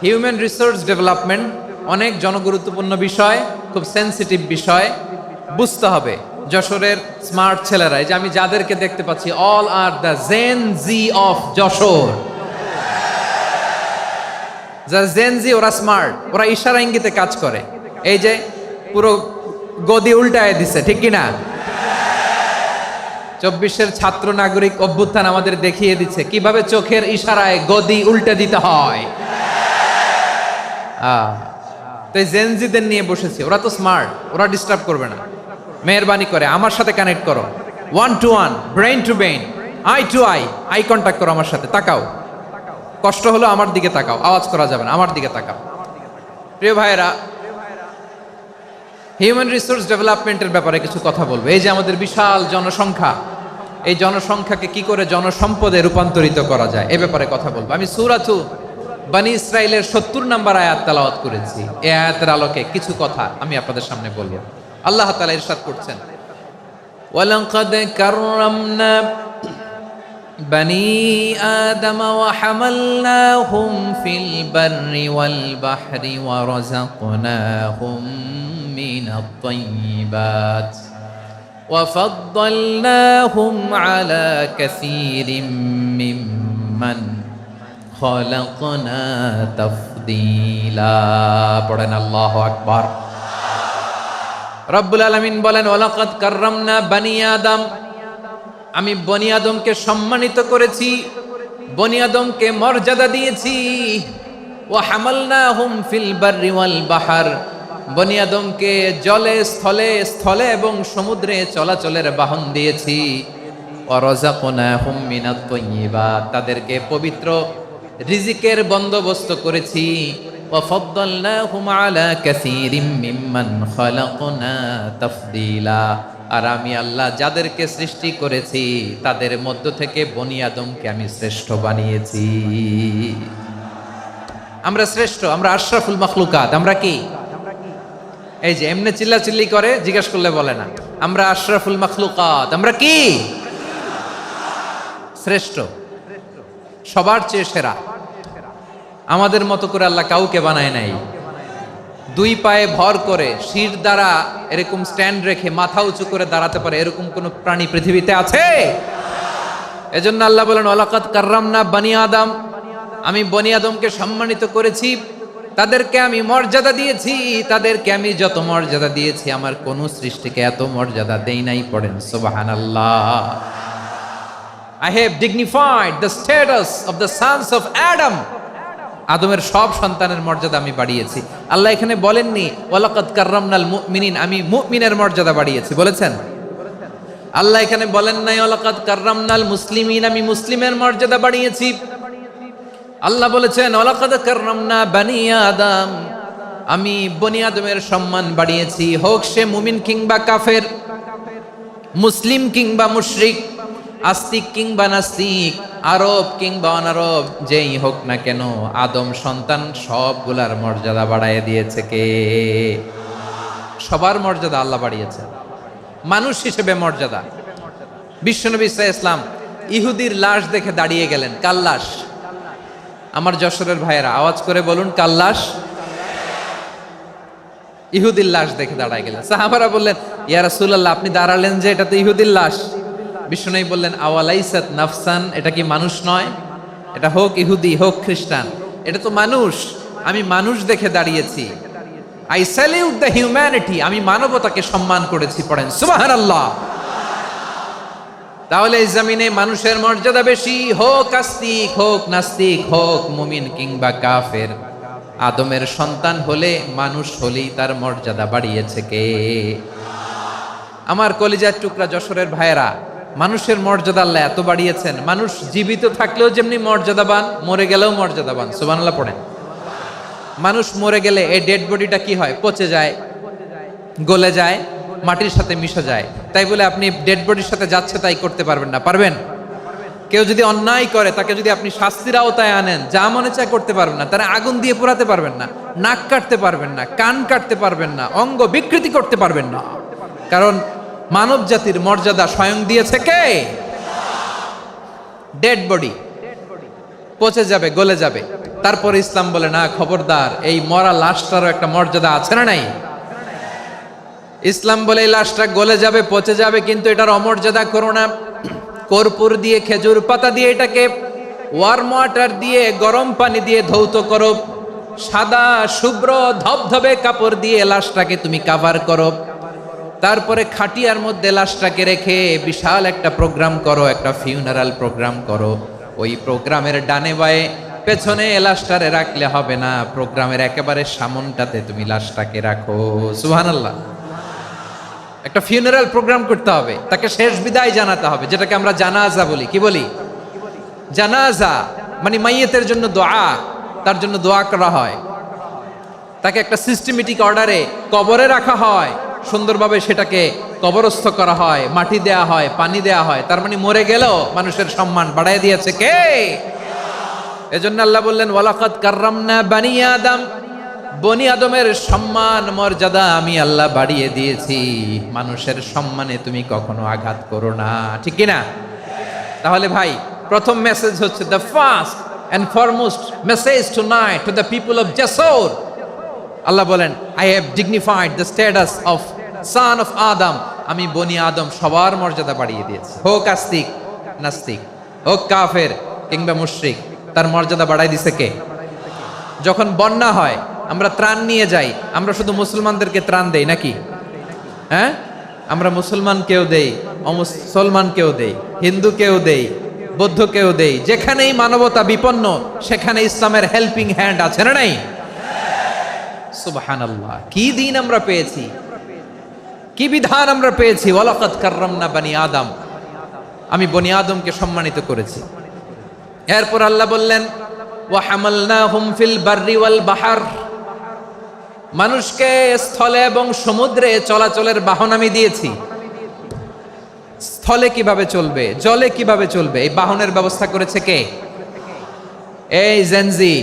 Human resource development অনেক জনগুরুত্বপূর্ণ বিষয়, খুব সেন্সিটিভ বিষয়, বুঝতে হবে। যশোরের স্মার্ট ছেলেরা, এই যে আমি যাদেরকে দেখতে পাচ্ছি, all are the Gen Z of Jashore. যারা জেন জি, ওরা স্মার্ট, ওরা ইশারা ইঙ্গিতে কাজ করে। এই যে পুরো গদি উল্টায় দিছে, ঠিক কিনা? 24-এর ছাত্র নাগরিক অভ্যুত্থান আমাদের দেখিয়ে দিচ্ছে কিভাবে চোখের ইশারায় গদি উল্টে দিতে হয়। তো এই জেনজিদের নিয়ে বসেছি, ওরা তো স্মার্ট, ওরা ডিস্টার্ব করবে না। মেহরবানি করে আমার সাথে কানেক্ট করো, 1 to 1, brain to brain, eye to eye contact করো আমার সাথে। তাকাও, কষ্ট হলো আমার দিকে তাকাও, আওয়াজ করা যাবে না, আমার দিকে তাকাও। প্রিয় ভাইয়েরা, হিউম্যান রিসোর্স ডেভেলপমেন্টের ব্যাপারে কিছু কথা বলবো। এই যে আমাদের বিশাল জনসংখ্যা, এই জনসংখ্যাকে কি করে জনসম্পদে রূপান্তরিত করা যায় এ ব্যাপারে কথা বলবো। আমি সূরাতু বনী ইসরাইলের 70 নম্বর আয়াত তেলাওয়াত করেছি। এই আয়াতের আলোকে কিছু কথা আমি আপনাদের সামনে বলবো। আল্লাহ তাআলা ইরশাদ করছেন, ওয়ালাকাদ কাররামনা বনী আদম ওয়া হামালনাহুম ফিল বাররি ওয়াল বাহরি ওয়া রাযাকনাহুম মিনাত তাইয়্যিবাত ওয়া ফাদ্দালনাহুম আলা কাসীরিম মিম্মান খালাকনা তাফদীলা। পড়েন আল্লাহু আকবার। রব্বুল আলামিন বলেন, ওয়ালাকাদ কাররামনা বনী আদম, আমি বনী আদমকে সম্মানিত করেছি, বনী আদমকে মর্যাদা দিয়েছি। ওয়া হামালনাহুম ফিল বাররি ওয়াল বাহর, বনী আদমকে জলে স্থলে, স্থলে এবং সমুদ্রে চলাচলের বাহন দিয়েছি। ওয়া রাযাকনাহুম মিনাত তাইয়্যিবাত, তাদেরকে পবিত্র রিজিকের বন্দোবস্ত করেছি। ওয়া ফাদ্দালনাহুম আলা কাসীরিম মিম্মান খালাকনা তাফদীলা, আর আমি আল্লাহ যাদেরকে সৃষ্টি করেছি তাদের মধ্য থেকে বনী আদমকে আমি শ্রেষ্ঠ বানিয়েছি। আমরা শ্রেষ্ঠ, আমরা আশরাফুল মাখলুকাত। আমরা কি? এই যে এমনি চিল্লাচিল্লি করে, জিজ্ঞাসা করলে বলে না। আমরা আশরাফুল মাখলুকাত। আমরা কি? শ্রেষ্ঠ, সবার চেয়ে সেরা। আমাদের মতো করে আল্লাহ কাউকে বানায় নাই। দুই পায়ে ভর করে, শির দ্বারা এরকম স্ট্যান্ড রেখে মাথা উঁচু করে দাঁড়াতে পারে এরকম কোন প্রাণী পৃথিবীতে আছে? এজন্য আল্লাহ বলেন, ওয়ালাকাদ কাররামনা বনী আদম, আমি বনী আদমকে সম্মানিত করেছি, তাদেরকে আমি মর্যাদা দিয়েছি। তাদেরকে আমি যত মর্যাদা দিয়েছি আমার কোন সৃষ্টিকে এত মর্যাদা দেই নাই। পড়েন সুবহানাল্লাহ। I have dignified the status of the sons of Adam. আদমের সব সন্তানের মর্যাদা আমি বাড়িয়েছি। আল্লাহ এখানে বলেননি ওয়ালাকাদ কাররামনাল মুমিনিন, আমি মুমিনের মর্যাদা বাড়িয়েছি, বলেছেন? আল্লাহ এখানে বলেন নাই ওয়ালাকাদ কাররামনাল মুসলিমিন, আমি মুসলিমের মর্যাদা বাড়িয়েছি। আল্লাহ বলেছেন ওয়ালাকাদ কাররামনা বনী আদম, আমি বনী আদমের সম্মান বাড়িয়েছি। হোক সে মুমিন কিংবা কাফের, মুসলিম কিংবা মুশরিক, আস্তিক কিংবা নাস্তিক, আরব কিংবা অনারব, যেই হোক না কেন, আদম সন্তান সবগুলার মর্যাদা বাড়ায় দিয়েছে কে? সবার মর্যাদা আল্লাহ বাড়িয়েছে। মানুষ হিসেবে মর্যাদা। বিশ্বনবী সাল্লাল্লাহু আলাইহি ওয়াসাল্লাম ইহুদির লাশ দেখে দাঁড়িয়ে গেলেন। কার লাশ? আমার যশোরের ভাইয়েরা আওয়াজ করে বলুন, কার লাশ? ইহুদির লাশ দেখে দাঁড়ায় গেলেন। সাহাবারা বললেন, ইয়া রাসূলুল্লাহ, আপনি দাঁড়ালেন যে, এটা তো ইহুদির লাশ। বিশ্বনবী বললেন, আওয়ালাইসাত নাফসান, এটা কি মানুষ নয়? এটা হোক ইহুদি হোক খ্রিস্টান, এটা তো মানুষ। আমি মানুষ দেখে দাঁড়িয়েছি। আই স্যালিউট দ্য হিউম্যানিটি, আমি মানবতাকে সম্মান করেছি। পড়েন সুবহানাল্লাহ। তাহলে এই জমিনে মানুষের মর্যাদা বেশি, হোক আস্তিক হোক নাস্তিক, হোক মুমিন কিংবা কাফের। আদমের সন্তান হলে, মানুষ হলেই তার মর্যাদা বাড়িয়েছে কে? আমার কলিজার টুকরা যশোরের ভাইয়েরা, মানুষের মর্যাদা আল্লাহ এত বাড়িয়েছেন, মানুষ জীবিত থাকলেও যেমনি মর্যাদাবান, মরে গেলেও মর্যাদাবান। সুবহানাল্লাহ পড়েন। মানুষ মরে গেলে এই ডেড বডিটা কি হয়? পচে যায়, গলে যায়, মাটির সাথে মিশে যায়। তাই বলে আপনি ডেড বডির সাথে যাচ্ছে তাই করতে পারবেন না। পারবেন? কেউ যদি অন্যায় করে, তাকে যদি আপনি শাস্তির আওতায় আনেন, যা মনে চায় করতে পারবেন না। তারা আগুন দিয়ে পোড়াতে পারবেন না, নাক কাটতে পারবেন না, কান কাটতে পারবেন না, অঙ্গ বিকৃতি করতে পারবেন না। কারণ মানব জাতির মর্যাদা স্বয়ং দিয়েছে কে? ডেড বডি পচে যাবে, গলে যাবে, তারপর ইসলাম বলে না, খবরদার, এই মরা লাশটারও একটা মর্যাদা আছে না নাই? ইসলাম বলে এই লাশটা গলে যাবে, পচে যাবে, কিন্তু এটার অমর্যাদা করো না। কর্পূর দিয়ে, খেজুর পাতা দিয়ে এটাকে ওয়ার্ম ওয়াটার দিয়ে, গরম পানি দিয়ে ধৌত করো, সাদা শুভ্র ধবধবে কাপড় দিয়ে লাশটাকে তুমি কাভার করো, তারপরে খাটিয়ার মধ্যে লাশটাকে রেখে বিশাল একটা প্রোগ্রাম করো, একটা ফিউনারাল প্রোগ্রাম করো। ওই প্রোগ্রামের ডানে বায়ে পেছনে লাশটারে রাখলে হবে না, প্রোগ্রামের একেবারে সামনটাতে তুমি লাশটাকে রাখো। সুবহানাল্লাহ। একটা ফিউনারাল প্রোগ্রাম করতে হবে, তাকে শেষ বিদায় জানাতে হবে, যেটাকে আমরা জানাজা বলি। কি বলি? জানাজা মানে মাইয়েতের জন্য দোয়া, তার জন্য দোয়া করা হয়, তাকে একটা সিস্টেমেটিক অর্ডারে কবরে রাখা হয়, সুন্দরভাবে সেটাকে কবরস্থ করা হয়, মাটি দেয়া হয়, পানি দেয়া হয়। তার মানে মরে গেলেও মানুষের সম্মান বাড়ায় দিয়েছে কে? এজন্য আল্লাহ বললেন ওয়ালাকাদ কাররামনা বানি আদম, বনি আদমের সম্মান মর্যাদা আমি আল্লাহ বাড়িয়ে দিয়েছি। মানুষের সম্মানে তুমি কখনো আঘাত করো না, ঠিক কি না? তাহলে ভাই, প্রথম মেসেজ হচ্ছে the first and foremost message tonight to the people of জাসর। আল্লাহ বলেন I have dignified the status of son of Adam. আমি বনি আদম সবার মর্যাদা বাড়িয়ে দিয়েছি, হোক আস্তিক নাস্তিক, হোক কাফের কিংবা মুশরিক, তার মর্যাদা বাড়াই দিছে কে? যখন বন্যা হয় আমরা ত্রাণ নিয়ে যাই, আমরা শুধু মুসলমানদেরকে ত্রাণ দেই নাকি? হ্যাঁ, আমরা মুসলমানকেও দেই, অমুসলমানকেও দেই, হিন্দুকেও দেই, বৌদ্ধকেও দেই। যেখানেই মানবতা বিপন্ন সেখানে ইসলামের হেল্পিং হ্যান্ড আছে না নাই? সুবহানাল্লাহ। কি দিন আমরা পেয়েছি, কি বিধান আমরা পেয়েছি। ওয়ালাকাদ কাররামনা বানি আদম, আমি বনি আদমকে সম্মানিত করেছি। এরপর আল্লাহ বললেন ওয়া হামালনাহুম ফিল বাররি ওয়াল বাহর, মানুষকে স্থলে এবং সমুদ্রে চলাচলের বাহন আমি দিয়েছি। স্থলে কিভাবে চলবে, জলে কিভাবে চলবে, এই বাহনের ব্যবস্থা করেছে কে? এই জেনজি,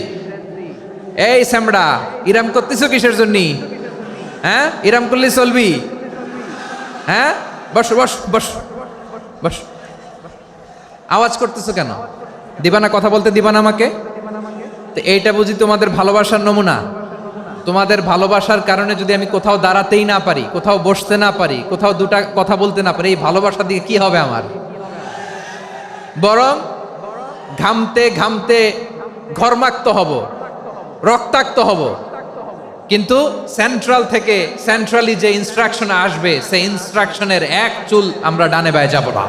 এই স্যামড়া, ইরাম করতেছো কিসের জন্য? হ্যাঁ, ইরাম করলে চলবি? হ্যাঁ, বস বস বস বস, আওয়াজ করতেছো কেন? দিবানা, কথা বলতে দিবানা আমাকে? তো এইটা বুঝি তোমাদের ভালোবাসার নমুনা? তোমাদের ভালোবাসার কারণে যদি আমি কোথাও দাঁড়াতেই না পারি, কোথাও বসতে না পারি, কোথাও দুটা কথা বলতে না পারি, এই ভালোবাসা দিয়ে কি হবে আমার? বরং ঘামতে ঘামতে ঘর্মাক্ত হব, রক্তাক্ত হব। কিন্তু সেন্ট্রাল থেকে, সেন্ট্রালি যে ইনস্ট্রাকশন আসবে, সেই ইনস্ট্রাকশনের এক চুল আমরা ডানে বায়ে যাব না।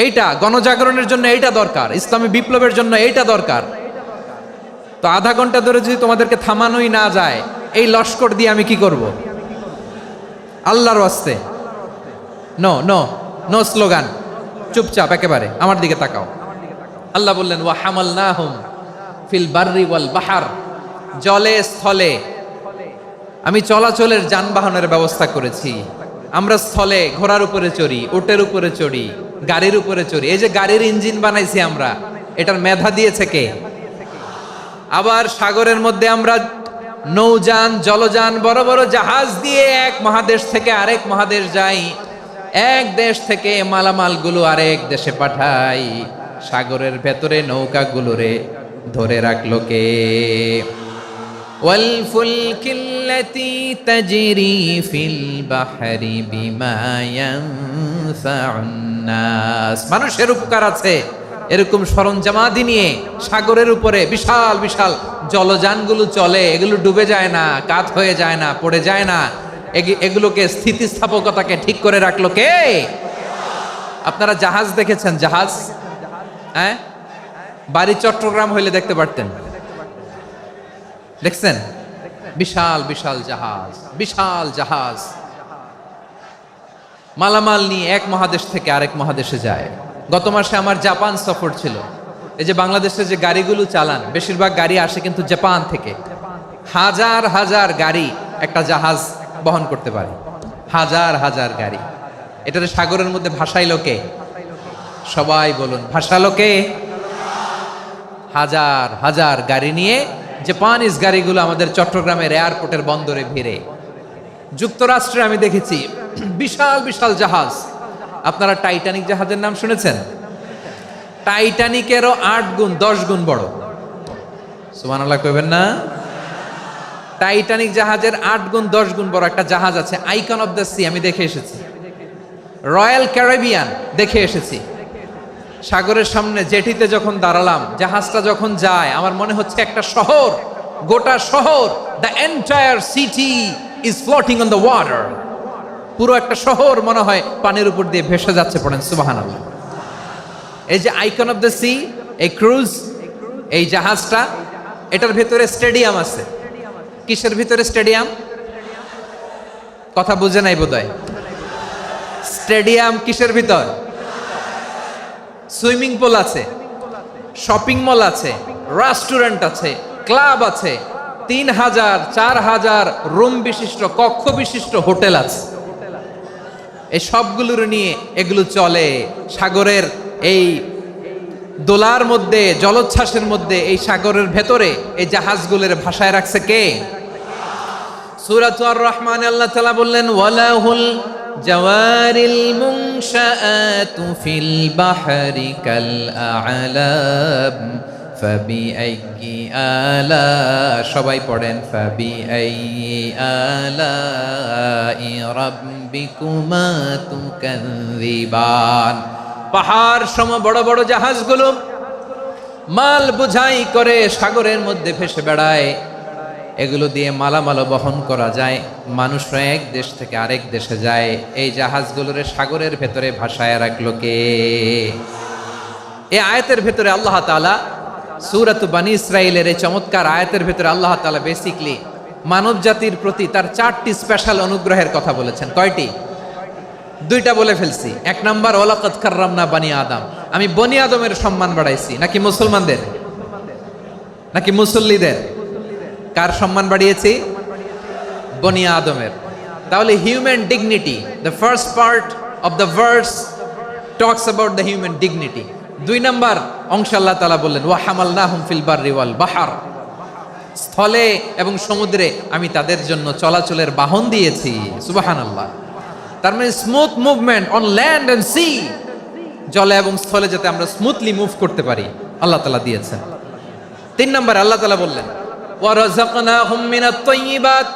এইটা গণজাগরণের জন্য এইটা দরকার, ইসলামী বিপ্লবের জন্য এইটা দরকার। তো আধা ঘন্টা ধরে যদি তোমাদেরকে থামানোই না যায়, এই লস্কর দিয়ে আমি কি করব? আল্লাহর ওয়াস্তে নো নো নো স্লোগান, চুপচাপ একেবারে আমার দিকে তাকাও। আল্লাহ বললেন ওয়া হামালনাহুম ফিল বাররি ওয়াল বাহর, জলে স্থলে আমি চলাচলের যানবাহনের ব্যবস্থা করেছি। আমরা স্থলে ঘোড়ার উপরে চড়ি, উটের উপরে চড়ি, গাড়ির উপরে চড়ি। এই যে গাড়ির ইঞ্জিন বানাইছি আমরা, এটার মেধা দিয়েছে কে? আবার সাগরের মধ্যে আমরা নৌযান, জলযান, বড় বড় জাহাজ দিয়ে এক মহাদেশ থেকে আরেক মহাদেশ যাই, এক দেশ থেকে মালামালগুলো আরেক দেশে পাঠাই। সাগরের ভেতরে নৌকাগুলোরে ধরে রাখলো কে? ওয়াল ফুলকিল্লাতি তাজরি ফিল বাহরি বিমা ইয়ানফাউন নাস, মানুষের উপকার আছে এরকম সরঞ্জামাদি নিয়ে সাগরের উপরে বিশাল বিশাল জলযানগুলো চলে। এগুলো ডুবে যায় না, কাত হয়ে যায় না, পড়ে যায় না। এগুলোকে স্থিতিস্থাপকতাকে ঠিক করে রাখলো কে? আপনারা জাহাজ দেখেছেন? জাহাজ, হ্যাঁ, বাড়ি চট্টগ্রাম হইলে দেখতে পারতেন। দেখছেন? বিশাল বিশাল জাহাজ, বিশাল জাহাজ মালামাল নিয়ে এক মহাদেশ থেকে আরেক মহাদেশে যায়। গত মাসে আমার জাপান সফর ছিল। এই যে বাংলাদেশে যে গাড়িগুলো চালান, বেশিরভাগ গাড়ি আসে কিন্তু জাপান থেকে। হাজার হাজার গাড়ি একটা জাহাজ বহন করতে পারে, হাজার হাজার গাড়ি। এটারে সাগরের মধ্যে ভাসাইলো কে? সবাই বলুন, ভাসালো কে? হাজার হাজার গাড়ি নিয়ে জাপানিজ গাড়িগুলো আমাদের চট্টগ্রামের এয়ারপোর্টের বন্দরে ভিড়ে। যুক্তরাষ্ট্রে আমি দেখেছি বিশাল বিশাল জাহাজ। আপনারা টাইটানিক জাহাজের নাম শুনেছেন? টাইটানিকেরও 8 গুণ 10 গুণ বড়। সুবহানাল্লাহ কইবেন না? টাইটানিক জাহাজের 8 গুণ 10 গুণ বড় একটা জাহাজ আছে, আইকন অফ দ্য সি, আমি দেখে এসেছি। রয়্যাল ক্যারিবিয়ান দেখে এসেছি। সাগরের সামনে জেটিতে যখন দাঁড়ালাম, জাহাজটা যখন যায়, আমার মনে হচ্ছে একটা শহর, গোটা শহর, the entire city is floating on the water. পুরো একটা শহর মনে হয় পানির উপর দিয়ে ভেসে যাচ্ছে। পড়েন সুবহানাল্লাহ। এই যে আইকন অফ দ্য সি, এই ক্রুজ, এই জাহাজটা, এটার ভিতরে স্টেডিয়াম আছে। কিসের ভিতরে স্টেডিয়াম? কথা বুঝে নাই বোধহয়। স্টেডিয়াম কিসের ভিতর? সুইমিং পুল আছে, শপিং মল আছে, রেস্টুরেন্ট আছে, ক্লাব আছে, 3000 4000 রুম বিশিষ্ট, কক্ষ বিশিষ্ট হোটেল আছে। এই সবগুলোর নিয়ে এগুলো চলে সাগরের এই দোলার মধ্যে, জলোচ্ছ্বাসের মধ্যে, এই সাগরের ভেতরে এই জাহাজগুলোর ভাষায় রাখছে কে? সূরাত আর-রহমানে আল্লাহ তাআলা বললেন, ওয়ালাহুল জাওয়ারিল মুনশাআতু ফিল বাহরি কাল আ'লাম ফাবিআইয়ি আলা, সবাই পড়েন, ফাবিআইয়ি আলাই রাব্বিকুমা তুকাযযিবান। পাহাড় সম বড় বড় জাহাজগুলো মাল বোঝাই করে সাগরের মধ্যে ভেসে বেড়ায়। এগুলো দিয়ে মালামাল বহন করা যায়, মানুষরা এক দেশ থেকে আরেক দেশে যায়। এই জাহাজগুলোরে সাগরের ভেতরে ভাসায় রাখলো কে? এই আয়াতের ভেতরে আল্লাহ তাআলা সূরাত বানী ইসরাঈলের এই চমৎকার আয়াতের ভেতরে আল্লাহ তাআলা বেসিকলি মানব জাতির প্রতি তার 4টি স্পেশাল অনুগ্রহের কথা বলেছেন। কয়টি? 2টা বলে ফেলছি। 1 নাম্বার, ওয়ালাকাদ কাররামনা বানি আদম, আমি বনি আদমের সম্মান বাড়াইছি। নাকি মুসলমানদের? নাকি মুসল্লিদের? কার সম্মান বাড়িয়েছি? বনি আদমের। তাহলে human dignity, the first part of the verse talks about the human dignity. 2 number অংশ আল্লাহ তাআলা বললেন, ওয়া হামালনাহুম ফিল বাররি ওয়াল বাহর, স্থলে এবং সমুদ্রে আমি তাদের জন্য চলাচলের বাহন দিয়েছি। সুবহানাল্লাহ। তার মানে smooth movement on land and sea, জলে এবং স্থলে যাতে আমরা স্মুথলি মুভ করতে পারি আল্লাহ তাআলা দিয়েছেন। 3 নাম্বার আল্লাহ তাআলা বললেন, ওয়া রাযাকনাহুম মিনাত তাইয়্যিবাত,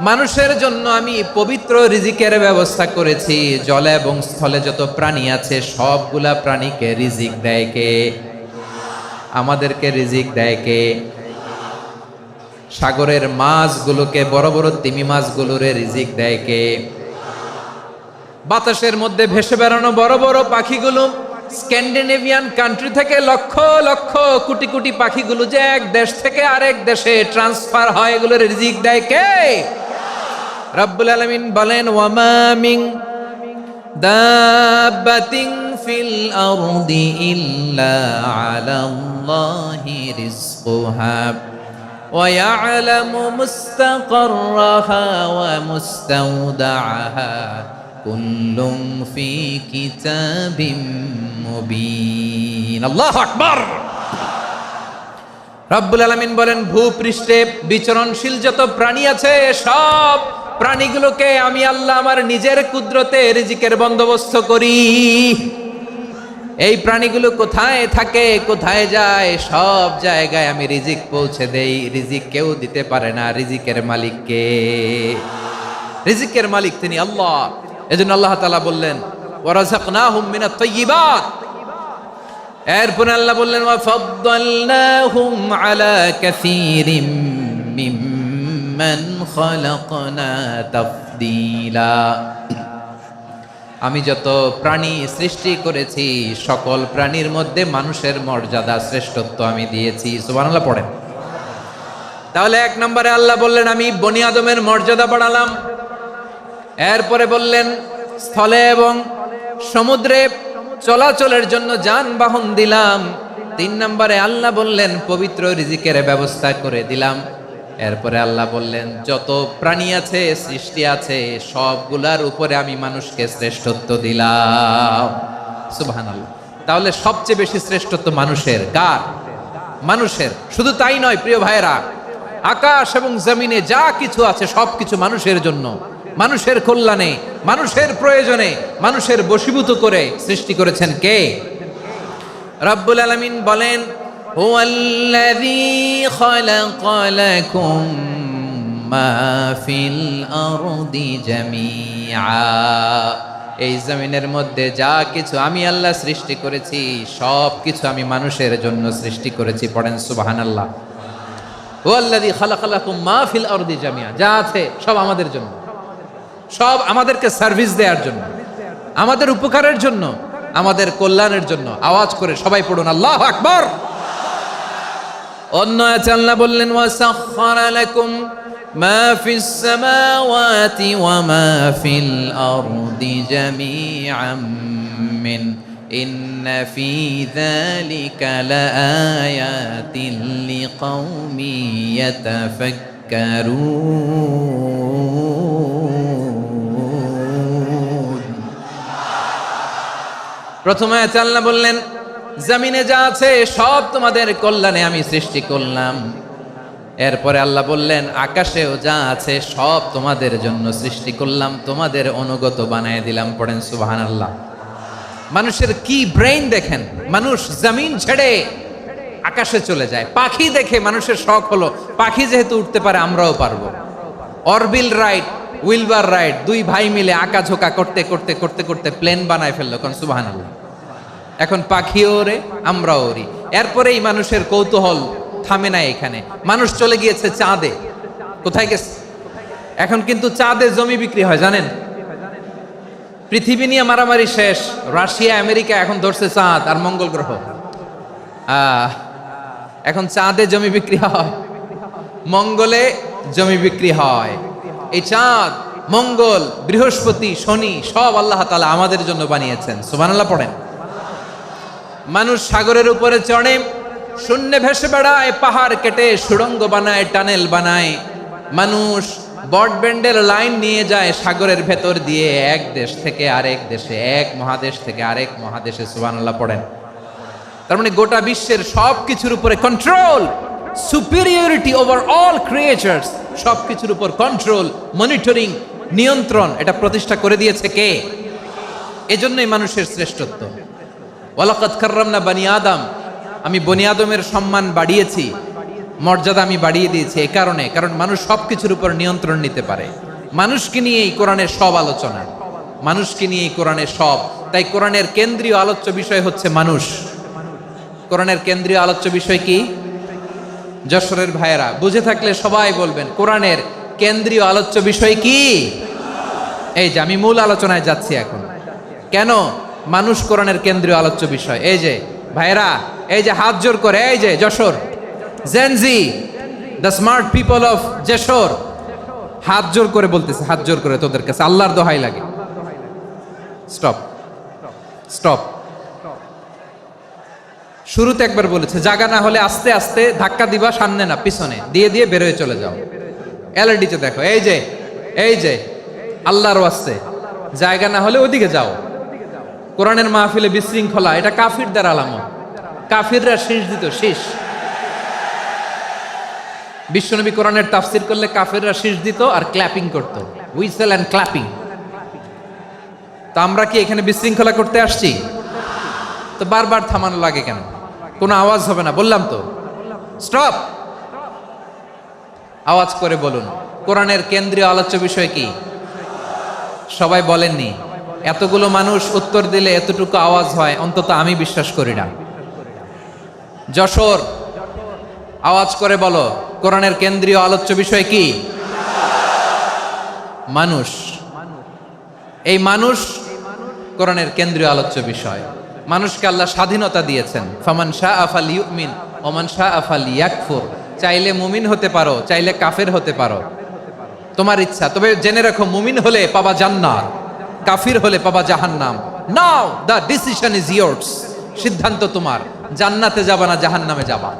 মানুষের জন্য আমি পবিত্র রিজিকের ব্যবস্থা করেছি। জলে এবং স্থলে যত প্রাণী আছে সবগুলা প্রাণীকে রিজিক দেয় কে? আমাদেরকে রিজিক দেয় কে? সাগরের মাছগুলোকে, বড় বড় তিমি মাছগুলোরে রিজিক দেয় কে? বাতাসের মধ্যে ভেসে বেড়ানো বড় বড় পাখিগুলো, স্ক্যান্ডিনেভিয়ান কান্ট্রি থেকে লক্ষ লক্ষ কোটি কোটি পাখিগুলো যে এক দেশ থেকে আরেক দেশে ট্রান্সফার হয়, এগুলোর রিজিক দেয় কে? রব্বুল আলামিন বলেন, ওয়ামা মিন দাব্বাতিন ফিল আরদি ইল্লা আলাল্লাহি রিজকুহা ওয়া ইয়ালামু মুস্তাকাররাহা ওয়া মুস্তাওদাআহা কুল্লুম ফি কিতাবিম মুবিন। আল্লাহু আকবার। রব্বুল আলামিন বলেন, ভূপৃষ্ঠে বিচরণশীল যত প্রাণী আছে সব প্রাণীগুলোকে আমি আল্লাহ আমার নিজের কুদরতে রিজিকের বন্দোবস্ত করি। এই প্রাণীগুলো কোথায় থাকে, কোথায় যায়, সব জায়গায় আমি রিজিক পৌঁছে দেই। রিজিক কেউ দিতে পারে না, রিজিকের মালিক কে? রিজিকের মালিক তিনি আল্লাহ। এজন্য আল্লাহ তাআলা বললেন, ওয়া রাযাকনাহুম মিনাত তাইয়্যিবাত। এরপর আল্লাহ বললেন, ওয়া ফাদ্দালনাহুম আলা কাসীরিম মিম্মান খালাকনা তাফদীলা। আমি যত প্রাণী সৃষ্টি করেছি সকল প্রাণীর মধ্যে মানুষের মর্যাদা, শ্রেষ্ঠত্ব আমি দিয়েছি। সুবহানাল্লাহ পড়েন। তাহলে 1 নম্বরে আল্লাহ বললেন, আমি বনি আদমের মর্যাদা বাড়ালাম। এরপরে বললেন, স্থলে এবং সমুদ্রে চলাচলের জন্য যানবাহন দিলাম। 3 নম্বরে আল্লাহ বললেন, পবিত্র রিজিকের ব্যবস্থা করে দিলাম। এরপরে আল্লাহ বললেন, যত প্রাণী আছে, সৃষ্টি আছে, সবগুলার উপরে আমি মানুষকে শ্রেষ্ঠত্ব দিলাম। সুবহানাল্লাহ। তাহলে সবচেয়ে বেশি শ্রেষ্ঠত্ব মানুষের। কার? মানুষের। শুধু তাই নয় প্রিয় ভাইরা, আকাশ এবং জমিনে যা কিছু আছে সবকিছু মানুষের জন্য, মানুষের কল্যাণে, মানুষের প্রয়োজনে, মানুষের বশীভূত করে সৃষ্টি করেছেন কে? রব্বুল আলামিন বলেন, হুয়াল্লাযী খালাকা লাকুম মা ফিল আরদি জামিআ। এই জমিনের মধ্যে যা কিছু আমি আল্লাহ সৃষ্টি করেছি সব কিছু আমি মানুষের জন্য সৃষ্টি করেছি। পড়েন সুবহানাল্লাহ। হুয়াল্লাযী খালাকা লাকুম মা ফিল আরদি জামিআ, যা আছে সব আমাদের জন্য, সব আমাদেরকে সার্ভিস দেওয়ার জন্য, আমাদের উপকারের জন্য, আমাদের কল্যাণের জন্য। আওয়াজ করে সবাই পড়ুন আল্লাহু আকবার। অন্য আয়াতে আল্লাহ বললেন, ওয়াসাখখারা লাকুম মা ফিস সামাওয়াতি ওয়া মা ফিল আরদি জামিআন মিন ইন্না ফি যালিকা লাআয়াতিন লিকাউমি ইয়াতাফাক্কারুন। প্রথমে আয়াতে আল্লাহ বললেন, জমিনে যা আছে সব তোমাদের কল্যাণে আমি সৃষ্টি করলাম। এরপরে আল্লাহ বললেন, আকাশেও যা আছে সব তোমাদের জন্য সৃষ্টি করলাম, তোমাদের অনুগত বানায় দিলাম। পড়েন সুবহানাল্লাহ। মানুষের কি ব্রেইন দেখেন, মানুষ জমিন ছেড়ে আকাশে চলে যায়। পাখি দেখে মানুষের শখ হলো, পাখি যেহেতু উঠতে পারে আমরাও পারবো। অরবিল রাইট, উইলবার রাইট, দুই ভাই মিলে আঁকাঝোঁকা করতে করতে করতে করতে প্লেন বানায় ফেললো। কোন সুবহানাল্লাহ। এখন পাখিও ওরে, আমরাও ওরি। এরপরেই মানুষের কৌতূহল থামে না এখানে, মানুষ চলে গিয়েছে চাঁদে। কোথায় গেছে? এখন কিন্তু চাঁদে জমি বিক্রি হয় জানেন। পৃথিবী নিয়ে মারামারি শেষ, রাশিয়া আমেরিকা এখন ধরছে চাঁদ আর মঙ্গল গ্রহ। এখন চাঁদে জমি বিক্রি হয়, মঙ্গলে জমি বিক্রি হয়। এই চাঁদ, মঙ্গল, বৃহস্পতি, শনি সব আল্লাহ তাআলা আমাদের জন্য বানিয়েছেন। সুবহানাল্লাহ পড়েন। মানুষ সাগরের উপরে চড়ে, শূন্যে ভেসে বেড়ায়, পাহাড় কেটে সুড়ঙ্গ বানায়, টানেল বানায়। মানুষ ব্রডব্যান্ডের লাইন নিয়ে যায় সাগরের ভেতর দিয়ে, এক দেশ থেকে আরেক দেশে, এক মহাদেশ থেকে আরেক মহাদেশে। সুবহানাল্লাহ পড়েন। তার মানে গোটা বিশ্বের সব কিছুর উপরে control, superiority over all creatures, সব কিছুর উপর কন্ট্রোল, মনিটরিং, নিয়ন্ত্রণ, এটা প্রতিষ্ঠা করে দিয়েছে কে? এজন্যই মানুষের শ্রেষ্ঠত্ব। ওয়ালাকাদ কাররামনা বানি আদম, আমি বনি আদমের সম্মান বাড়িয়েছি, মর্যাদা আমি বাড়িয়ে দিয়েছি এই কারণে, কারণ মানুষ সব কিছুর উপর নিয়ন্ত্রণ নিতে পারে। মানুষকে নিয়ে এই কোরআনের সব আলোচনা, মানুষকে নিয়ে এই কোরআনের সব। তাই কোরআনের কেন্দ্রীয় আলোচ্য বিষয় হচ্ছে মানুষ। কোরআনের কেন্দ্রীয় আলোচ্য বিষয় কি? যশোরের ভাইয়েরা বুঝে থাকলে সবাই বলবেন, কোরআনের কেন্দ্রীয় আলোচ্য বিষয় কি? এই যে আমি মূল আলোচনায় যাচ্ছি এখন। কেন মানুষ কোরআনের কেন্দ্রীয় আলোচ্য বিষয়? এই যে ভাইয়েরা, এই যে হাত জোর করে, এই যে Jessore Gen Z, the smart people of Jessore, হাত জোর করে বলতেছে, হাত জোর করে তোদের কাছে আল্লাহর দোহাই লাগে, স্টপ স্টপ। শুরুতে একবার বলেছে, জায়গা না হলে আস্তে আস্তে ধাক্কা দিবা, সামনে না পিছনে, দিয়ে দিয়ে বেরোয় চলে যাও। এলইডিতে দেখো, এই যে এই যে আল্লাহর ওয়াস্তে জায়গা না হলে ওদিকে যাও। কোরআনের মাহফিলে বিশৃঙ্খলা, এটা কাফিরদের আলামত। কাফিররা শীষ দিত, শীষ। বিশ্বনবী কোরআনের তাফসির করলে কাফিররা শীষ দিত আর ক্ল্যাপিং করত, হুইসেল এন্ড ক্ল্যাপিং। তো আমরা কি এখানে বিশৃঙ্খলা করতে আসছি? তো বারবার থামানো লাগে কেন? কোনো আওয়াজ হবে না, বললাম তো, স্টপ। আওয়াজ করে বলুন, কোরআনের কেন্দ্রীয় আলোচ্য বিষয় কি? সবাই বলেননি। এতগুলো মানুষ উত্তর দিলে এতটুকু আওয়াজ হয়, অন্তত আমি বিশ্বাস করি না। যশোর, আওয়াজ করে বলো, কোরআনের কেন্দ্রীয় আলোচ্য বিষয় কি? মানুষ। এই মানুষ কোরআনের কেন্দ্রীয় আলোচ্য বিষয়। মানুষকে আল্লাহ স্বাধীনতা দিয়েছেন। ফামান শাআ ফালইউমিন ওয়া মান শাআ ফালইয়াকফুর। চাইলে মুমিন হতে পারো, চাইলে কাফের হতে পারো, তোমার ইচ্ছা। তবে জেনে রাখো, মুমিন হলে পাবা জান্নাত, কাফির হলে পাবা জাহান্নাম। নাও দ্য ডিসিশন ইজ ইয়ার্স। সিদ্ধান্ত তোমার, জান্নাতে যাবা না জাহান্নামে যাবা।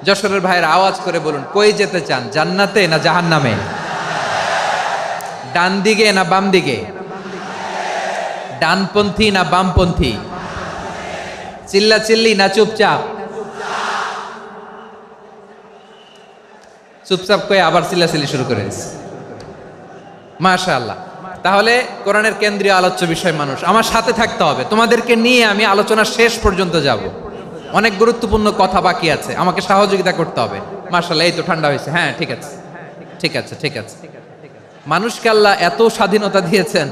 যশোরের ভাইয়ের আওয়াজ করে বলুন, কই যেতে চান, জান্নাতে না জাহান্নামে? ডান দিকে না বাম দিকে? ডানপন্থী না বামপন্থী? চিল্লা চিল্লি না চুপচাপ? চুপচাপ কয়ে আবার চিল্লাচিল্লি শুরু করে দিচ্ছে। মাশাআল্লাহ। তাহলে কোরআনের কেন্দ্রীয় আলোচ্য বিষয় মানুষ। আমার সাথে থাকতে হবে, তোমাদেরকে নিয়ে আমি আলোচনা শেষ পর্যন্ত যাব। অনেক গুরুত্বপূর্ণ কথা বাকি আছে, আমাকে সহযোগিতা করতে হবে। মাশাআল্লাহ, এই তো ঠান্ডা হয়েছে। হ্যাঁ, ঠিক আছে ঠিক আছে ঠিক আছে। মানুষকে আল্লাহ এত স্বাধীনতা দিয়েছেন,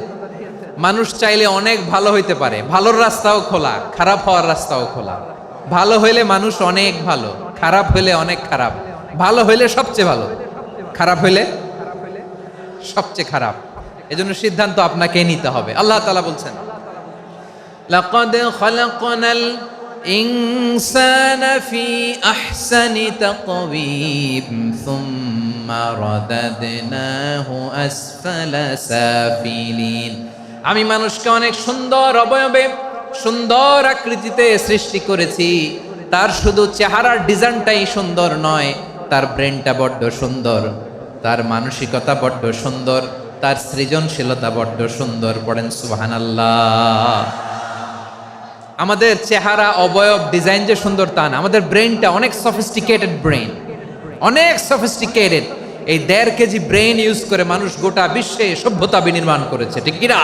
মানুষ চাইলে অনেক ভালো হইতে পারে। ভালোর রাস্তাও খোলা, খারাপ হওয়ার রাস্তাও খোলা। ভালো হইলে মানুষ অনেক ভালো, খারাপ হইলে অনেক খারাপ। ভালো হইলে সবচেয়ে ভালো, খারাপ হইলে সবচেয়ে খারাপ। এজন্য সিদ্ধান্ত আপনাকে নিতে হবে। আল্লাহ তাআলা বলছেন, লাকাদ খালাকনাল ইনসানা ফি আহসানি তাকওয়িম সুম্মা রাদাদনাহু আসফালা সাফিলিন। আমি মানুষকে অনেক সুন্দর অবয়বে, সুন্দর আকৃতিতে সৃষ্টি করেছি। তার শুধু চেহারার ডিজাইনটাই সুন্দর নয়, তার ব্রেনটা বড্ড সুন্দর, তার মানসিকতা বড্ড সুন্দর, তার সৃজনশীলতা বড্ড সুন্দর। পড়েন সুবহানাল্লাহ। আমাদের চেহারা, অবয়ব, ডিজাইন যে সুন্দর তা না, আমাদের ব্রেনটা অনেক সফিস্টিকেটেড ব্রেন, অনেক সফিস্টিকেটেড। এই 1.5 কেজি ব্রেন ইউজ করে মানুষ গোটা বিশ্বে সভ্যতা বিনির্মাণ করেছে, ঠিক কিনা?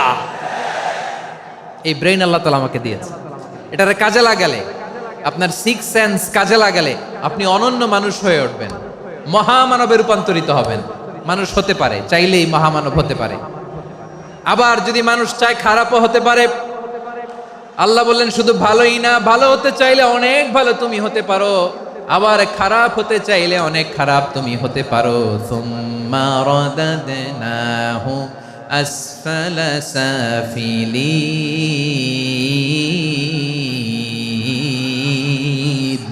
এই ব্রেন আল্লাহ তাআলা আমাকে দিয়েছে। এটারে কাজে লাগালে, আপনার 6 সেন্স কাজে লাগালে আপনি অনন্য মানুষ হয়ে উঠবেন, মহামানবে রূপান্তরিত হবেন। মানুষ হতে পারে, চাইলেই মহামানব হতে পারে। আবার যদি মানুষ চায়, খারাপও হতে পারে। আল্লাহ বললেন শুধু ভালোই না, ভালো হতে চাইলে অনেক ভালো তুমি হতে পারো, আবার খারাপ হতে চাইলে অনেক খারাপ তুমি হতে পারো। সুম্মা রাদাদনাহু আসফালা সাফিলিন।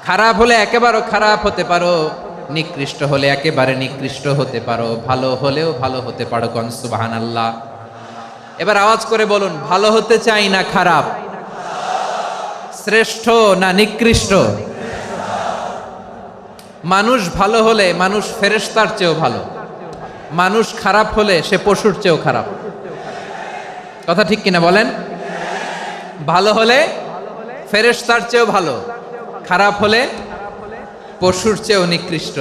খারাপ হলে একেবারে খারাপ হতে পারো, নিকৃষ্ট হলে একেবারে নিকৃষ্ট হতে পারো, ভালো হলেও ভালো হতে পারো। কোন সুবহানাল্লাহ। এবার আওয়াজ করে বলুন, ভালো হতে চাই না খারাপ? শ্রেষ্ঠ না নিকৃষ্ট? মানুষ ভালো হলে মানুষ ফেরেশতার চেয়েও ভালো, মানুষ খারাপ হলে সে পশুর চেয়েও খারাপ। কথা ঠিক কিনা বলেন? ভালো হলে ফেরেশতার চেয়েও ভালো, খারাপ হলে পশুর চেয়েও নিকৃষ্ট।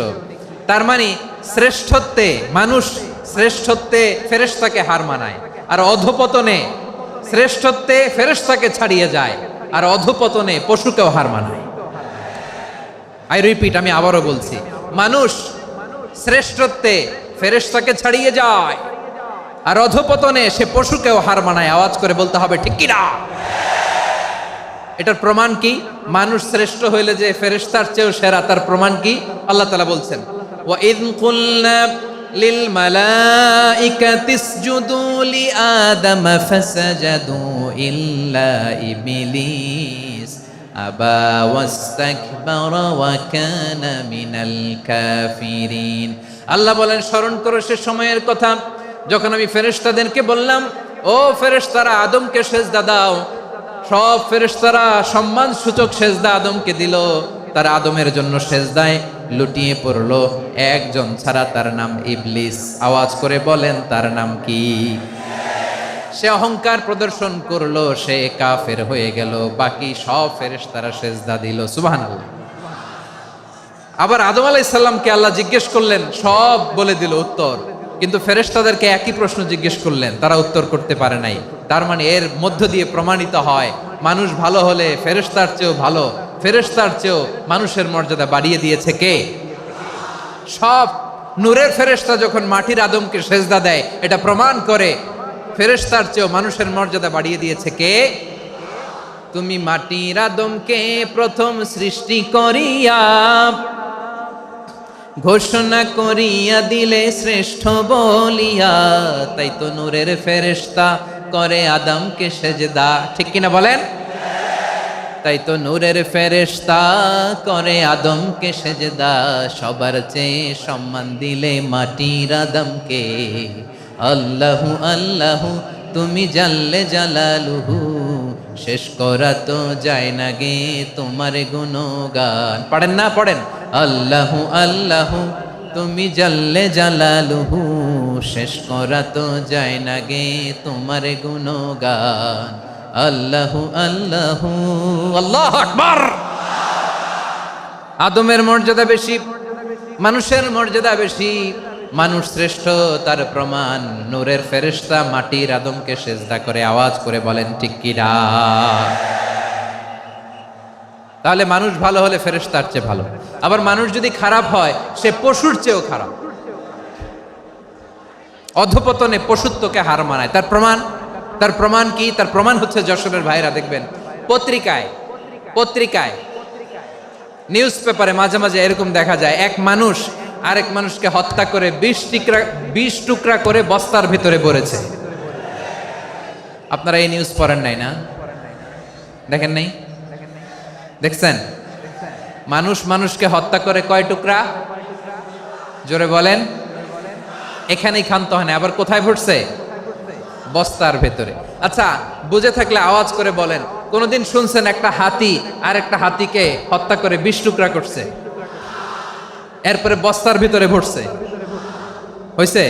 তার মানে শ্রেষ্ঠত্বে মানুষ, শ্রেষ্ঠত্বে ফেরেশতাকে হার মানায়, আর অধপতনে শ্রেষ্ঠত্বে ফেরেশতাকে ছাড়িয়ে যায়, আর অধপতনে পশুকেও হার মানায়। আই রিপিট, আমি আবারও বলছি, মানুষ শ্রেষ্ঠত্বে ফেরেশতাকে ছাড়িয়ে যায়, আর অধপতনে সে পশুকেও হার মানায়। আওয়াজ করে বলতে হবে ঠিক কি না? এটার প্রমাণ কি? মানুষ শ্রেষ্ঠ হইলে যে ফেরেশতার চেয়েও সেরা, তার প্রমাণ কি? আল্লাহ তাআলা বলছেন, ওয়া ইয কুলনা লিল মালাইকাতি ইসজুদু লি আদম ফাসাজাদু ইল্লা ইবলিস আবা ওয়াস্তাকবারা ওয়া কানা মিনাল কাফিরিন। আল্লাহ বলেন, স্মরণ করো সে সময়ের কথা যখন আমি ফেরেশতাদেরকে বললাম, ও ফেরেশতারা আদমকে সেজদা দাও। সব ফেরেশতারা সম্মান সূচক সেজদা আদমকে দিল। তারা আদমের জন্য সেজদায় লুটিয়ে পড়লো, একজন ছাড়া, তার নাম ইবলিস। আওয়াজ করে বলেন, তার নাম কি? সে অহংকার প্রদর্শন করলো, সে কাফের হয়ে গেল। বাকি সব ফেরেশতারা সেজদা দিল। সুবহানাল্লাহ। আবার আদম আলাইহিস সালামকে আল্লাহ জিজ্ঞেস করলেন, সব বলে দিল উত্তর, কিন্তু ফেরেশতাদেরকে একই প্রশ্ন জিজ্ঞেস করলেন, তারা উত্তর করতে পারে নাই। তার মানে এর মধ্য দিয়ে প্রমাণিত হয়, মানুষ ভালো হলে ফেরেশতার চেয়েও ভালো, ফেরেশতার চেয়েও মানুষের মর্যাদা বাড়িয়ে দিয়েছে কে? সব নূরের ফেরেশতা যখন মাটির আদমকে সেজদা দেয়, এটা প্রমাণ করে ফেরেশতার চেয়েও মানুষের মর্যাদা বাড়িয়ে দিয়েছে কে? তুমি মাটির আদমকে প্রথম সৃষ্টি করিয়া ঘোষণা করিয়া দিলে শ্রেষ্ঠ বলিয়া, তাই তো নূরের ফেরেশতা করে আদমকে সেজদা। ঠিক কিনা বলেন? তাই তো নূরের ফেরেশতা করে আদমকে সেজদা। সবার চেয়ে সম্মান দিলে মাটির আদমকে। আল্লাহু আল্লাহু তুমি জাল্লে জালালুহু, শেষ করা তো যায় না গে তোমার গুণগান। পড়েন না? পড়েন। আল্লাহু আল্লাহু তুমি জাল্লে জালালুহু, শেষ করা তো যায় না গে তোমার গুণগান। আল্লাহু আল্লাহু। আল্লাহু আকবার। আদমের মর্যাদা বেশি, মানুষের মর্যাদা বেশি, মানুষ শ্রেষ্ঠ তার প্রমাণ, নূরের ফেরেশতা মাটির আদমকে সেজদা করে আওয়াজ করে বলেন ঠিক কি না? তাহলে মানুষ ভালো হলে ফেরেশতার চেয়ে ভালো। আবার মানুষ যদি খারাপ হয় সে পশুর চেয়েও খারাপ, অধপতনে পশুত্বকে হার মানায়। তার প্রমাণ কি? তার প্রমাণ হচ্ছে যশোরের ভাইরা দেখবেন পত্রিকায় নিউজ পেপারে মাঝে মাঝে এরকম দেখা যায়, এক মানুষ আরেক মানুষকে হত্যা করে 20 টুকরা করে বস্তার ভিতরে ভরেছে। আপনারা এই নিউজ পড়েন নাই না? দেখেন নাই? দেখছেন? মানুষ মানুষকে হত্যা করে কয় টুকরা? জোরে বলেন। এখানেই ক্ষান্ত হয় না, আবার কোথায় ভরছে? বস্তার ভেতরে। আচ্ছা, বুঝে থাকলে আওয়াজ করে বলেন, কোনদিন শুনছেন একটা হাতি আর একটা হাতিকে হত্যা করে 20 টুকরা করছে, এরপরে বস্তার ভিতরে ভরছে? হইছে?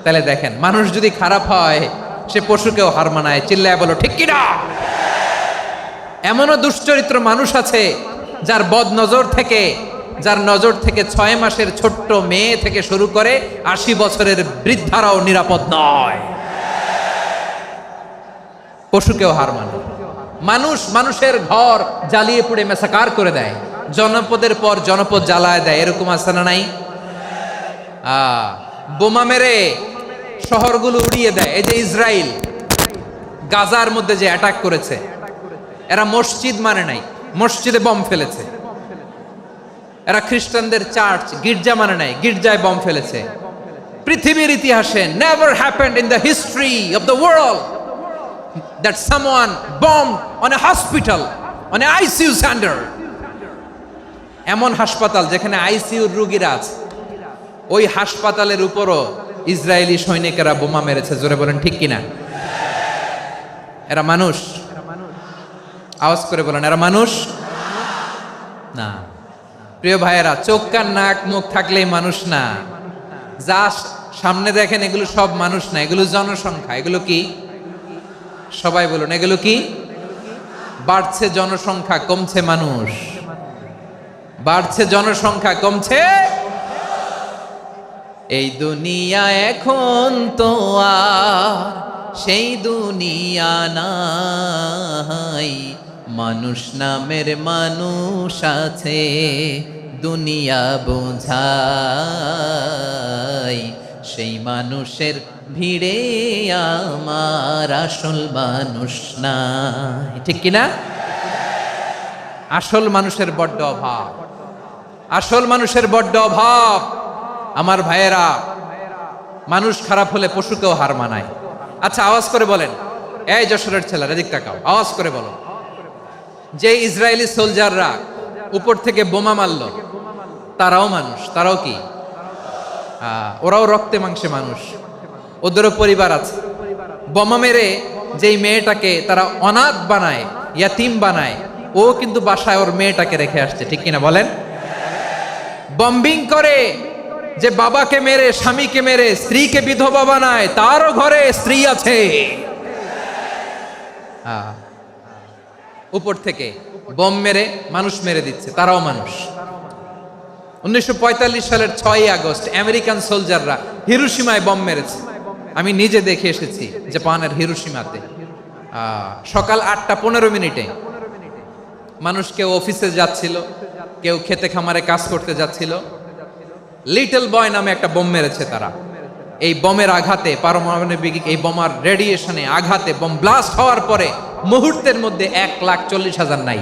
তাহলে দেখেন, মানুষ যদি খারাপ হয় সে পশুকেও হার মানায়। চিল্লায় বলো ঠিক কি না? এমনও দুশ্চরিত্র মানুষ আছে যার নজর থেকে 6 মাসের ছোট্ট মেয়ে থেকে শুরু করে 80 বছরের বৃদ্ধারাও নিরাপদ নয়। পশুকেও হার মানে। মানুষের ঘর জ্বালিয়ে পুড়ে মেসাকার করে দেয়, জনপদের পর জনপদ জ্বালায় দেয়। এরকম আছে না নাই? বোমা মেরে শহরগুলো উড়িয়ে দেয়। এই যে ইসরায়েল গাজার মধ্যে যে অ্যাটাক করেছে, এরা মসজিদ মানে নাই, মসজিদে বম ফেলেছে। এরা খ্রিস্টানদের চার্চ গির্জা মানে নাই, গির্জায় বম ফেলেছে। পৃথিবীর ইতিহাসে never happened in the history of the world that someone bombed on a hospital, on a ICU center. এমন হাসপাতাল যেখানে আইসিইউর রোগীরা আছে, ওই হাসপাতালের উপরও ইসরায়েলি সৈনিকেরা বোমা মেরেছে। জোরে বলেন ঠিক কিনা? এরা মানুষ? আওয়াজ করে বলেন, এরা মানুষ না। প্রিয় ভাইয়েরা, চোখ কান নাক মুখ থাকলেই মানুষ না। যা সামনে দেখেন এগুলো সব মানুষ না, এগুলো জনসংখ্যা। এগুলো কি? সবাই বলুন, এগুলো কি? বাড়ছে জনসংখ্যা, কমছে মানুষ। বাড়ছে জনসংখ্যা, কমছে। এই দুনিয়া এখন তো আর সেই দুনিয়া নাই, মানুষ নামের মানুষ আছে দুনিয়া বোঝাই, সেই মানুষের ভিড়ে আমার আসল মানুষ নাই। ঠিক কিনা? আসল মানুষের বড্ড অভাব, আসল মানুষের বড্ড অভাব। আমার ভাইয়েরা, মানুষ খারাপ হলে পশুকেও হার মানায়। আচ্ছা, আওয়াজ করে বলেন, এই যশোরের ছেলেরা এদিক তাকাও, আওয়াজ করে বলো, যে ইসরায়েলি সোলজাররা উপর থেকে বোমা মারলো, তারাও মানুষ? তারাও কি? ওরাও রক্তে মাংসে মানুষ, ওদেরও পরিবার আছে। বোমা মেরে যেই মেয়েটাকে তারা অনাথ বানায়, ইয়াতিম বানায়, ও কিন্তু বাসায় ওর মেয়েটাকে রেখে আসছে। ঠিক কিনা বলেন? বম্বিং করে যে বাবাকে মেরে, স্বামীকে মেরে স্ত্রীকে বিধবা বানায়, তারও ঘরে স্ত্রী আছে। উপর থেকে বম মেরে মানুষ মেরে দিচ্ছে, তারাও মানুষ। 1945 সালের 6 আগস্ট আমেরিকান সোলজাররা হিরোশিমায় বম মেরেছে। আমি নিজে দেখে এসেছি জাপানের হিরোশিমাতে। সকাল 8:15 মানুষ কেউ অফিসে যাচ্ছিল, কেউ খেতে খামারে কাজ করতে যাচ্ছিল। লিটল বয় নামে একটা বোম মেরেছে তারা। এই বোমের আঘাতে, পারমাণবিক এই বোমার রেডিয়েশনে আঘাতে, বোম ব্লাস্ট হওয়ার পরে মুহূর্তের মধ্যে 1,40,000 নাই।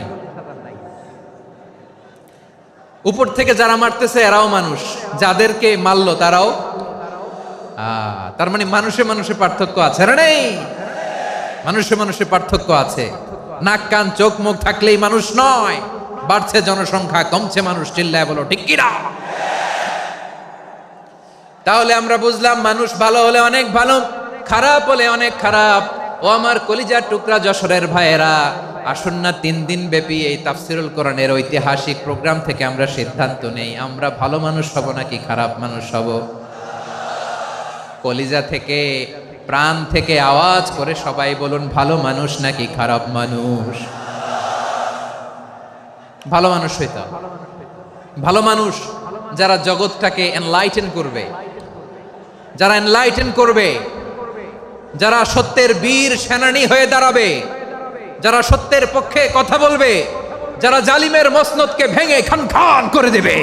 উপর থেকে যারা মারতেছে এরাও মানুষ, যাদেরকে মারলো তারাও। তার মানে মানুষে মানুষে পার্থক্য আছে না? নেই? মানুষে মানুষে পার্থক্য আছে। নাক কান চোখ মুখ থাকলেই মানুষ নয়। বাড়ছে জনসংখ্যা, কমছে মানুষ। চিল্লায় বলো ঠিক কিনা? তাহলে আমরা বুঝলাম, মানুষ ভালো হলে অনেক ভালো, খারাপ হলে অনেক খারাপ। ও আমার কলিজার টুকরা যশোরের ভাইয়েরা, আসুন না 3 দিন ব্যাপী এই তাফসিরুল কোরআনের ঐতিহাসিক প্রোগ্রাম থেকে আমরা সিদ্ধান্ত নেই, আমরা ভালো মানুষ হব নাকি খারাপ মানুষ হব। কলিজা থেকে, প্রাণ থেকে আওয়াজ করে সবাই বলুন, ভালো মানুষ নাকি খারাপ মানুষ? ভালো মানুষ হইতে হবে। ভালো মানুষ যারা জগৎটাকে এনলাইটেন করবে, যারা এনলাইটেন করবে, যারা সত্যের বীর সেনানী হয়ে দাঁড়াবে, যারা সত্যের পক্ষে কথা বলবে, যারা জালিমের মসনদকে ভেঙে খান খান করে দেবে।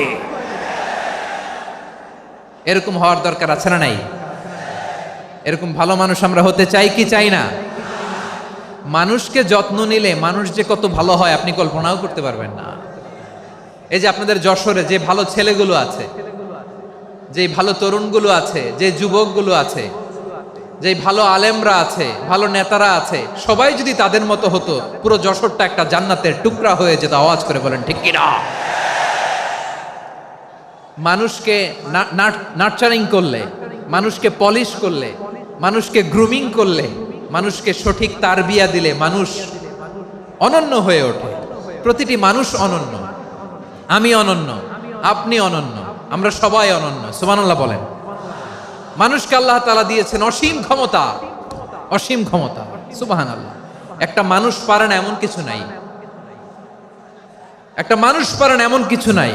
এরকম হওয়ার দরকার আছে না নাই? এরকম ভালো মানুষ আমরা হতে চাই কি চাই না? মানুষকে যত্ন নিলে মানুষ যে কত ভালো হয় আপনি কল্পনাও করতে পারবেন না। এই যে আপনাদের যশোরে যে ভালো ছেলেগুলো আছে, যে ভালো তরুণগুলো আছে, যে যুবকগুলো আছে, যে ভালো আলেমরা আছে, ভালো নেতারা আছে, সবাই যদি তাদের মতো হতো পুরো যশোরটা একটা জান্নাতের টুকরা হয়ে যেত। আওয়াজ করে বলেন ঠিক কিনা? মানুষকে নার্চারিং করলে, মানুষকে পলিশ করলে, মানুষকে গ্রুমিং করলে, মানুষকে সঠিক তারবিয়া দিলে মানুষ অনন্য হয়ে ওঠে। প্রতিটি মানুষ অনন্য। আমি অনন্য, আপনি অনন্য, আমরা সবাই অনন্য। সুবহানাল্লাহ বলেন। মানুষকে আল্লাহ তাআলা দিয়েছেন অসীম ক্ষমতা, অসীম ক্ষমতা। সুবহানাল্লাহ। একটা মানুষ পারে না এমন কিছু নাই, একটা মানুষ পারে না এমন কিছু নাই।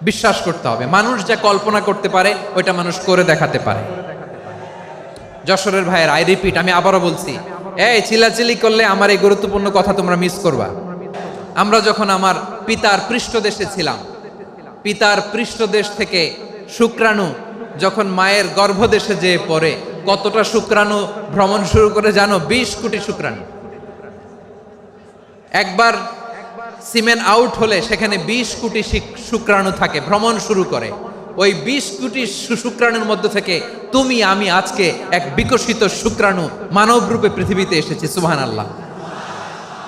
বিশ্বাস করতে হবে, মানুষ যা কল্পনা করতে পারে ওইটা মানুষ করে দেখাতে পারে। যশোরের ভাইয়ের, আই রিপিট, আমি আবারও বলছি, এই চিল্লাচিল্লি করলে আমার এই গুরুত্বপূর্ণ কথা তোমরা মিস করবা। আমরা যখন আমার পিতার পৃষ্ঠদেশে ছিলাম, পিতার পৃষ্ঠদেশ থেকে শুক্রাণু যখন মায়ের গর্ভদেশে যেয়ে পড়ে, কতটা শুক্রাণু ভ্রমণ শুরু করে জানো? 20 কোটি শুক্রাণু। একবার সিমেন আউট হলে সেখানে 20 কোটি শুক্রাণু থাকে, ভ্রমণ শুরু করে। ওই 20 কোটি শুক্রাণুর মধ্যে থেকে তুমি আমি আজকে এক বিকশিত শুক্রাণু মানব রূপে পৃথিবীতে এসেছি। সুবহানাল্লাহ।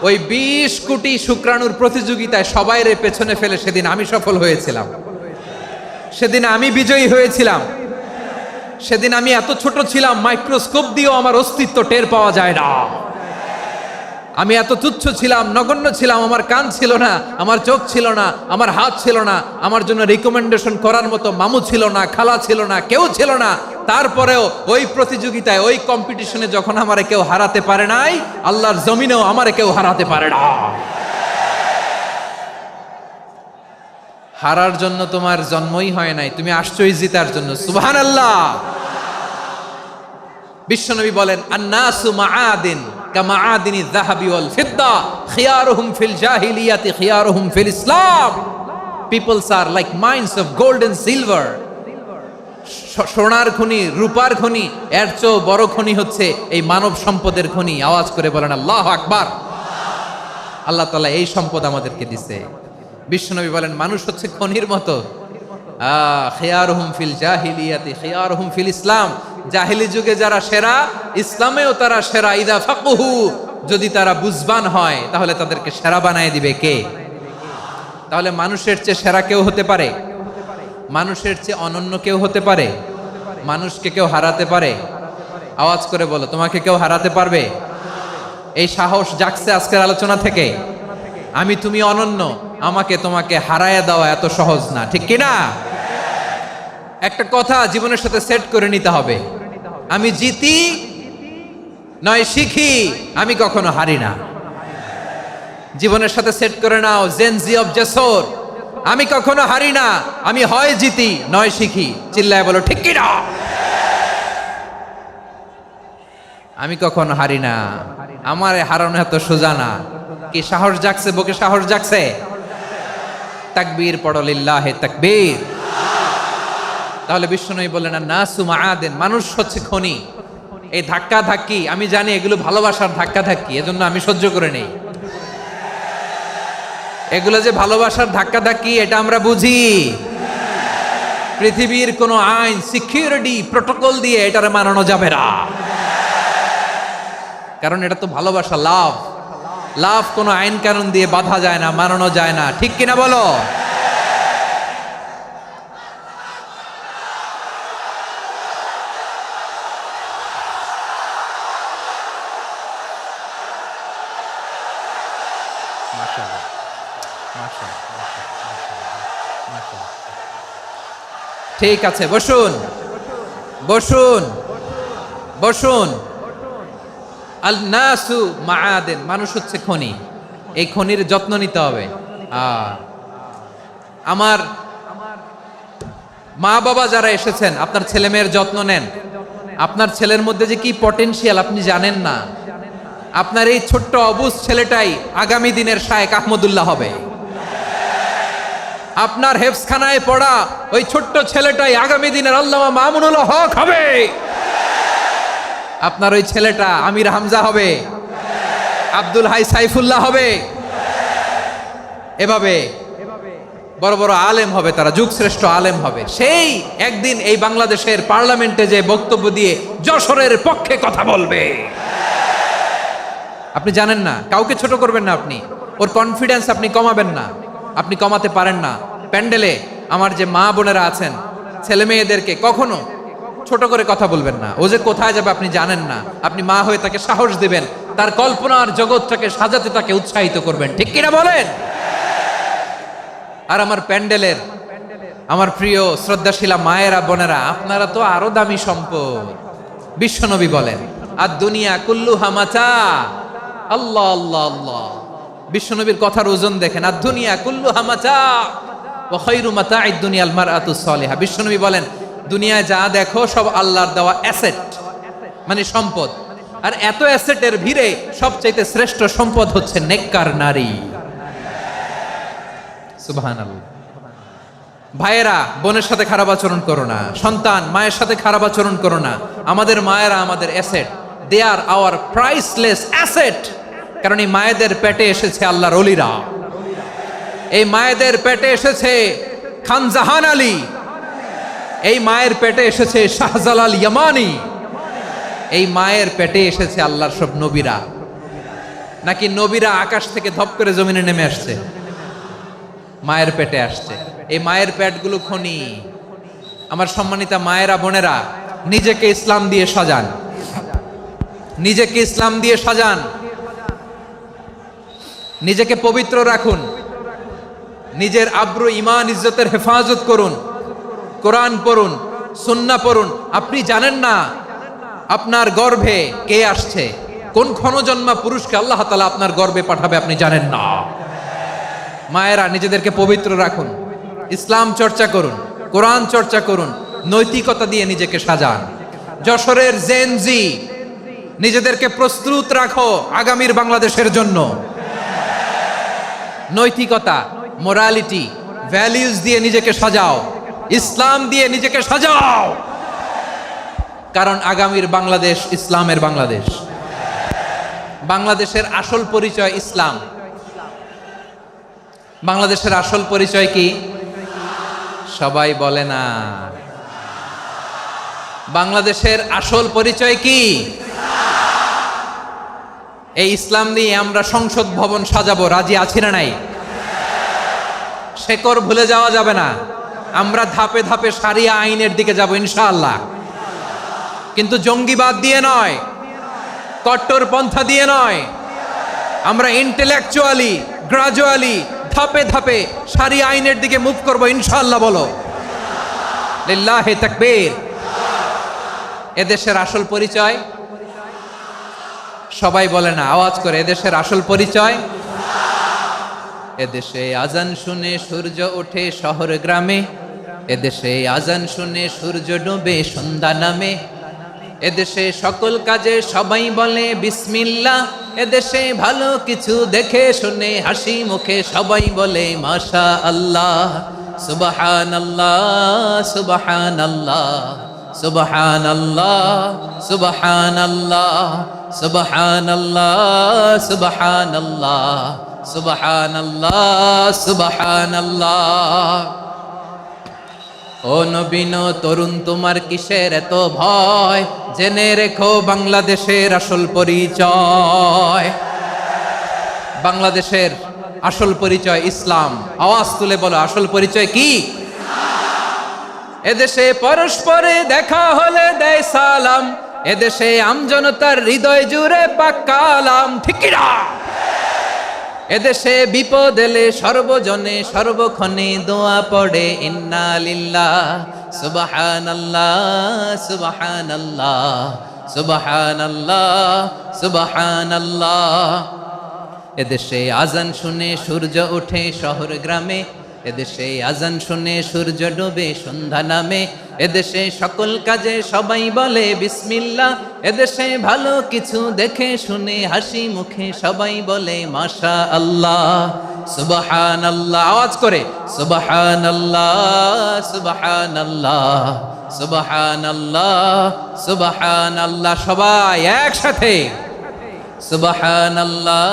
ওই 20 কোটি শুক্রাণুর প্রতিযোগিতায় সবাইরে পেছনে ফেলে সেদিন আমি সফল হয়েছিলাম, সেদিন আমি বিজয়ী হয়েছিলাম। সেদিন আমি এত ছোট ছিলাম, মাইক্রোস্কোপ দিয়েও আমার অস্তিত্ব টের পাওয়া যায় না। আমি এত তুচ্ছ ছিলাম, নগণ্য ছিলাম। আমার কান ছিল না, আমার চোখ ছিল না, আমার হাত ছিল না, আমার জন্য রিকমেন্ডেশন করার মতো মামু ছিল না, খালা ছিল না, কেউ ছিল না। তারপরেও ওই প্রতিযোগিতায়, ওই কম্পিটিশনে যখন আমারে কেউ হারাতে পারে নাই, আল্লাহর জমিনেও আমারে কেউ হারাতে পারে না। হারার জন্য তোমার জন্মই হয় নাই, তুমি আসছই জিতার জন্য। সুবহানাল্লাহ। বিশ্বনবী বলেন, আন্নাসু মাআদিন কামাআদিনি যাহাবি ওয়াল ফিদ্দা খিয়ারুহুম ফিল জাহিলিয়াতি খিয়ারুহুম ফিল ইসলাম। Peoples are like mines of gold and silver. সোনার খনি, রূপার খনি, এর চেয়েও বড় খনি হচ্ছে এই মানব সম্পদের খনি। আওয়াজ করে বলেন আল্লাহু আকবার। আল্লাহ তাআলা এই সম্পদ আমাদেরকে দিয়েছে। বিশ্বনবী বলেন, মানুষ হচ্ছে খনির মতো। খিয়ারুহুম ফিল জাহিলিয়াতি খিয়ারুহুম ফিল ইসলাম। জাহিলি যুগে যারা সেরা, ইসলামেও তারা সেরা। ইদা ফাকুহু, যদি তারা বুঝবান হয় তাহলে তাদেরকে সেরা বানায় দিবে কে? তাহলে মানুষের চেয়ে সেরা কেউ হতে পারে? মানুষের চেয়ে অনন্য কেউ হতে পারে? মানুষকে কেউ হারাতে পারে? আওয়াজ করে বলো, তোমাকে কেউ হারাতে পারবে? এই সাহস জাগছে আজকের আলোচনা থেকে। আমি তুমি অনন্য, আমাকে তোমাকে হারায় দেওয়া এত সহজ না, ঠিক কিনা? একটা কথা জীবনের সাথে সেট করে নিতে হবে, আমি জিতি নয় শিখি, আমি কখনো হারি না। জীবনের সাথে সেট করে নাও, জেনজি অফ যশোর, আমি কখনো হারি না, আমি হয় জিতি নয় শিখি। চিল্লায় বলো ঠিক কিনা? আমি কখনো হারি না, আমার হারানো এত সোজা না। কি সাহস জাগছে? বুকে সাহস জাগছে? তাকবীর পড়ো, লিল্লাহে তাকবীর। তাহলে বিশ্বনবী বললেন, নাসু মাআদিন, মানুষ হচ্ছে খনি। এই ধাক্কা ধাক্কি, আমি জানি এগুলো ভালোবাসার ধাক্কা ধাক্কি, এজন্য আমি সহ্য করে নেই। এগুলো যে ভালোবাসার ধাক্কা ধাক্কি এটা আমরা বুঝি। পৃথিবীর কোন আইন, সিকিউরিটি প্রটোকল দিয়ে এটারে মানানো যাবে না, কারণ এটা তো ভালোবাসা, লাভ। লাভ কোনো আইন কানুন দিয়ে বাধা যায় না, মানানো যায় না, ঠিক কিনা বলো? ঠিক আছে, বসুন বসুন বসুন। আল নাসু মাআদিন, মানুষ হচ্ছে খনি। এই খনির যত্ন নিতে হবে। আমার মা বাবা যারা এসেছেন, আপনার ছেলে মেয়ের যত্ন নেন। আপনার ছেলের মধ্যে যে কি পটেনশিয়াল আপনি জানেন না। আপনার এই ছোট্ট অবুজ ছেলেটাই আগামী দিনের শায়েখ আহমদুল্লাহ হবে। আপনার হেফসখানায় পড়া ওই ছোট্ট ছেলেটাই আগামী দিনের আল্লামা মামুনুল হক হবে। আপনার ওই ছেলেটা আমির হামজা হবে, আব্দুল হাই সাইফুল্লাহ হবে। এভাবে বড় বড় আলেম হবে, তারা যুগশ্রেষ্ঠ আলেম হবে। সেই একদিন এই বাংলাদেশের পার্লামেন্টে যে বক্তব্য দিয়ে যশোরের পক্ষে কথা বলবে। আপনি জানেন না, কাউকে ছোট করবেন না আপনি, ওর কনফিডেন্স আপনি কমাবেন না, আপনি কমাতে পারেন না। প্যান্ডেলে আমার যে মা বোনেরা আছেন, ছেলে মেয়েদেরকে কখনো ছোট করে কথা বলবেন না। ও যে কোথায় যাবে আপনি জানেন না, আপনি মা হয়ে তাকে সাহস দিবেন, তার কল্পনার জগৎটাকে সাজাতে তাকে উৎসাহিত করবেন, ঠিক কিনা বলেন? আর আমার প্যান্ডেলের আমার প্রিয় শ্রদ্ধাশীলা মায়েরা বোনেরা, আপনারা তো আরো দামি সম্পদ। বিশ্বনবী বলেন, আর দুনিয়া কুল্লুহা মাতা। আল্লাহ আল্লাহ আল্লাহ, বিশ্বনবীর কথার ওজন দেখেন। আর দুনিয়া কুল্লুহা মাতা ওয়া খায়রু মাতা'আদ দুনিয়াল মারআতুস সালিহা। বিশ্বনবী বলেন, দুনিয়ায় যা দেখো সব আল্লাহর দেওয়া অ্যাসেট, মানে সম্পদ। আর এত অ্যাসেটের ভিড়ে সবচাইতে শ্রেষ্ঠ সম্পদ হচ্ছে নেককার নারী। সুবহানাল্লাহ। ভাইয়েরা বোনের সাথে খারাপ আচরণ করো না, সন্তান মায়ের সাথে খারাপ আচরণ করো না। আমাদের মায়েরা আমাদের asset, they are our priceless asset. কারণ এই মায়েদের পেটে এসেছে আল্লাহর ওলিরা, এই মায়েদের পেটে এসেছে খান জাহান আলী, এই মায়ের পেটে এসেছে শাহজালাল ইয়ামানি, এই মায়ের পেটে এসেছে আল্লাহর সব নবীরা। নাকি নবীরা আকাশ থেকে ধপ করে জমিনে নেমে আসছে? মায়ের পেটে আসছে। এই মায়ের পেটগুলো খনি। আমার সম্মানিতা মায়েরা বোনেরা, নিজেকে ইসলাম দিয়ে সাজান, নিজেকে ইসলাম দিয়ে সাজান, নিজেকে পবিত্র রাখুন, নিজের আব্রু ইমান ইজ্জতের হেফাজত করুন, কোরআন পড়ুন, সুন্নাহ পড়ুন। আপনি জানেন না আপনার গর্ভে কে আসছে, কোন ক্ষণজন্মা পুরুষকে আল্লাহ তাআলা আপনার গর্ভে পাঠাবে আপনি জানেন না। মায়েরা নিজেদেরকে পবিত্র রাখুন, ইসলাম চর্চা করুন, কোরআন চর্চা করুন, নৈতিকতা দিয়ে নিজেকে সাজান। যশোরের জেনজি, নিজেদেরকে প্রস্তুত রাখো আগামীর বাংলাদেশের জন্য। নৈতিকতা, মোরালিটি, ভ্যালিউজ দিয়ে নিজেকে সাজাও, ইসলাম দিয়ে নিজেকে সাজাও। কারণ আগামীর বাংলাদেশ ইসলামের বাংলাদেশ। বাংলাদেশের আসল পরিচয় ইসলাম। বাংলাদেশের আসল পরিচয় কি? সবাই বলে না। বাংলাদেশের আসল পরিচয় কি? এই ইসলাম নিয়ে আমরা সংসদ ভবন সাজাবো, রাজি আছি না নাই? শেকড় ভুলে যাওয়া যাবে না। আমরা ধাপে ধাপে শারিয়া আইনের দিকে যাব ইনশাআল্লাহ, কিন্তু জঙ্গিবাদ দিয়ে নয়, কট্টর পন্থা দিয়ে নয়। আমরা ইন্টেলেকচুয়ালি, গ্রাজুয়ালি, ধাপে ধাপে শারিয়া আইনের দিকে মুভ করব ইনশাআল্লাহ। বলো লিল্লাহি তাকবীর। এদেশের আসল পরিচয় সবাই বলে না, আওয়াজ করে, এদেশের আসল পরিচয়। এদেশে আজান শুনে সূর্য ওঠে শহর গ্রামে, এদেশে আজান শুনে সূর্য ডুবে সন্ধ্যা নামে, এদেশে সকল কাজে সবাই বলে বিসমিল্লাহ, এদেশে ভালো কিছু দেখে শুনে হাসি মুখে সবাই বলে মাশা আল্লাহ। সুবহানাল্লাহ সুবহানাল্লাহ সুবহানাল্লাহ সুবহানাল্লাহ সুবহানাল্লাহ সুবহানাল্লাহ সুবহানাল্লাহ সুবহানাল্লাহ। ও নবীন তরুণ, তোমার কিসের এত ভয়? জেনে রেখো বাংলাদেশের আসল পরিচয়। বাংলাদেশের আসল পরিচয় ইসলাম। আওয়াজ তুলে বলো, আসল পরিচয় কি? এদেশে পরস্পরে দেখা হলে দেয় সালাম, এদেশে আমজনতার হৃদয় জুড়ে পাক্কালাম, ঠিক কি না? এদেশে বিপদ এলে সর্বজনে সর্বক্ষণে দোয়া পড়ে ইন্না লিল্লাহ সুবহানাল্লাহ সুবহানাল্লাহ সুবহানাল্লাহ সুবহানাল্লাহ। এদেশে আজান শুনে সূর্য ওঠে শহর গ্রামে, এদেশে আজান শুনে সূর্য ডোবে সন্ধ্যা নামে, এদেশে সকল কাজে সবাই বলে বিসমিল্লাহ, এদেশে ভালো কিছু দেখে শুনে হাসি মুখে সবাই বলে মাশা আল্লাহ। সুবহানাল্লাহ, আওয়াজ করে সুবহানাল্লাহ, সুবহানাল্লাহ, সুবহানাল্লাহ, সুবহানাল্লাহ, সবাই একসাথে সুবহানাল্লাহ,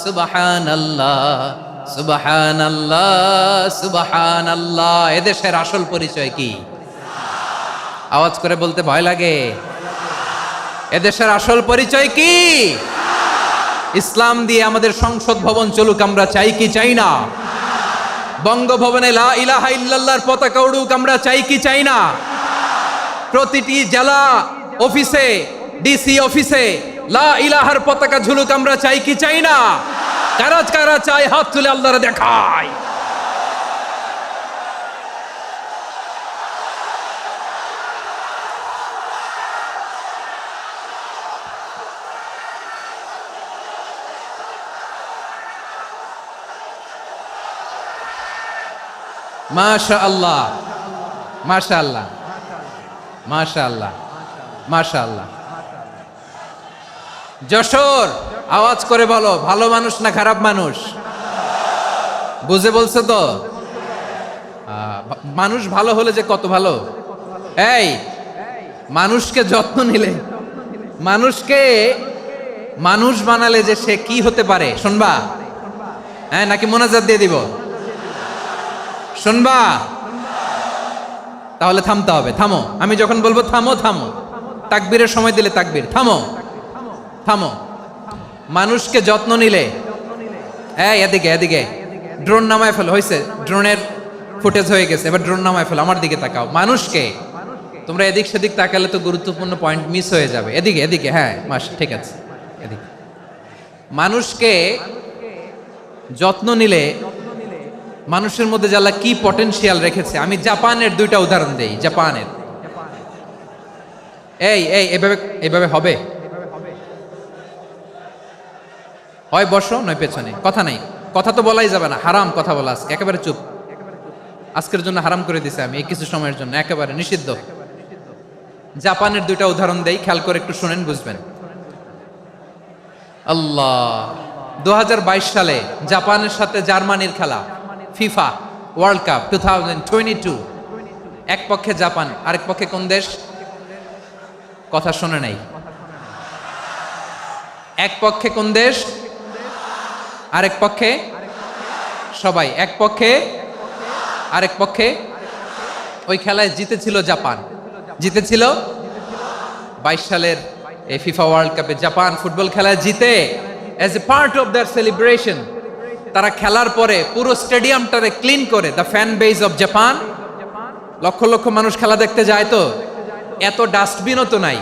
সুবহানাল্লাহ, সুবহানাল্লাহ, সুবহানাল্লাহ। এদেশের আসল পরিচয় কি? আওয়াজ করে বলতে ভয় লাগে। এদেশের আসল পরিচয় কি? ইসলাম দিয়ে আমাদের সংসদ ভবন চলুক, আমরা চাই কি চাই না? বঙ্গভবনে লা ইলাহা ইল্লাল্লাহর পতাকা উড়ুক, আমরা চাই কি চাই না? প্রতিটি জেলা অফিসে, ডিসি অফিসে লা ইলাহার পতাকা ঝুলুক, আমরা চাই কি চাই না? কারা কারা চাই হাত তুলে আল্লাহরে দেখায়। মাশাআল্লাহ, মাশাআল্লাহ, মাশাআল্লাহ, মাশাআল্লাহ। যশোর, আওয়াজ করে বলো, ভালো মানুষ না খারাপ মানুষ? বুঝে বলছো তো? মানুষ ভালো হলে যে কত ভালো। এই মানুষকে যত্ন নিলে, মানুষকে মানুষ বানালে যে সে কি হতে পারে শুনবা? হ্যাঁ, নাকি মোনাজাত দিয়ে দিব? শুনবা? তাহলে থামতে হবে। থামো, আমি যখন বলবো থামো থামো, তাকবীরের সময় দিলে তাকবীর, থামো থামো। মানুষকে যত্ন নিলে, এই এদিকে এদিকে, ড্রোন নামায় ফেলো। হয়েছে, ড্রোনের ফুটেজ হয়ে গেছে, এবার ড্রোন নামায় ফেলো। আমার দিকে তাকাও। মানুষকে, তোমরা এদিক সেদিক তাকালে তো গুরুত্বপূর্ণ পয়েন্ট মিস হয়ে যাবে। এদিকে এদিকে, হ্যাঁ মাস, ঠিক আছে, এদিকে। মানুষকে যত্ন নিলে মানুষের মধ্যে যে আল্লাহ কি পটেনশিয়াল রেখেছে। আমি জাপানের দুইটা উদাহরণ দেই। জাপানের, এই এই এভাবে এভাবে হবে, হয় বসো নয় পেছনে, কথা নাই, কথা তো বলাই যাবে না, হারাম কথা বলা। আজকে একেবারে চুপ, আজকের জন্য হারাম করে দিছে আমি, এই কিছু সময়ের জন্য একেবারে নিষিদ্ধ। জাপানের দুইটা উদাহরণ দেই, খেয়াল করে একটু শুনেন, বুঝবেন। আল্লাহ, 2022 সালে জাপানের সাথে জার্মানির খেলা, ফিফা ওয়ার্ল্ড কাপ 2022। এক পক্ষে জাপান, আরেক পক্ষে কোন দেশ? কথা শোনে নাই। এক পক্ষে কোন দেশ, আরেক পক্ষে সবাই। এক পক্ষে, আরেক পক্ষে। ওই খেলায় জিতেছিল জাপান, জিতেছিল 22 সালের এই ফিফা ওয়ার্ল্ড কাপে। জাপান ফুটবল খেলায় জিতে, as a part of their celebration তারা খেলার পরে পুরো স্টেডিয়ামটারে ক্লিন করে। The fan base of Japan, লক্ষ লক্ষ মানুষ খেলা দেখতে যায়, তো এত ডাস্টবিনও তো নাই।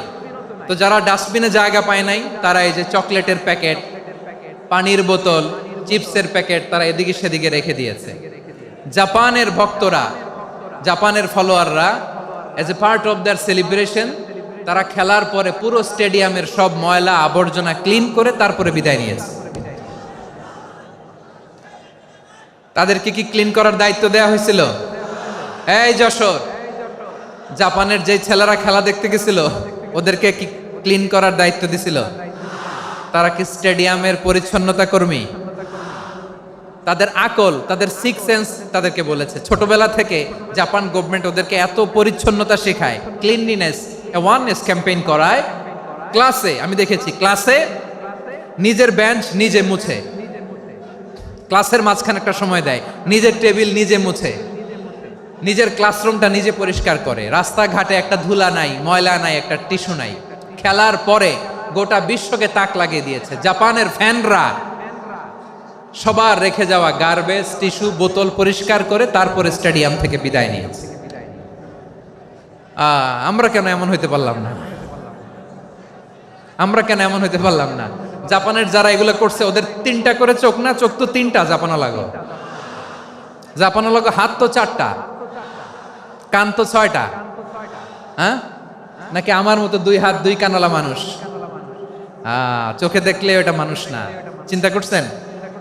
তো যারা ডাস্টবিনে জায়গা পায় নাই, তারা এই যে চকলেটের প্যাকেট, পানির বোতল, চিপসের প্যাকেট তারা এদিকে সেদিকে রেখে দিয়েছে। জাপানের ভক্তরা, জাপানের ফলোয়াররা, as a part of their celebration তারা খেলার পরে পুরো স্টেডিয়ামের সব ময়লা আবর্জনা ক্লিন করে তারপরে বিদায় নিয়েছে। তাদেরকে কি ক্লিন করার দায়িত্ব দেওয়া হয়েছিল? এই যশোর, জাপানের যে ছেলেরা খেলা দেখতে গেছিল ওদেরকে কি ক্লিন করার দায়িত্ব দিছিল? তারা কি স্টেডিয়ামের পরিচ্ছন্নতা কর্মী? তাদের আকল, তাদের সিক্স সেন্স তাদেরকে বলেছে। ছোটবেলা থেকে জাপান গভর্নমেন্ট ওদেরকে এত পরিচ্ছন্নতা শেখায়, ক্লিনলিনেস অ্যাওয়ারনেস ক্যাম্পেইন করায়। ক্লাসে আমি দেখেছি, ক্লাসে নিজের বেঞ্চ নিজে মুছে, ক্লাসের মাঝখানে একটা সময় দেয়, নিজের টেবিল নিজে মুছে, নিজের ক্লাসরুমটা নিজে পরিষ্কার করে। রাস্তাঘাটে একটা ধুলা নাই, ময়লা নাই, একটা টিস্যু নাই। খেলার পরে গোটা বিশ্বকে তাক লাগিয়ে দিয়েছে। জাপানের ফ্যানরা সবার রেখে যাওয়া গার্বেজ, টিস্যু, বোতল পরিষ্কার করে তারপরে স্টেডিয়াম থেকে বিদায় নিয়েছে। আমরা কেন এমন হইতে পারলাম না? আমরা কেন এমন হইতে পারলাম না? জাপানের যারা এগুলো করছে ওদের 3টা করে চোখ না? চোখ তো 3টা, জাপানা লাগো, জাপানা লাগো। হাত তো 4টা, কান তো 6টা। হ্যাঁ, নাকি আমার মতো 2 হাত 2 কানালা মানুষ? চোখে দেখলে ওটা মানুষ না। চিন্তা করছেন?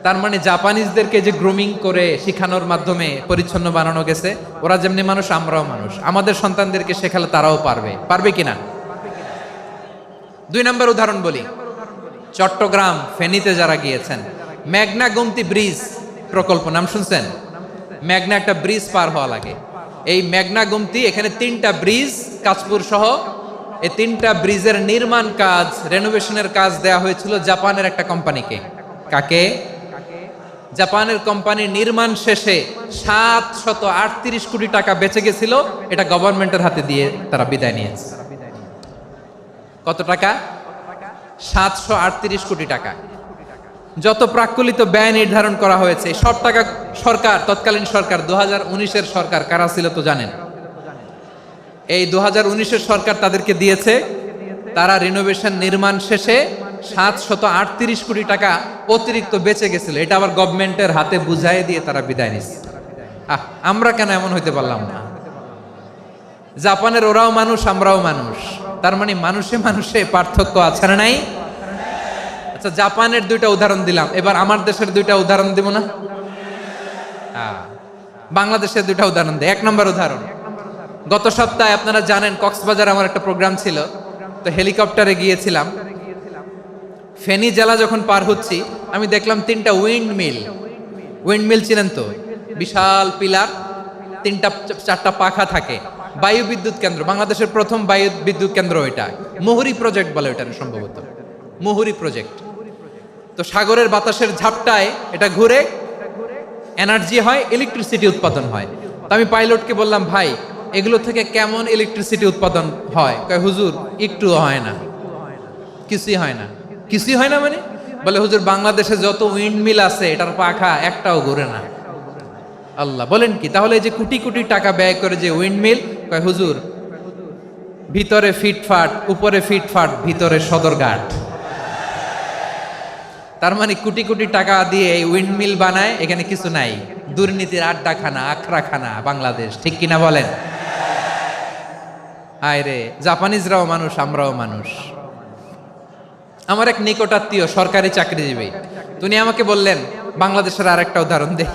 তার মানে জাপানিজদেরকে যে গ্রুমিং করে শিখানোর মাধ্যমে পরিচ্ছন্ন বানানো গেছে, ওরা যেমনি মানুষ আমরাও মানুষ, আমাদের সন্তানদেরকে শেখালে তারাও পারবে, পারবে কিনা? 2 নম্বর উদাহরণ বলি, চট্টগ্রাম ফেনীতে যারা গিয়েছেন, মেঘনা গোমতী ব্রিজ প্রকল্প নাম শুনছেন? মেঘনা একটা ব্রিজ পার হওয়া লাগে, এই মেঘনা গোমতী, এখানে 3টা ব্রিজ কাঁচপুর সহ, এই 3টা ব্রিজের নির্মাণ কাজ, রেনোভেশনের কাজ দেয়া হয়েছিল জাপানের একটা কোম্পানিকে। কাকে? জাপানের কোম্পানির নির্মাণ শেষে 738 কোটি টাকা বেঁচে গেছিল, এটা গভর্নমেন্টের হাতে দিয়ে তারা বিদায় নিয়েছে। কত টাকা? 738 কোটি টাকা। যত প্রাক্কলিত ব্যয় নির্ধারণ করা হয়েছে সব টাকা সরকার, তৎকালীন সরকার 2019-এর সরকার, কারা ছিল তো জানেন? এই 2019-এর সরকার তাদেরকে দিয়েছে, তারা রিনোভেশন নির্মাণ শেষে 738 কোটি টাকা অতিরিক্ত বেঁচে গেছিল, এটা আবার গভর্নমেন্টের হাতে বুঝাই দিয়ে তারা বিদায় নিচ্ছে। আমরা কেন এমন হইতে পারলাম না? জাপানের ওরাও মানুষ, আমরাও মানুষ, তার মানে মানুষে মানুষে পার্থক্য আছে না নাই? আচ্ছা, জাপানের 2টা উদাহরণ দিলাম, এবার আমার দেশের 2টা উদাহরণ দিব না? বাংলাদেশের 2টা উদাহরণ দেয়। 1 নম্বর উদাহরণ, গত সপ্তাহে আপনারা জানেন কক্সবাজার আমার একটা প্রোগ্রাম ছিল, তো হেলিকপ্টারে গিয়েছিলাম। ফেনী জেলা যখন পার হচ্ছি, আমি দেখলাম 3টা উইন্ডমিল চিনেন তো? বিশাল পিলার, 3টা-4টা পাখা থাকে, বায়ু বিদ্যুৎ কেন্দ্র, বাংলাদেশের প্রথম বায়ু বিদ্যুৎ কেন্দ্র এটা, মুহুরী প্রজেক্ট বলে এটা সম্ভবত, মুহুরী প্রজেক্ট। তো সাগরের বাতাসের ঝাপটায় এটা ঘুরে এনার্জি হয়, ইলেকট্রিসিটি উৎপাদন হয়। তো আমি পাইলটকে বললাম, ভাই এগুলো থেকে কেমন ইলেকট্রিসিটি উৎপাদন হয়? কয়, হুজুর একটুও হয় না, কিছুই হয় না। কিছুই হয় না মানে? বলে, হুজুর বাংলাদেশে যত উইন্ডমিল আছে এটার পাখা একটাও ঘুরে না। আল্লাহ, বলেন কি? তাহলে এই যে কোটি কোটি টাকা ব্যয় করে যে উইন্ডমিল, কয় হুজুর ভিতরে ফিটফাট, উপরে ফিটফাট, ভিতরে সদরঘাট। তার মানে কোটি কোটি টাকা দিয়ে এই উইন্ডমিল বানায়, এখানে কিছু নাই, দুর্নীতির আড্ডাখানা, আখড়াখানা বাংলাদেশ, ঠিক কিনা বলেন? আয় রে, জাপানিজরাও মানুষ, আমরাও মানুষ। আমার এক নিকটাত্মীয় সরকারি চাকরিজীবী, উনি আমাকে বললেন, বাংলাদেশের আরেকটা উদাহরণ দেখ,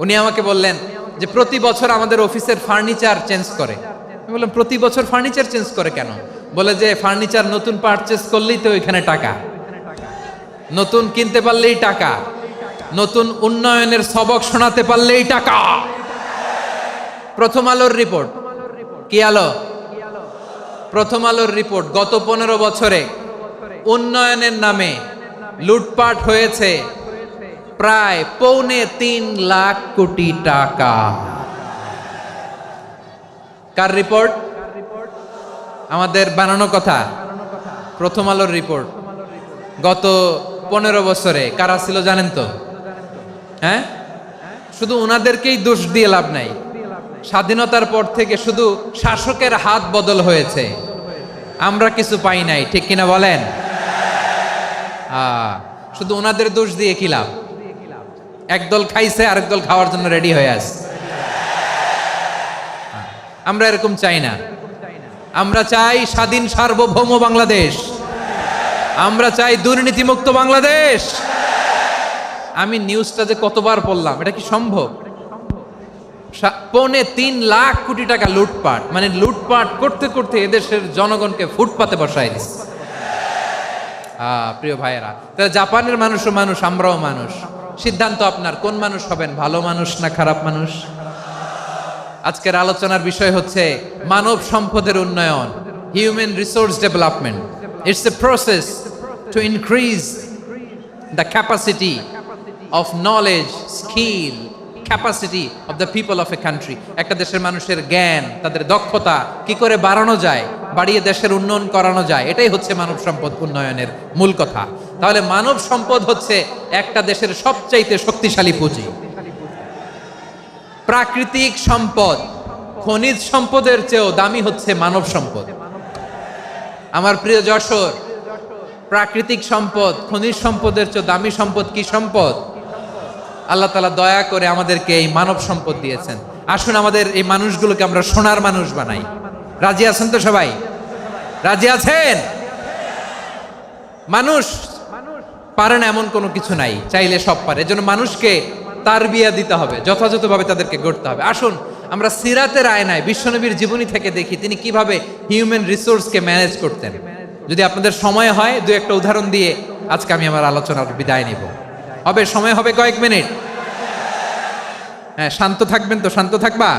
উনি আমাকে বললেন যে প্রতি বছর আমাদের অফিসের ফার্নিচার চেঞ্জ করে। আমি বললাম, প্রতি বছর ফার্নিচার চেঞ্জ করে কেন? বলে যে ফার্নিচার নতুন পারচেজ করলেই তো ওইখানে টাকা, নতুন কিনতে পারলেই টাকা, নতুন উন্নয়নের সবক শোনাতে পারলেই টাকা। প্রথম আলোর রিপোর্ট, কি আলো? প্রথম আলোর রিপোর্ট, গত 15 বছরে উন্নয়নের নামে লুটপাট হয়েছে প্রায় 3.25 লাখ কোটি টাকা। কার রিপোর্ট? আমাদের বানানো কথা, প্রথম আলোর রিপোর্ট। গত 15 বছরে কারা ছিল জানেন তো? হ্যাঁ, শুধু ওনাদেরকেই দোষ দিয়ে লাভ নাই, স্বাধীনতার পর থেকে শুধু শাসকের হাত বদল হয়েছে, আমরা কিছু পাই নাই, ঠিক কিনা বলেন? শুধু ওনাদের দোষ দিয়ে কি লাভ? একদল খাইছে, আরেক দল খাওয়ার জন্য রেডি হয়ে আছে। আমরা এরকম চাই না, আমরা চাই স্বাধীন সার্বভৌম বাংলাদেশ, আমরা চাই দুর্নীতিমুক্ত বাংলাদেশ। আমি নিউজটা যে কতবার পড়লাম, এটা কি সম্ভব? 3.25 লাখ কোটি টাকা লুটপাট, মানে লুটপাট করতে করতে এদেশের জনগণকে ফুটপাতে বসায় দিচ্ছে। প্রিয় ভাইয়েরা, তাহলে জাপানের মানুষও মানুষ, আমরাও মানুষ। সিদ্ধান্ত আপনার, কোন মানুষ হবেন, ভালো মানুষ না খারাপ মানুষ? আজকের আলোচনার বিষয় হচ্ছে মানব সম্পদের উন্নয়ন, human resource development. It's a process to increase the capacity of knowledge, skill, capacity of the people of a country. একটা দেশের মানুষের জ্ঞান, তাদের দক্ষতা কি করে বাড়ানো যায়, বাড়িয়ে দেশের উন্নয়ন করানো যায়, এটাই হচ্ছে মানব সম্পদ উন্নয়নের মূল কথা। তাহলে মানব সম্পদ হচ্ছে একটা দেশের সবচাইতে শক্তিশালী পুঁজি। প্রাকৃতিক সম্পদ, খনিজ সম্পদের চেয়েও দামি হচ্ছে মানব সম্পদ। আমার প্রিয় যশোর, প্রাকৃতিক সম্পদ, খনিজ সম্পদের চেয়ে দামি সম্পদ কি সম্পদ? আল্লাহ তাআলা দয়া করে আমাদেরকে এই মানব সম্পদ দিয়েছেন। আসুন আমাদের এই মানুষগুলোকে আমরা সোনার মানুষ বানাই। রাজি আছেন তো সবাই? রাজি আছেন? মানুষ পারে না এমন কোনো কিছু নাই, চাইলে সব পারে। এজন্য মানুষকে তারবিয়া দিতে হবে, যথাযথভাবে তাদেরকে গড়তে হবে। আসুন আমরা সিরাতের আয়নায় বিশ্বনবীর জীবনী থেকে দেখি তিনি কিভাবে হিউম্যান রিসোর্সকে ম্যানেজ করতেন। যদি আপনাদের সময় হয় দু একটা উদাহরণ দিয়ে আজকে আমি আমার আলোচনার বিদায় নিব। হবে সময় হবে কয়েক মিনিট? হ্যাঁ, শান্ত থাকবেন তো? শান্ত থাকবা?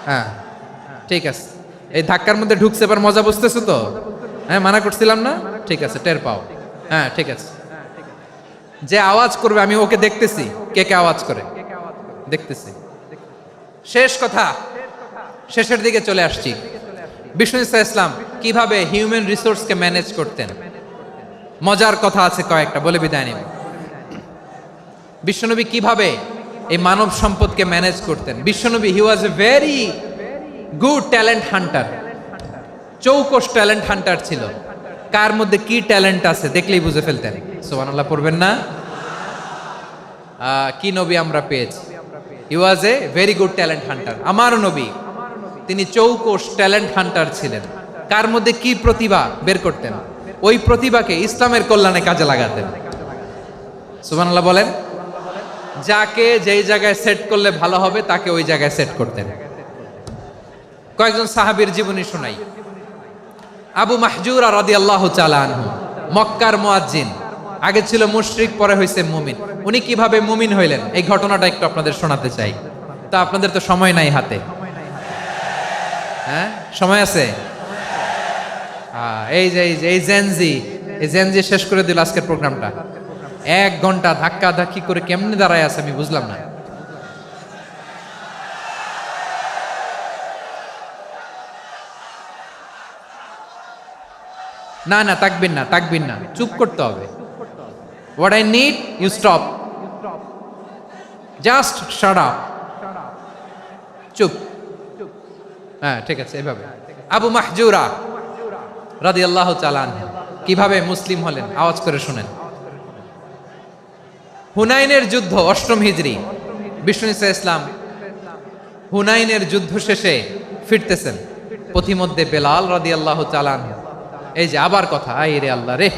হ্যাঁ ঠিক আছে। এই ধাক্কার মধ্যে ঢুকছে, এবার মজা বুঝতেছো তো? হ্যাঁ, মানা করছিলাম না? ঠিক আছে, টের পাও। হ্যাঁ ঠিক আছে। যে আওয়াজ করবে আমি ওকে দেখতেছি, কে কে আওয়াজ করে দেখতেছি। শেষ কথা, শেষের দিকে চলে আসছি। বিষ্ণু ইসলাম কিভাবে হিউম্যান রিসোর্সকে ম্যানেজ করতেন, মজার কথা আছে কয়েকটা, বলে বিদায় নিব। বিশ্বনবী কিভাবে এই মানব সম্পদকে ম্যানেজ করতেন। বিশ্বনবী he was a very good talent hunter, চৌকস ট্যালেন্ট হান্টার ছিল। কার মধ্যে কি ট্যালেন্ট আছে দেখলেই বুঝে ফেলতেন। সুবহানাল্লাহ পড়বেন না? কি নবী আমরা পেয়েছি! He was a very good talent hunter. আমার নবী তিনি চৌকস ট্যালেন্ট হান্টার ছিলেন। কার মধ্যে কি প্রতিভা বের করতেন, ওই প্রতিভাকে ইসলামের কল্যাণে কাজে লাগাতেন। সুবহানাল্লাহ বলেন। যাকে যেই জায়গায় সেট করলে ভালো হবে তাকে ওই জায়গায় সেট করতেন। কয়েকজন সাহাবীর জীবনী শোনাই। আবু মাহজুরা রাদিয়াল্লাহু তাআলা আনহু, মক্কার মুয়াজ্জিন, আগে ছিল মুশরিক, পরে হয়েছে মুমিন। উনি কিভাবে মুমিন হইলেন এই ঘটনাটা একটু আপনাদের শোনাতে চাই। তা আপনাদের তো সময় নাই হাতে। হ্যাঁ সময় আছে? এই জেনজি শেষ করে দিল আজকের প্রোগ্রামটা। 1 ঘন্টা ধাক্কা ধাক্কি করে কেমনে দাঁড়ায় আছে আমি বুঝলাম না। না না, তাকবির না, চুপ করতে হবে। What I need, you stop. Just shut up. চুপ। হ্যাঁ ঠিক আছে, এভাবে। আবু মাহজুরা রাদিয়াল্লাহু তাআলা আনহু কিভাবে মুসলিম হলেন আওয়াজ করে শুনেন। হুনাইনের যুদ্ধ 8ম হিজরি, বিষ্ণু ইসলাম হুনাইনের যুদ্ধ শেষে ফিরতেছেন। পথিমধ্যে বেলাল রাদিয়াল্লাহু তাআলা আনহু, এই যে আবার কথা, আই রে আল্লাহ রে,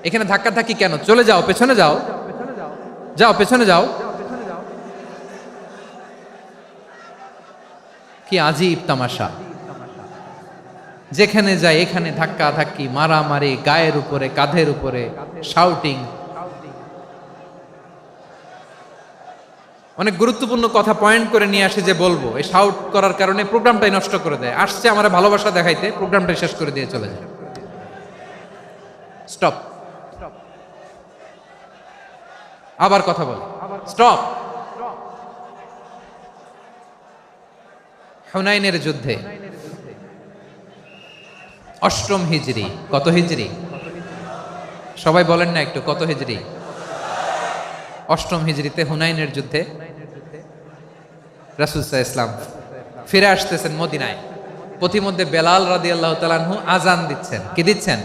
এখানে ধাক্কা ধাক্কি কেন? চলে যাও, পেছনে যাও, যাও পেছনে যাও। কি আজীব তামাশা! যেখানে যায় এখানে ধাক্কা ধাক্কি, মারামারি, গায়ের উপরে কাঁধের উপরে শাউটিং। অনেক গুরুত্বপূর্ণ কথা পয়েন্ট করে নিয়ে আসে যে বলবো, এই শাউট করার কারণে প্রোগ্রামটাই নষ্ট করে দেয়। আসছে আমার ভালোবাসা দেখাইতে, প্রোগ্রামটাই শেষ করে দিয়ে চলে যায়। স্টপ। আবার কথা বল, স্টপ। হুনাইনের যুদ্ধে 8ম হিজরি, কত হিজরি সবাই বলেন না একটু, কত হিজরি? 8ম হিজরিতে হুনাইনের যুদ্ধে রাসূল সাল্লাল্লাহু আলাইহি ওয়াসাল্লাম ফিরে আসতেছেন মদিনায়। পথিমধ্যে বেলাল রাদিয়াল্লাহু তাআলা আনহু আজান দিচ্ছেন। কি দিচ্ছেন?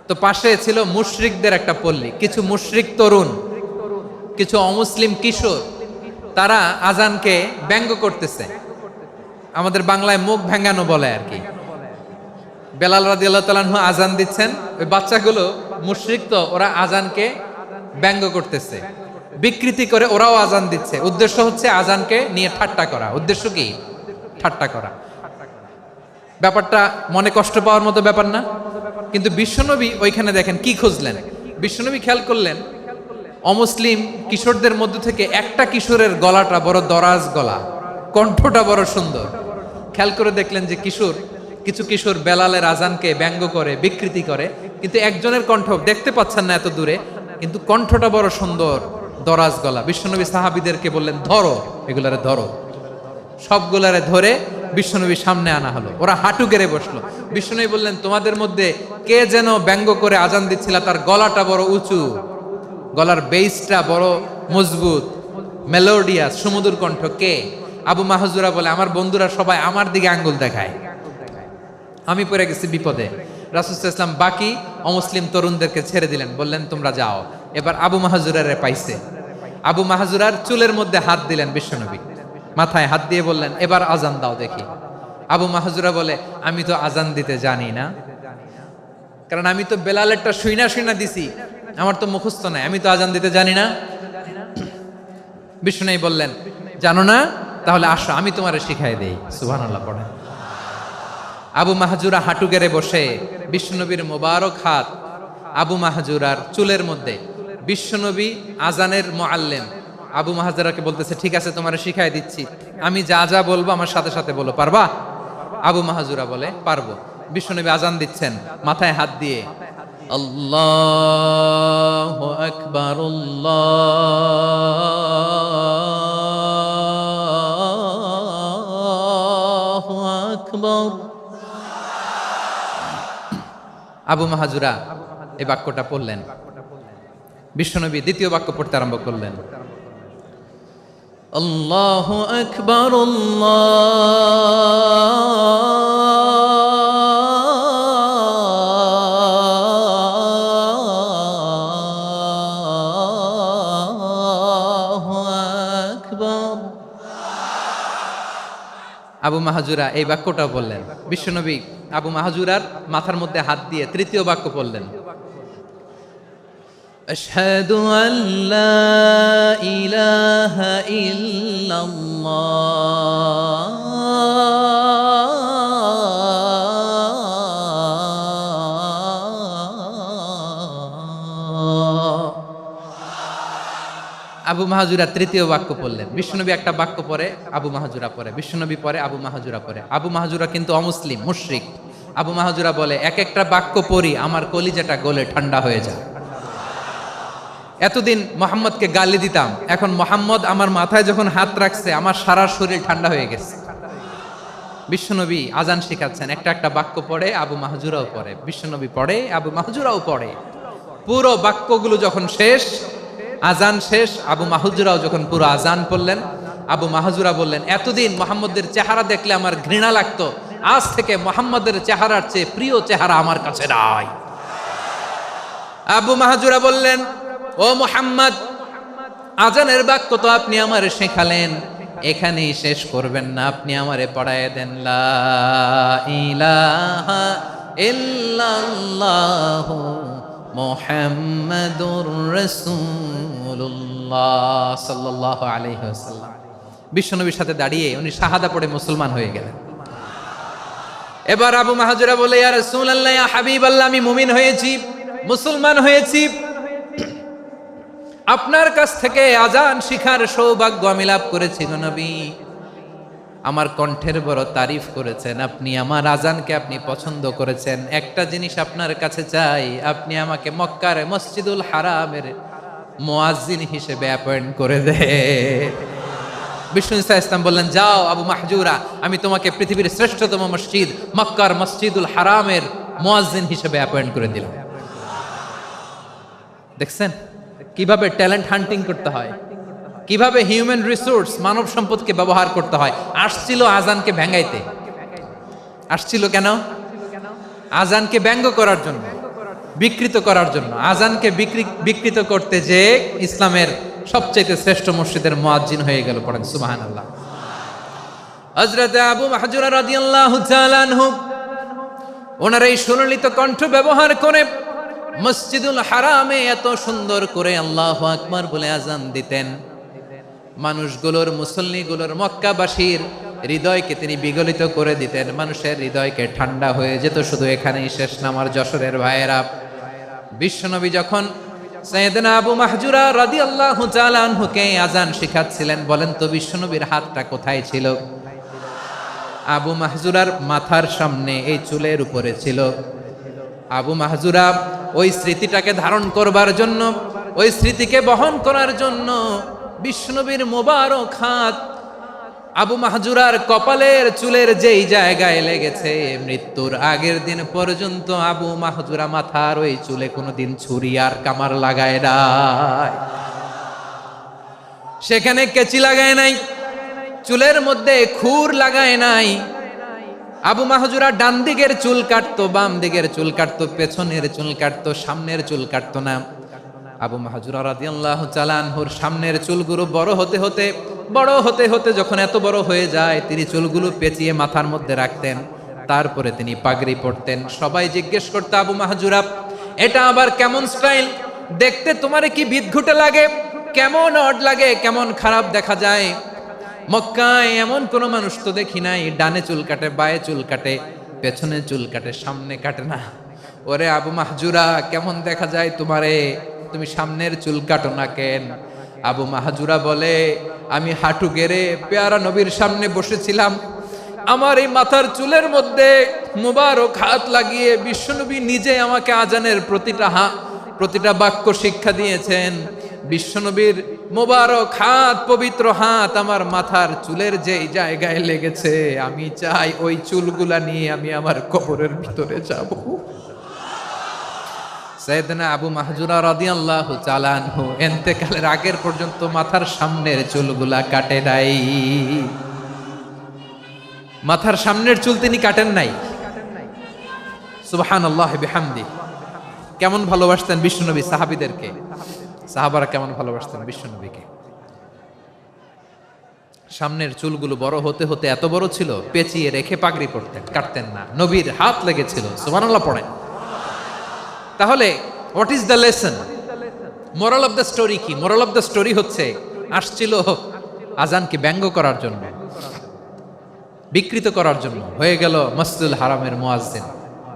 তো পাশে ছিল মুশরিকদের একটা পল্লী, কিছু মুশরিক তরুণ, কিছু অমুসলিম কিশোর, তারা আজানকে ব্যঙ্গ করতেছে। আমাদের বাংলায় মুখ ভেঙ্গানো বলে আর কি। বেলাল রাদিয়াল্লাহু তাআলা আনহু আজান দিচ্ছেন, ওই বাচ্চাগুলো মুশরিক, তো ওরা আজানকে ব্যঙ্গ করতেছে, বিকৃতি করে ওরাও আজান দিচ্ছে। উদ্দেশ্য হচ্ছে আজানকে নিয়ে ঠাট্টা করা। উদ্দেশ্য কি? ঠাট্টা করা। ব্যাপারটা মনে কষ্ট পাওয়ার মতো ব্যাপার না? কিন্তু বিশ্বনবী ওইখানে দেখেন কি খুঁজলেন। বিশ্বনবী খেয়াল করলেন অমুসলিম কিশোরদের মধ্য থেকে একটা কিশোরের গলাটা বড় দরাজ গলা, কণ্ঠটা বড় সুন্দর। খেয়াল করে দেখলেন যে কিছু কিশোর বেলালের আজানকে ব্যঙ্গ করে, বিকৃতি করে, কিন্তু একজনের কণ্ঠ দেখতে পাচ্ছেন না এত দূরে, কিন্তু কণ্ঠটা বড় সুন্দর, দরাজ গলা। বিশ্বনবী সাহাবীদেরকে বললেন, ধরো এগুলারে, ধরো। সবগুলারে ধরে বিশ্বনবীর সামনে আনা হলো। ওরা হাঁটু গেড়ে বসলো। বিশ্বনবী বললেন, তোমাদের মধ্যে কে যেন ব্যঙ্গ করে আজান দিচ্ছিল, তার গলাটা বড় উঁচু, গলার বেসটা বড় মজবুত, মেলোডিয়াস, সুমধুর কণ্ঠ। কে? আবু মাহজুরা বলে, আমার বন্ধুরা সবাই আমার দিকে আঙ্গুল দেখায়, আমি পড়ে গেছি বিপদে। রাসূল সাল্লাল্লাহু আলাইহি ওয়াসাল্লাম বাকি অমুসলিম তরুণদেরকে ছেড়ে দিলেন, বললেন তোমরা যাও। এবার আবু মাহজুরারে পাইছে। আবু মাহজুরার চুলের মধ্যে হাত দিলেন বিশ্বনবী, মাথায় হাত দিয়ে বললেন, এবার আজান দাও দেখি। আবু মাহজুরা বলে, আমি তো আজান দিতে জানি না। কারণ আমি তো বেলালেরটা শুইনা শুইনা দিছি, আমার তো মুখস্থ নাই, আমি তো আজান দিতে জানি না। বিষ্ণু বললেন, জানো না? তাহলে আসো, আমি তোমারে শিখাই দেই। সুবহানাল্লাহ পড়ে। আবু মাহজুরা হাঁটু গেড়ে বসে, বিশ্বনবীর মোবারক হাত আবু মাহজুরার চুলের মধ্যে। বিশ্বনবী আজানের মুআল্লিম আবু মাহজুরাকে বলতেছে, ঠিক আছে তোমারে শিখাই দিচ্ছি, আমি যা যা বলবো আমার সাথে সাথে বলো, পারবা? আবু মাহজুরা বলে, পারবো। বিশ্বনবী আজান দিচ্ছেন, মাথায় হাত দিয়ে আল্লাহু আকবার, আল্লাহু আকবার। আবু মাহজুরা এই বাক্যটা পড়লেন। বিশ্বনবী দ্বিতীয় বাক্য পড়তে আরম্ভ করলেন, আল্লাহু আকবার, আল্লাহু আকবার। আবু মাহজুরা এই বাক্যটাও বললেন। বিশ্বনবী আবু মাহজুরার মাথার মধ্যে হাত দিয়ে তৃতীয় বাক্য বললেন, আশহাদু আল্লা ইলাহা ইল্লাল্লাহ। আবু মাহজুরা তৃতীয় বাক্য পড়লেন। বিশ্বনবী একটা বাক্য পরে আবু মাহজুরা পরে, বিশ্বনবী পরে আবু মাহজুরা পরে। আবু মাহজুরা কিন্তু অমুসলিম, মুশরিক। আবু মাহজুরা বলে, এক একটা বাক্য পড়ি আমার কলিজাটা গলে ঠান্ডা হয়ে যায়। এতদিন মোহাম্মদকে গালি দিতাম, এখন মোহাম্মদ আমার মাথায় যখন হাত রাখছে আমার সারা শরীর ঠান্ডা হয়ে গেছে। বিশ্বনবী আজান শিখাচ্ছেন, একটা একটা বাক্য পড়ে আবু মাহজুরাও পড়ে, বিশ্বনবী পড়ে আবু মাহজুরাও পড়ে। পুরো বাক্যগুলো যখন শেষ, আজান শেষ, আবু মাহজুরাও যখন পুরো আজান পড়লেন, আবু মাহজুরা বললেন, এতদিন মোহাম্মদের চেহারা দেখলে আমার ঘৃণা লাগতো, আজ থেকে মোহাম্মদের চেহারার চেয়ে প্রিয় চেহারা আমার কাছে নাই। আবু মাহজুরা বললেন, ও মুহাম্মদ, আজানের বাক্য তো আপনি আমারে শেখালেন, এখানেই শেষ করবেন না, আপনি আমারে পড়ায় দেন, লা ইলাহা ইল্লাল্লাহু মুহাম্মাদুর রাসূলুল্লাহ সাল্লাল্লাহু আলাইহি ওয়াসাল্লাম। বিশ্বনবীর সাথে দাঁড়িয়ে উনি শাহাদা পড়ে মুসলমান হয়ে গেলেন। এবার আবু মাহজুরা বলে, ইয়া রাসূলুল্লাহ, ইয়া হাবিবাল্লাহ, আমি মুমিন হয়েছি, মুসলমান হয়েছি, আপনার কাছ থেকে আজান শিখার সৌভাগ্য আমি লাভ করেছি গো নবী। আমার কণ্ঠের বড় তারিফ করেছেন, আপনি আমার আজানকে আপনি পছন্দ করেছেন। একটা জিনিস আপনার কাছে চাই, আপনি আমাকে মক্কার মসজিদুল হারামের মুয়াজ্জিন হিসেবে অ্যাপয়েন্ট করে দে। বিষ্ণু ইসলাম বললেন, যাও আবু মাহজুরা, আমি তোমাকে পৃথিবীর শ্রেষ্ঠতম মসজিদ মক্কার মসজিদুল হারামের মুয়াজ্জিন হিসেবে অ্যাপয়েন্ট করে দিলাম। দেখছেন কিভাবে ট্যালেন্ট হান্টিং করতে হয়, কিভাবে হিউম্যান রিসোর্স মানব সম্পদকে ব্যবহার করতে হয়। আসছিল আজানকে ভেঙাইতে, আসছিল কেন? আজানকে ব্যঙ্গ করার জন্য, বিকৃত করার জন্য। আজানকে বিকৃত করতে যে ইসলামের সবচেয়ে শ্রেষ্ঠ মসজিদের মুয়াজ্জিন হয়ে গেল। পড়েন সুবহানাল্লাহ। হযরত আবু মাহজুরা রাদিয়াল্লাহু তাআলা আনহু ওনার এই সুললিত কণ্ঠ ব্যবহার করে মসজিদুল হারামে এত সুন্দর করে আল্লাহু আকবার বলে আজান দিতেন। মানুষগুলোর, মুসল্লিগুলোর, মক্কাবাসীর হৃদয়কে তিনি বিগলিত করে দিতেন, মানুষের হৃদয়কে ঠান্ডা হয়ে যেত। শুধু এখানেই শেষ না আমার যশোরের ভাইয়েরা। বিশ্বনবী যখন সাইয়েদনা আবু মাহজুরা রাদিয়াল্লাহু তাআলা আনহুকে আজান শিখাচ্ছিলেন, বলেন তো বিশ্বনবীর হাতটা কোথায় ছিল? আবু মাহজুরার মাথার সামনে, এই চুলের উপরে ছিল। আবু মাহজুরা ওই স্মৃতিটাকে ধারণ করবার জন্য, ওই স্মৃতিকে বহন করার জন্য বিশ্বনবীর মোবারক হাত আবু মাহজুরার কপালের চুলের যেই জায়গায় লেগেছে, মৃত্যুর আগের দিন পর্যন্ত আবু মাহজুরা মাথার ওই চুলে কোনোদিন ছুরি আর কামার লাগায় নাই, সেখানে কেচি লাগায় নাই, চুলের মধ্যে খুর লাগায় নাই। আবু মাহজুরা ডান দিকের চুল কাটতো, বাম দিকের চুল কাটতো, পেছনের চুল কাটতো, সামনের চুল কাটতো না। আবু মাহজুরা রাদিয়াল্লাহু তাআলা আনহুর সামনের চুলগুলো বড় হতে হতে যখন এত বড় হয়ে যায়, তিনি চুলগুলো পেঁচিয়ে মাথার মধ্যে রাখতেন। তারপরে তিনি পাগড়ি পরতেন। সবাই জিজ্ঞেস করতো, আবু মাহজুরা, এটা আবার কেমন স্টাইল? দেখতে তোমারে কি বিদঘুটে লাগে? কেমন অড লাগে, কেমন খারাপ দেখা যায়। মক্কায় এমন কোন মানুষ তো দেখি নাই, ডানে চুল কাটে, বায়ে চুল কাটে, পেছনে চুল কাটে, সামনে কাটে না। ওরে আবু মাহজুরা, কেমন দেখা যায় তোমারে? তুমি সামনের চুল কাটো না কেন? আবু মাহজুরা বলে, আমি হাঁটু গেড়ে পেয়ারা নবীর সামনে বসেছিলাম, আমার এই মাথার চুলের মধ্যে মুবারক হাত লাগিয়ে বিশ্বনবী নিজে আমাকে আজানের প্রতিটা বাক্য শিক্ষা দিয়েছেন। বিশ্বনবীর মোবারক হাত, পবিত্র হাত আমার মাথার চুলের যেই জায়গায় লেগেছে, আমি চাই ওই চুলগুলা নিয়ে আমি আমার কবরের ভিতরে যাব। সাইয়েদনা আবু মাহজুরা রাদিয়াল্লাহু তাআলা আনহু ইন্তেকালের আগের পর্যন্ত মাথার সামনের চুলগুলা কাটে নাই। মাথার সামনের চুল তিনি কাটেন নাই। সুবহানাল্লাহি বিহামদি। কেমন ভালোবাসতেন বিশ্বনবী সাহাবীদেরকে, সাহাবারা কেমন ভালোবাসতেন বিশ্বনবীকে। সামনের চুলগুলো বড় হতে হতে এত বড় ছিল, পেঁচিয়ে রেখে পাগড়ি পরতেন, কাটতেন না। নবীর হাত লেগেছিল। সুবহানাল্লাহ পড়েন। তাহলে what is the lesson? Moral of the story কি? মোরাল অফ দ্য স্টোরি হচ্ছে, আসছিল আজানকে ব্যঙ্গ করার জন্য, বিকৃত করার জন্য, হয়ে গেল মসজিদুল হারামের মুয়াজ্জিন।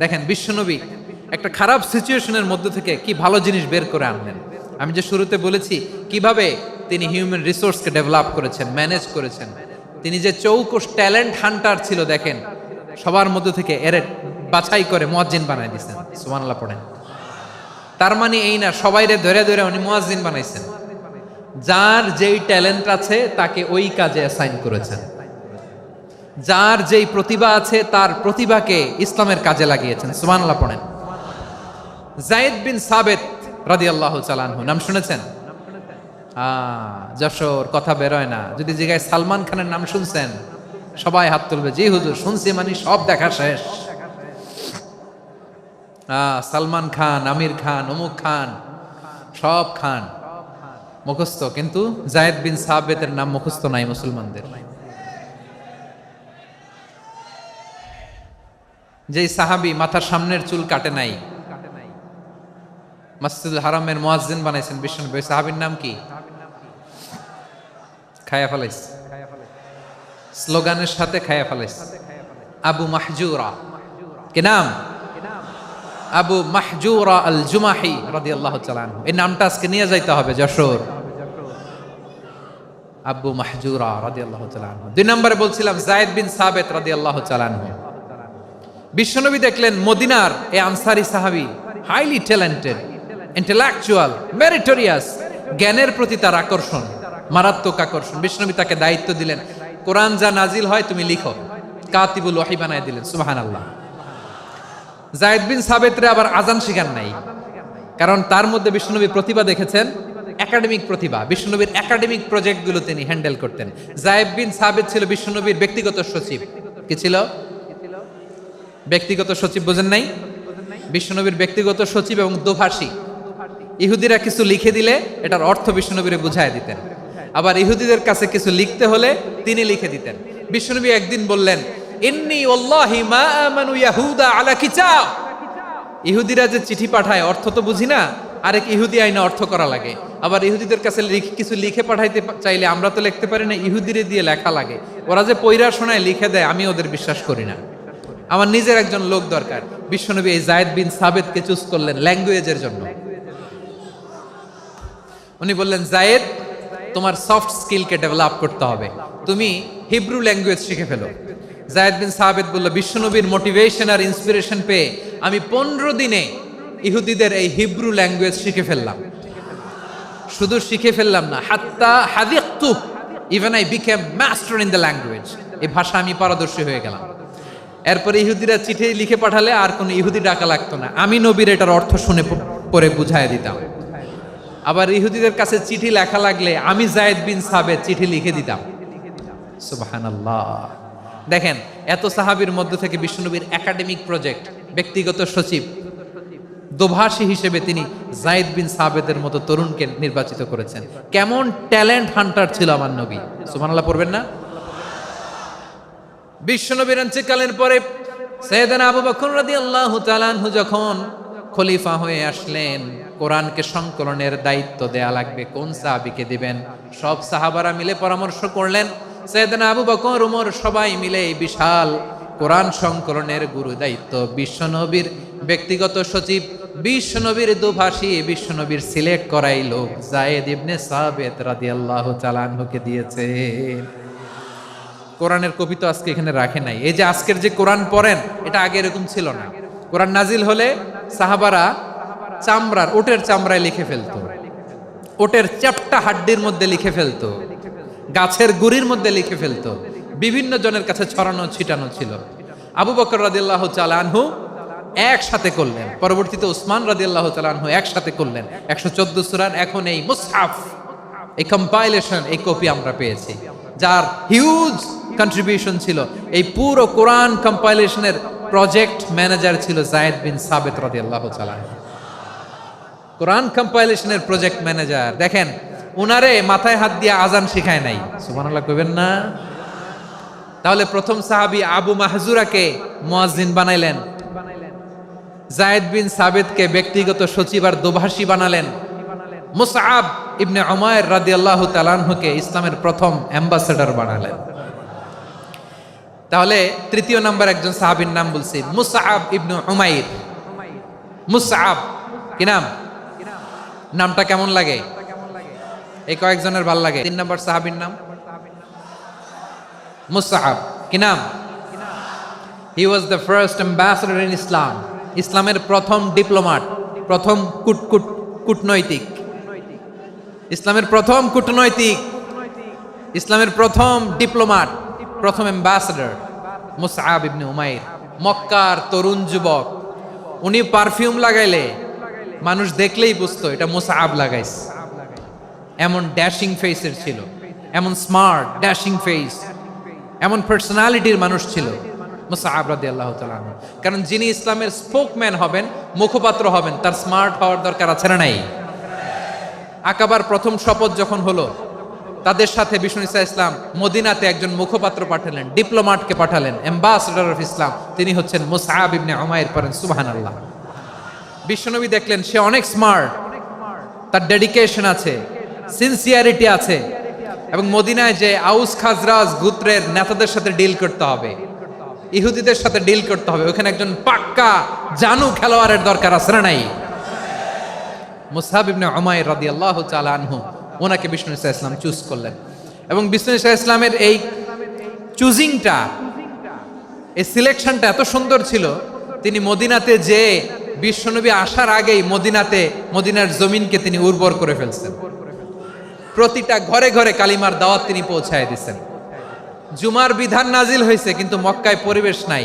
দেখেন বিশ্বনবী একটা খারাপ সিচুয়েশনের মধ্যে থেকে কি ভালো জিনিস বের করে আনলেন। আমি যে শুরুতে বলেছি কিভাবে তিনি হিউম্যান রিসোর্সকে ডেভেলপ করেছেন, ম্যানেজ করেছেন। তিনি যে চৌকস ট্যালেন্ট হান্টার ছিল, দেখেন সবার মধ্যে থেকে এর বাছাই করে মুয়াজ্জিন বানাই দিয়েছেন। সুবহানাল্লাহ পড়েন। তার মানে এই না সবাইরে ধরে ধরে উনি মুয়াজ্জিন বানাইছেন। যার যেই ট্যালেন্ট আছে তাকে ওই কাজে অ্যাসাইন করেছেন। যার যেই প্রতিভা আছে তার প্রতিভাকে ইসলামের কাজে লাগিয়েছেন। সুবহানাল্লাহ পড়েন। যায়েদ বিন সাবিত রাদিয়াল্লাহু তাআলা আনহু নাম শুনেছেন? যশোর কথা বেরোয় না। যদি জিজ্ঞাসা সালমান খানের নাম শুনছেন, সবাই হাত তুলবে, জি হুজুর শুনছি, মানে সব দেখা শেষ। সালমান খান, আমির খান, অমুক খান, সব খান মুখস্থ, কিন্তু যায়েদ বিন সাবিতের নাম মুখস্থ নাই মুসলমানদের। যেই সাহাবী মাথার সামনের চুল কাটে নাই, মসজিদুল হারামের মুয়াজ্জিন বানাইছেন বিশ্বনবী, ওই সাহাবীর নাম কি? খায়া ফেলাইস, স্লোগানের সাথে খায়া ফেলাইস। আবু মাহজুরা। কি নাম? আবু মাহজুরা আল জুমাহি রাদিয়াল্লাহু তাআলা আনহু। এই নামটা আজকে নিয়ে যাইতে হবে যশোর। আবু মাহজুরা রাদিয়াল্লাহু তাআলা আনহু। দুই নম্বরে বলছিলাম যায়েদ বিন সাবিত রাদিয়াল্লাহু তাআলা আনহু। বিশ্বনবী দেখলেন মদিনার এই আনসারী সাহাবী হাইলি ট্যালেন্টেড, ইন্টেলেকচুয়াল, মেরিটোরিয়াস, জ্ঞানের প্রতি তার আকর্ষণ, মারাত্মক আকর্ষণ। বিশ্বনবী তাকে দায়িত্ব দিলেন, কোরআন যা নাজিল হয় তুমি লিখো, কাতিবুল ওয়াহি বানায় দিলেন। সুবহানাল্লাহ। যায়েদ বিন সাবিতরে আবার আজান শিখান নাই, কারণ তার মধ্যে বিশ্বনবী প্রতিভা দেখেছেন, একাডেমিক প্রতিভা। বিশ্বনবীর একাডেমিক প্রজেক্টগুলো তিনি হ্যান্ডেল করতেন। যায়েদ বিন সাবিত ছিল বিশ্বনবীর ব্যক্তিগত সচিব। কি ছিল? ব্যক্তিগত সচিব। বোঝেন নাই? বিশ্বনবীর ব্যক্তিগত সচিব এবং দোভাষী। ইহুদিরা কিছু লিখে দিলে এটার অর্থ বিশ্বনবীরে বুঝায় দিতেন, আবার ইহুদিদের কাছে কিছু লিখতে হলে তিনি লিখে দিতেন। বিশ্বনবী একদিন বললেন, ইন্নী ওয়াল্লাহি মা আমানু ইয়াহুদা আলা কিতাব। ইহুদিরা যে চিঠি পাঠায় অর্থ তো বুঝি না, আরেক ইহুদি আইনা অর্থ করা লাগে। আবার ইহুদিদের কাছে কিছু লিখে পাঠাইতে চাইলে আমরা তো লিখতে পারি না, ইহুদিরে দিয়ে লেখা লাগে। ওরা যে পয়রা শোনায় লিখে দেয়, আমি ওদের বিশ্বাস করি না। আমার নিজের একজন লোক দরকার। বিশ্বনবী এই যায়েদ বিন সাবিতকে চুজ করলেন ল্যাঙ্গুয়েজের জন্য। উনি বললেন, যায়েদ তোমার সফট স্কিলকে ডেভেলপ করতে হবে, তুমি হিব্রু ল্যাঙ্গুয়েজ শিখে ফেলো। যায়েদ বিন সাবিত বলল, বিশ্বনবীর মোটিভেশন আর ইন্সপিরেশন পেয়ে আমি 15 দিনে ইহুদিদের এই হিব্রু ল্যাঙ্গুয়েজ শিখে ফেললাম। শুধু শিখে ফেললাম না, হাত্তা হাদিকতু, even I became master in the language. এই ভাষা আমি পারদর্শী হয়ে গেলাম। এরপরে ইহুদিরা চিঠি লিখে পাঠালে আর কোনো ইহুদি ডাকা লাগতো না, আমি নবীর এটার অর্থ শুনে পরে বুঝায় দিতাম। আবার ইহুদিদের কাছে চিঠি লেখা লাগলে আমি যায়েদ বিন সাবিত চিঠি লিখে দিতাম। সুবহানাল্লাহ। দেখেন এত সাহাবীর মধ্য থেকে বিশ্বনবীর একাডেমিক প্রজেক্ট, ব্যক্তিগত সচিব, দোভাষী হিসেবে তিনি যায়েদ বিন সাবিতের মতো তরুণকে নির্বাচিত করেছেন। কেমন ট্যালেন্ট হান্টার ছিল আমার নবী। সুবহানাল্লাহ পড়বেন না? বিশ্বনবীর ইন্তেকালের পরে সাইয়েদনা আবু বকর রাদিয়াল্লাহু তাআলা আনহু যখন খলিফা হয়ে আসলেন, কোরআনকে সংকলনের দায়িত্ব দেয়া লাগবে, কোন সাহাবীকে দিবেন? সব সাহাবারা মিলে পরামর্শ করলেন। সাইয়েদনা আবু বকর, ওমর সবাই মিলে এই বিশাল কোরআন সংকলনের গুরু দায়িত্ব বিশ্বনবীর ব্যক্তিগত সচিব, বিশ্বনবীর দুভাষী, বিশ্বনবীর সিলেক্ট করাই লোক যায়েদ ইবনে সাবিত রাদিয়াল্লাহু তাআলা আনহুকে দিয়েছে। কোরআনের কপি তো আজকে এখানে রাখে নাই। এই যে আজকের যে কোরআন পড়েন, এটা আগে এরকম ছিল না। কোরআন নাজিল হলে সাহাবারা চামড়ার, ওটের চামড়ায় লিখে ফেলতো, ওটের চ্যাপ্টা হাড্ডির মধ্যে লিখে ফেলতো, গাছের গুড়ির মধ্যে লিখে ফেলতো, বিভিন্ন জনের কাছে ছড়ানো ছিটানো ছিল। আবু বকর রাদিয়াল্লাহু তাআলা আনহু একসাথে করলেন, পরবর্তীতে উসমান রাদিয়াল্লাহু তাআলা আনহু একসাথে করলেন 114 সূরার। এখন এই মুসহাফ, এই কম্পাইলেশন, এই কপি আমরা পেয়েছি, যার হিউজ কন্ট্রিবিউশন ছিল। এই পুরো কোরআন কম্পাইলেশনের প্রজেক্ট ম্যানেজার ছিল যায়েদ বিন সাবিত রাদিয়াল্লাহু তাআলা। কোরআন কম্পাইলেশনের প্রজেক্ট ম্যানেজার, দেখেন উনারে মাথায় হাত দিয়ে আজান শিখায় নাই, সুবহানাল্লাহ কইবেন না? তাহলে প্রথম সাহাবী আবু মাহজুরাকে মুয়াজ্জিন বানাইলেন, যায়েদ বিন সাবিতকে ব্যক্তিগত সচিব আর দোভাষী বানালেন, মুসআব ইবনে উমাইর রাদিয়াল্লাহু তাআলা আনহুকে ইসলামের প্রথম অ্যাম্বাসেডর বানালেন। তাহলে তৃতীয় নাম্বার একজন সাহাবীর নাম বলছি, মুসআব ইবনে উমাইর। মুসআব কি নাম? নামটা কেমন লাগে? এই কয়েকজনের ভাল লাগে। 3 নাম্বার সাহাবীর নাম মুসআব, কি নাম? He was the first ambassador in Islam. ইসলামের প্রথম ডিপ্লোম্যাট, প্রথম কূটনৈতিক, ইসলামের প্রথম কূটনৈতিক, ইসলামের প্রথম ডিপ্লোম্যাট, প্রথম অ্যাম্বাসেডর মুসআব ইবনে উমাইর। মক্কার তরুণ যুবক, উনি পারফিউম লাগাইলে মানুষ দেখলেই বুঝতো এটা মুসআব লাগাইছে। এমন ড্যাশিং ফেসের ছিল, এমন স্মার্ট ড্যাশিং ফেস, এমন পার্সোনালিটির মানুষ ছিল মুসআব রাদিয়াল্লাহু তাআলা। কারণ যিনি ইসলামের স্পোকম্যান হবেন, মুখপাত্র হবেন, তার স্মার্ট হওয়ার দরকার আছে না নাই? আকাবার প্রথম শপথ যখন হলো, তাদের সাথে বিষ্ণু ইসা ইসলাম মদিনাতে একজন মুখপাত্র পাঠালেন, ডিপ্লোম্যাটকে পাঠালেন, অ্যাম্বাসেডর অফ ইসলাম, তিনি হচ্ছেন মুসআব ইবনে উমাইর। পড়েন সুবহানাল্লাহ। বিশ্বনবী দেখলেন সে অনেক স্মার্ট, তার ডেডিকেশন আছে, সিনসিয়ারিটি আছে, এবং মদিনায় যে আউস খাজরাজ গোত্রের নেতাদের সাথে ডিল করতে হবে, ইহুদিদের সাথে ডিল করতে হবে, ওখানে একজন পাক্কা জানু খেলোয়াড়ের দরকার আছে না নাই? মুসআব ইবনে উমাইর রাদিয়াল্লাহু তাআলা আনহু, ওনাকে বিষ্ণু ইসা ইসলাম চুজ করলেন। এবং বিষ্ণু ইসা ইসলামের এই চুজিংটা, এই সিলেকশনটা এত সুন্দর ছিল, তিনি মদিনাতে যে বিশ্বনবী আসার আগেই মদিনার জমিনকে তিনি উর্বর করে ফেলছেন। প্রতিটা ঘরে ঘরে কালিমার দাওয়াত তিনি পৌঁছায় দিচ্ছেন। জুমার বিধান নাজিল হয়েছে, কিন্তু মক্কায় পরিবেশ নাই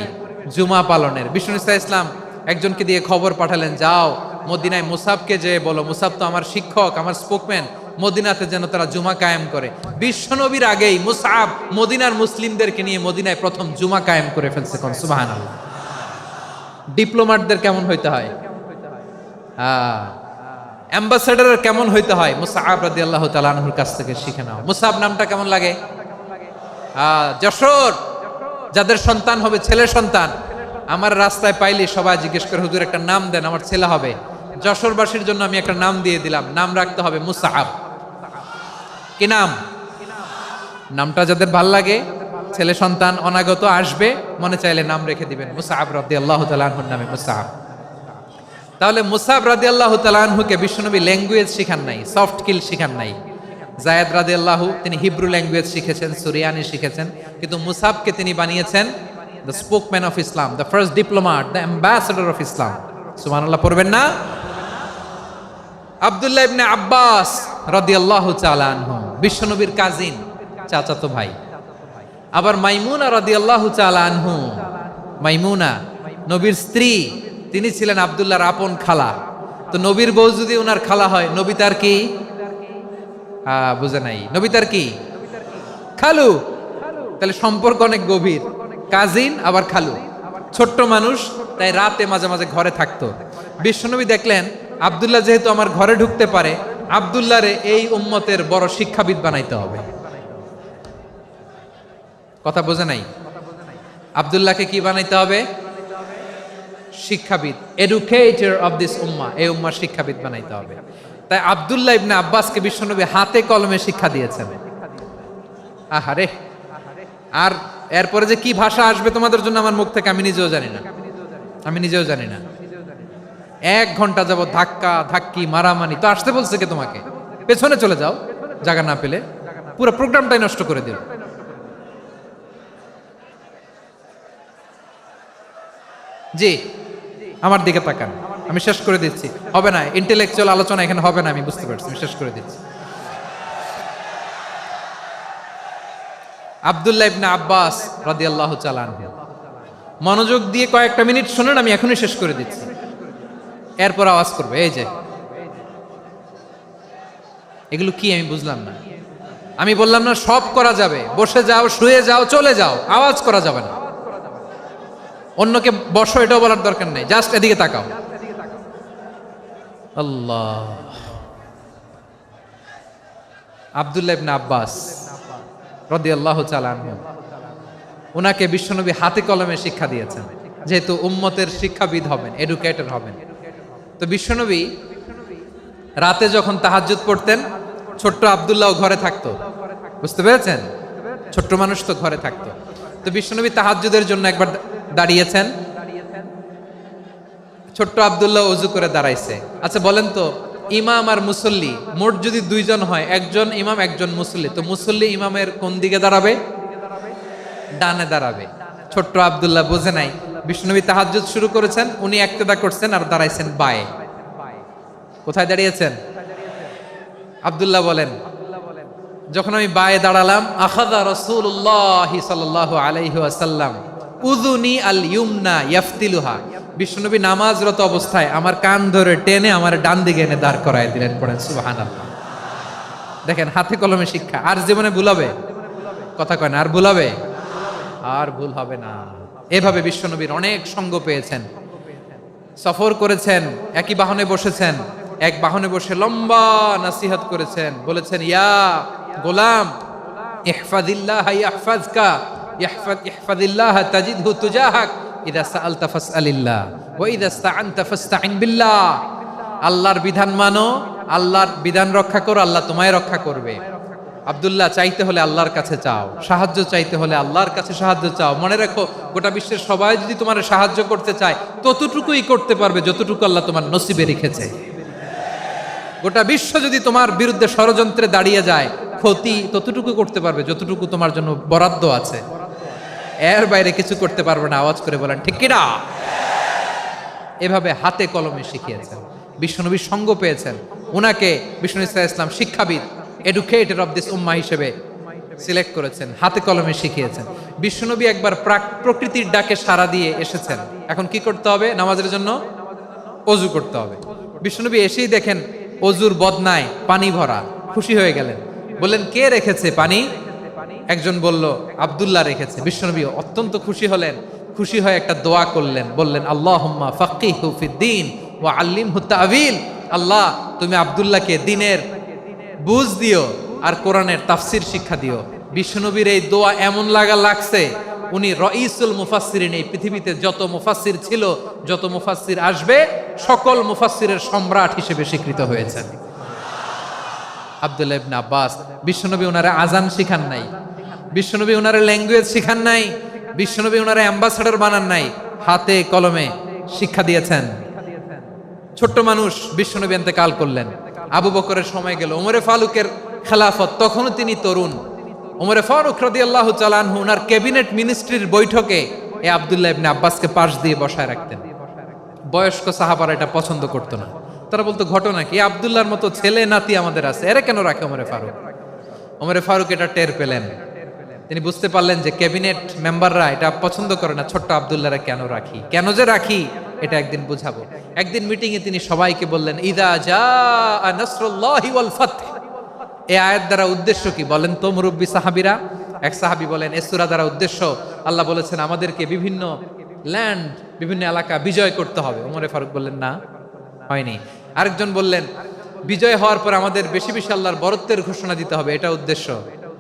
জুমা পালনের। বিষ্ণু ইসা ইসলাম একজনকে দিয়ে খবর পাঠালেন, যাও মদিনায় মুসাবকে যে বলো, মুসাব তো আমার শিক্ষক, আমার স্পোকম্যান, মদিনাতে যেন তারা জুমা কায়েম করে। বিশ্বনবীর আগেই মুসআব মদিনার মুসলিমদেরকে নিয়ে মদিনায় প্রথম জুমা কায়েম করে ফেলছে। কোন সুবহানাল্লাহ। ডিপ্লোম্যাটদের কেমন হইতে হয়, অ্যাম্বাসেডারের কেমন হইতে হয়, মুসআব রাদিয়াল্লাহু তাআলা আনহুর কাছ থেকে শিখে নাও। মুসআব নামটা কেমন লাগে? যশোর যাদের সন্তান হবে, ছেলে সন্তান, আমার রাস্তায় পাইলে সবাই জিজ্ঞেস করে, হুজুর একটা নাম দেন, আমার ছেলে হবে। যশোরবাসীর জন্য আমি একটা নাম দিয়ে দিলাম, নাম রাখতে হবে মুসআব। কি নাম? নামটা যাদের ভাল লাগে, ছেলে সন্তান অনাগত আসবে, মনে চাইলে নাম রেখে দিবেন মুসআব রাদিয়াল্লাহু তাআলা আনহুর নামে মুসআব। তাহলে মুসআব রাদিয়াল্লাহু তাআলা আনহুকে বিশ্বনবী ল্যাঙ্গুয়েজ শিখান নাই, সফট স্কিল শিখান নাই। যায়েদ রাদিয়াল্লাহু, তিনি হিব্রু ল্যাঙ্গুয়েজ শিখেছেন, সুরিয়ানি শিখেছেন, কিন্তু মুসআবকে তিনি বানিয়েছেন the spokesman of Islam, the first diplomat, the ambassador of Islam. সুবহানাল্লাহ পড়বেন না? আব্দুল্লাহ ইবনে আব্বাস রাদিয়াল্লাহু তাআলা আনহু, বিশ্বনবীর কাজিন, চাচাতো ভাই। আবার মাইমুনা রাদিয়াল্লাহু তাআলা আনহু, মাইমুনা নবীর স্ত্রী, তিনি ছিলেন আব্দুল্লাহর আপন খালা। তো নবীর বউ যদি ওনার খালা হয়, নবী তার কি? বুঝে নাই, নবী তার কি? খালু। তাহলে সম্পর্ক অনেক গভীর, কাজিন আবার খালু। ছোট্ট মানুষ, তাই রাতে মাঝে মাঝে ঘরে থাকতো। বিশ্বনবী দেখলেন আব্দুল্লাহ যেহেতু আমার ঘরে ঢুকতে পারে, আব্দুল্লাহরে এই উম্মতের বড় শিক্ষাবিদ বানাইতে হবে। কথা বোঝে নাই? আব্দুল্লাহকে কি বানাইতে হবে? শিক্ষাবিদ, এডুকেটর অফ দিস উম্মাহ, এই উম্মার শিক্ষাবিদ বানাইতে হবে। তাই আব্দুল্লাহ ইবনে আব্বাসকে বিশ্বনবী হাতে কলমে শিক্ষা দিয়েছেন। আহারে, আর এরপরে যে কি ভাষা আসবে তোমাদের জন্য আমার মুখ থেকে আমি নিজেও জানি না। 1 ঘন্টা যাবত ধাক্কা ধাক্কি মারামারি, তো আসতে বলছে কে তোমাকে? পেছনে চলে যাও, জায়গা না পেলে। পুরো প্রোগ্রামটাই নষ্ট করে দিল। জি, আমার দিকে তাকান, আমি শেষ করে দিচ্ছি। হবে না, ইন্টেলেকচুয়াল আলোচনা এখানে হবে না, আমি বুঝতে পারছি, আমি শেষ করে দিচ্ছি। আব্দুল্লাহ ইবনে আব্বাস রাদিয়াল্লাহু তাআলা আনহু, মনোযোগ দিয়ে কয়েকটা মিনিট শুনুন, আমি এখনই শেষ করে দিচ্ছি, এরপর আওয়াজ করবে। এই যে এগুলো কি আমি বুঝলাম না। আমি বললাম না সব করা যাবে, বসে যাও, শুয়ে যাও, চলে যাও, আওয়াজ করা যাবে না। অন্যকে বসো এটাও বলার দরকার নেই, জাস্ট এদিকে তাকাও। আল্লাহ। আব্দুল্লাহ ইবনে আব্বাস রাদিয়াল্লাহু তাআলা আনহু, উনাকে বিশ্বনবী হাতে কলমে শিক্ষা দিয়েছেন, যেহেতু উম্মতের শিক্ষাবিদ হবেন, এডুকেটর হবেন। তো বিশ্বনবী রাতে যখন তাহাজ্জুদ পড়তেন, ছোট্ট আব্দুল্লাহ ঘরে থাকতো, বুঝতে পেরেছেন? ছোট্ট মানুষ তো ঘরে থাকতো। তো বিশ্বনবী তাহাজ্জুদের জন্য একবার দাঁড়িয়েছেন, ছোট্ট আব্দুল্লাহ ওযু করে দাঁড়াইছে। আচ্ছা বলেন তো, ইমাম আর মুসল্লি মোট যদি 2 জন হয়, একজন ইমাম একজন মুসল্লি, তো মুসল্লি ইমামের কোন দিকে দাঁড়াবে? ডানে দাঁড়াবে। ছোট্ট আব্দুল্লাহ বুঝে নাই, বিশ্বনবী তাহাজ্জুদ শুরু করেছেন, উনি ইক্তেদা করছেন আর দাঁড়াইছেন বায়ে। কোথায় দাঁড়িয়েছেন? আব্দুল্লাহ বলেন, যখন আমি বায়ে দাঁড়ালাম, আখাযা রাসূলুল্লাহ সাল্লাল্লাহু আলাইহি ওয়াসাল্লাম উযুনি আল ইউমনা ইয়াফতিলুহা, বিশ্বনবী নামাজরত অবস্থায় আমার কান ধরে টেনে আমার ডান দিকে এনে দাঁড় করায় দিলেন। পড়েন সুবহানাল্লাহ। দেখেন, হাতে কলমে শিক্ষা। আর জীবনে ভুলাবে? কথা কয় না, আর ভুলাবে? আর ভুল হবে না। এভাবে বিশ্বনবীর অনেক সঙ্গ পেয়েছেন, সফর করেছেন, একই বাহনে বসেছেন, এক বাহনে বসে লম্বা নাসিহত করেছেন, বলেছেন, ইয়া গোলাম ইহফাজিল্লাহ ইয়াহফাজকা, ইহফাজিল্লাহ তাজিদহু তুজাহাক, ইযা সাআলতা ফাসআলিল্লাহ ওয়া ইযা ইসতাআনতা ফাসতাইন বিল্লাহ। আল্লাহর বিধান মানো, আল্লাহর বিধান রক্ষা করো, আল্লাহ তোমায় রক্ষা করবে। আব্দুল্লাহ, চাইতে হলে আল্লাহর কাছে চাও, সাহায্য চাইতে হলে আল্লাহর কাছে সাহায্য চাও। মনে রাখো, গোটা বিশ্বের সবাই যদি তোমার সাহায্য করতে চায়, ততটুকুই করতে পারবে যতটুকু আল্লাহ তোমার নসিবে রেখেছে। গোটা বিশ্ব যদি তোমার বিরুদ্ধে ষড়যন্ত্রে দাঁড়িয়ে যায়, ক্ষতি ততটুকু করতে পারবে যতটুকু তোমার জন্য বরাদ্দ আছে, এর বাইরে কিছু করতে পারবে না। আওয়াজ করে বলেন ঠিক কিনা? এভাবে হাতে কলমে শিখিয়েছেন, বিশ্বনবীর সঙ্গ পেয়েছেন। উনাকে বিষ্ণু ইসলাম শিক্ষাবিদ, এডুকেটর অফ দিস উম্মাহ হিসেবে সিলেক্ট করেছেন, হাতে কলমে শিখিয়েছেন। বিশ্বনবী একবার প্রকৃতির ডাকে সাড়া দিয়ে এসেছেন। এখন কি করতে হবে? নামাজের জন্য ওযু করতে হবে। বিশ্বনবী এসেই দেখেন ওযুর বদনায় পানি ভরা, খুশি হয়ে গেলেন, বললেন, কে রেখেছে পানি? একজন বলল, আব্দুল্লাহ রেখেছে। বিশ্বনবী অত্যন্ত খুশি হলেন, খুশি হয়ে একটা দোয়া করলেন, বললেন, আল্লাহুম্মা ফাক্কিহু ফিদ্দীন ওয়া আল্লিমহু তা'ওয়ীল। আল্লাহ, তুমি আব্দুল্লাহকে দ্বীনের বুঝ দিও আর কোরআনের তাফসীর শিক্ষা দিও। বিশ্বনবীর এই দোয়া এমন লাগছে, উনি রাইসুল মুফাসসিরিন, এই পৃথিবীতে যত মুফাসসির ছিল, যত মুফাসসির আসবে, সকল মুফাসসিরের সম্রাট হিসেবে স্বীকৃত হয়েছেন আব্দুল্লাহ ইবনে আব্বাস। বিশ্বনবী ওনারে আজান শিখান নাই, বিশ্বনবী ওনারে ল্যাঙ্গুয়েজ শিখান নাই, বিশ্বনবী ওনারে অ্যাম্বাসাডর বানান নাই, হাতে কলমে শিক্ষা দিয়েছেন। ছোট্ট মানুষ, বিশ্বনবী ইন্তেকাল করলেন, আবু বকরের সময় গেল, ওমরে ফারুকের খেলাফত, তখনও তিনি তরুণ। ওমরে ফারুক রাদিয়াল্লাহু তাআলা আনহু ওনার ক্যাবিনেট মিনিস্ট্রির বৈঠকে এই আব্দুল্লাহ ইবনে আব্বাসকে পাশ দিয়ে বসায় রাখতেন। বয়স্ক সাহাবারা এটা পছন্দ করতো না, তারা বলতো, ঘটনা কি? আব্দুল্লাহর মতো ছেলে নাতি আমাদের আছে, এরা কেন রাখে ওমরে ফারুক? ওমরে ফারুক এটা টের পেলেন, তিনি বুঝতে পারলেন যে ক্যাবিনেট মেম্বাররা এটা পছন্দ করে না, ছোট্ট আব্দুল্লাহরা কেন রাখি, কেন যে রাখি, এটা একদিন বুঝাবো। একদিন মিটিং এ তিনি সবাইকে বললেন, ইযা জাআ নাসরুল্লাহি ওয়াল ফাতহ। এই আয়াত দ্বারা উদ্দেশ্য কি বলেন তো মুরব্বী সাহাবীরা? এক সাহাবী বলেন, এই সূরা দ্বারা উদ্দেশ্য, আল্লাহ বলেছেন আমাদেরকে বিভিন্ন ল্যান্ড, বিভিন্ন এলাকা বিজয় করতে হবে। ওমরে ফারুক বললেন, না, হয়নি। আরেকজন বললেন, বিজয় হওয়ার পর আমাদের বেশি বেশি আল্লাহর বরত্বের ঘোষণা দিতে হবে, এটা উদ্দেশ্য।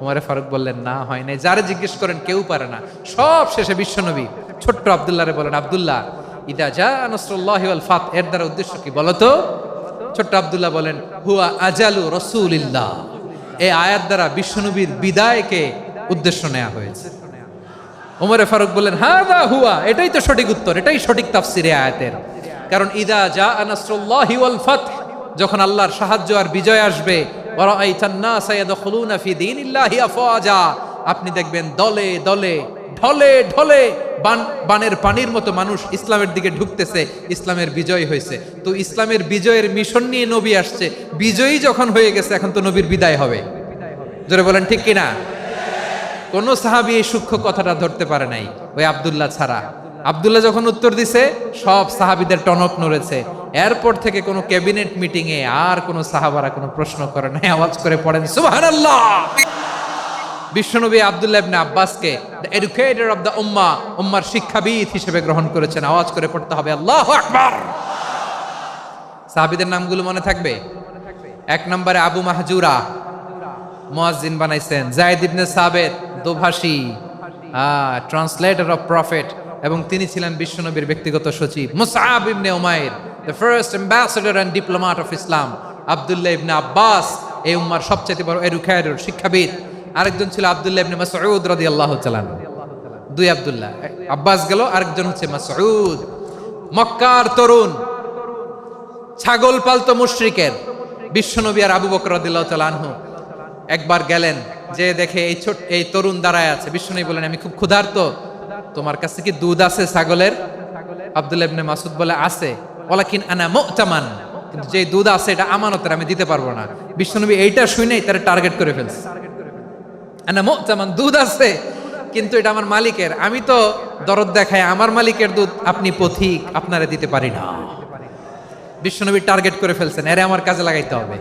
ওমরে ফারুক বললেন, না, হয় নাই। যারে জিজ্ঞেস করেন কেউ পারে না। সব শেষে বিশ্বনবী ছোট্ট আব্দুল্লাহরে বলেন, আব্দুল্লাহ, ইদা জা নাসরুল্লাহি ওয়াল ফাত, এর দ্বারা উদ্দেশ্য কি বলো তো? ছোট্ট আব্দুল্লাহ বলেন, হুয়া আজালু রাসূলিল্লাহ। এই আয়াত দ্বারা বিশ্বনবীর বিদায়কে উদ্দেশ্য নেওয়া হয়েছে। ওমরে ফারুক বললেন, হাযা হুয়া, এটাই তো সঠিক উত্তর, এটাই সঠিক তাফসীর এই আয়াতের। কারণ ইদা জা নাসরুল্লাহি ওয়াল ফাত, যখন আল্লাহর সাহায্য আর বিজয় আসবে, ওয়া রাআইতান নাসা ইয়াদখুলুনা ফি দীনিল্লাহি আফওয়াজা, আপনি দেখবেন দলে দলে ঢলে ঢলে বানের পানির মতো মানুষ ইসলামের দিকে ঢুকতেছে, ইসলামের বিজয় হয়েছে। তো ইসলামের বিজয়ের মিশন নিয়ে নবী আসছে, বিজয়ী যখন হয়ে গেছে এখন তো নবীর বিদায় হবে। জোরে বলেন ঠিক কিনা? কোন সাহাবী এই সূক্ষ্ম কথাটা ধরতে পারে নাই, ওই আব্দুল্লাহ ছাড়া। আব্দুল্লাহ যখন উত্তর দিছে সব সাহাবীদের টনক নড়েছে। এরপর থেকে কোনো ক্যাবিনেট মিটিং এ আর কোনো সাহাবারা কোনো প্রশ্ন করে নাই, আওয়াজ করে পড়েন সুবহানাল্লাহ। বিশ্বনবী আব্দুল্লাহ ইবনে আব্বাসকে দ্য এডুকেটর অফ দ্য উম্মাহ, উম্মার শিক্ষাবিদ হিসেবে গ্রহণ করেছেন। আওয়াজ করে পড়তে হবে আল্লাহু আকবার। সাহাবীদের নামগুলো মনে থাকবে? 1 নম্বরে আবু মাহজুরা, মুয়াজ্জিন বানাইছেন। যায়েদ ইবনে সাবিত, দোভাষী, ট্রান্সলেটর অফ প্রফেট, এবং তিনি ছিলেন বিশ্বনবীর ব্যক্তিগত সচিব। মুসআব ইবনে উমাইর, the first ambassador and diplomat of Islam. আব্দুল্লাহ ইবনে আব্বাস, এই উম্মার সবচেয়ে বড় এডুকেটর, শিক্ষাবিদ। আরেকজন ছিল আব্দুল্লাহ ইবনে মাসউদ রাদিয়াল্লাহু তাআলা। 2 আব্দুল্লাহ, আব্বাস গেল, আরেকজন হচ্ছে মাসউদ। মক্কার তরুণ, ছাগল পালতো মুশরিকের বিশ্বনবী আর আবু বকর রাদিয়াল্লাহু তাআলা আনহু একবার গেলেন, যে দেখে এই তরুণ দাঁড়ায় আছে। বিশ্বনবী বলেন, আমি খুব ক্ষুধার্ত, তোমার কাছে কি দুধ আছে ছাগলের? আব্দুল্লাহ ইবনে মাসউদ বলে, আছে। ওয়ালাকিন আনা মুতামান, কিন্তু যে দুধ আছে এটা আমানতের, আমি দিতে পারবো না। বিশ্বনবী এইটা শুনেই তার টার্গেট করে ফেলছে। আনা মুতামান, দুধ আছে কিন্তু এটা আমার মালিকের, আমি তো দরদ দেখাই, আমার মালিকের দুধ আপনি পথিক, আপনারে দিতে পারি না। বিশ্বনবী টার্গেট করে ফেলছেন, এরে আমার কাজে লাগাইতে হবে।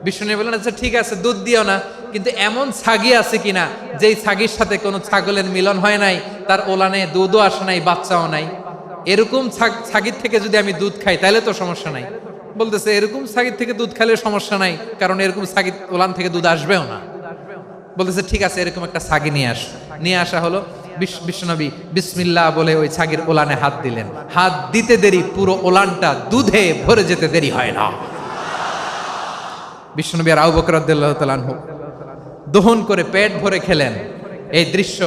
বিশ্বনবী বললেন, আচ্ছা ঠিক আছে, দুধ দিও না, কিন্তু এমন ছাগি আছে কিনা যেই ছাগির সাথে কোনো ছাগলের মিলন হয় নাই, তার ওলানে দুধও আসে নাই, বাচ্চাও নাই, এরকম ছাগির থেকে যদি আমি দুধ খাই তাহলে তো সমস্যা নাই। বলতেছে, এরকম ছাগির থেকে দুধ খাইলে সমস্যা নাই, কারণ এরকম ছাগির ওলান থেকে দুধ আসবেও না। বলতেছে, ঠিক আছে, এরকম একটা ছাগি নিয়ে আসা হলো। বিশ্বনবী বিসমিল্লাহ বলে ওই ছাগির ওলানে হাত দিলেন। হাত দিতে দেরি, পুরো ওলানটা দুধে ভরে যেতে দেরি হয় না। বিশ্বনবী আর আবু বকর রাদিয়াল্লাহু তাআলা আনহু দহন করে পেট ভরে খেলেন। এই দৃশ্য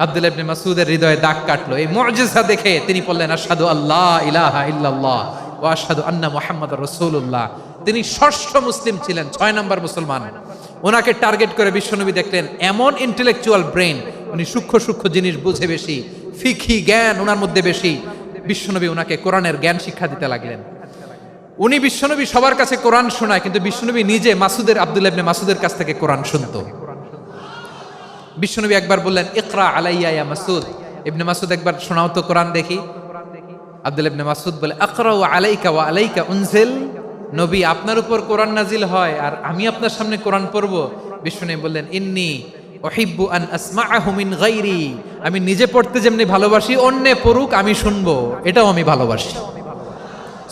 আব্দুল্লাহ ইবনে মাসউদের হৃদয়ে দাগ কাটলো। এই মুজিজা দেখে তিনি বললেন, আশহাদু আল্লা ইলাহা ইল্লাল্লাহ ওয়া আশহাদু আন্না মুহাম্মাদুর রাসূলুল্লাহ। তিনি ষষ্ঠ মুসলিম ছিলেন, 6 নম্বর মুসলমান। ওনাকে টার্গেট করে বিশ্বনবী দেখলেন এমন ইন্টেলেকচুয়াল ব্রেন, উনি সূক্ষ্ম সূক্ষ্ম জিনিস বুঝে বেশি, ফিকহি জ্ঞান ওনার মধ্যে বেশি। বিশ্বনবী ওনাকে কোরআনের জ্ঞান শিক্ষা দিতে লাগলেন। উনি বিশ্বনবী সবার কাছে কোরআন শোনায়, কিন্তু বিশ্বনবী নিজে আব্দুল্লাহ ইবনে মাসউদের কাছ থেকে কোরআন শুনতো। বিশ্বনবী একবার বললেন, ইকরা আলাইয়া ইয়া মাসউদ। ইবনে মাসউদ, একবার শোনাও তো কোরআন দেখি। আব্দুল্লাহ ইবনে মাসউদ বলে, আকরাউ আলাইকা ওয়া আলাইকা উনজিল। নবী, আপনার উপর কোরআন নাজিল হয় আর আমি আপনার সামনে কোরআন পড়ব। বিশ্বনবী বললেন, ইন্নী উহিব্বু আন আসমাআহু মিন গায়রি। আমি নিজে পড়তে যেমনি ভালোবাসি, অন্যে পড়ুক আমি শুনবো, এটাও আমি ভালোবাসি।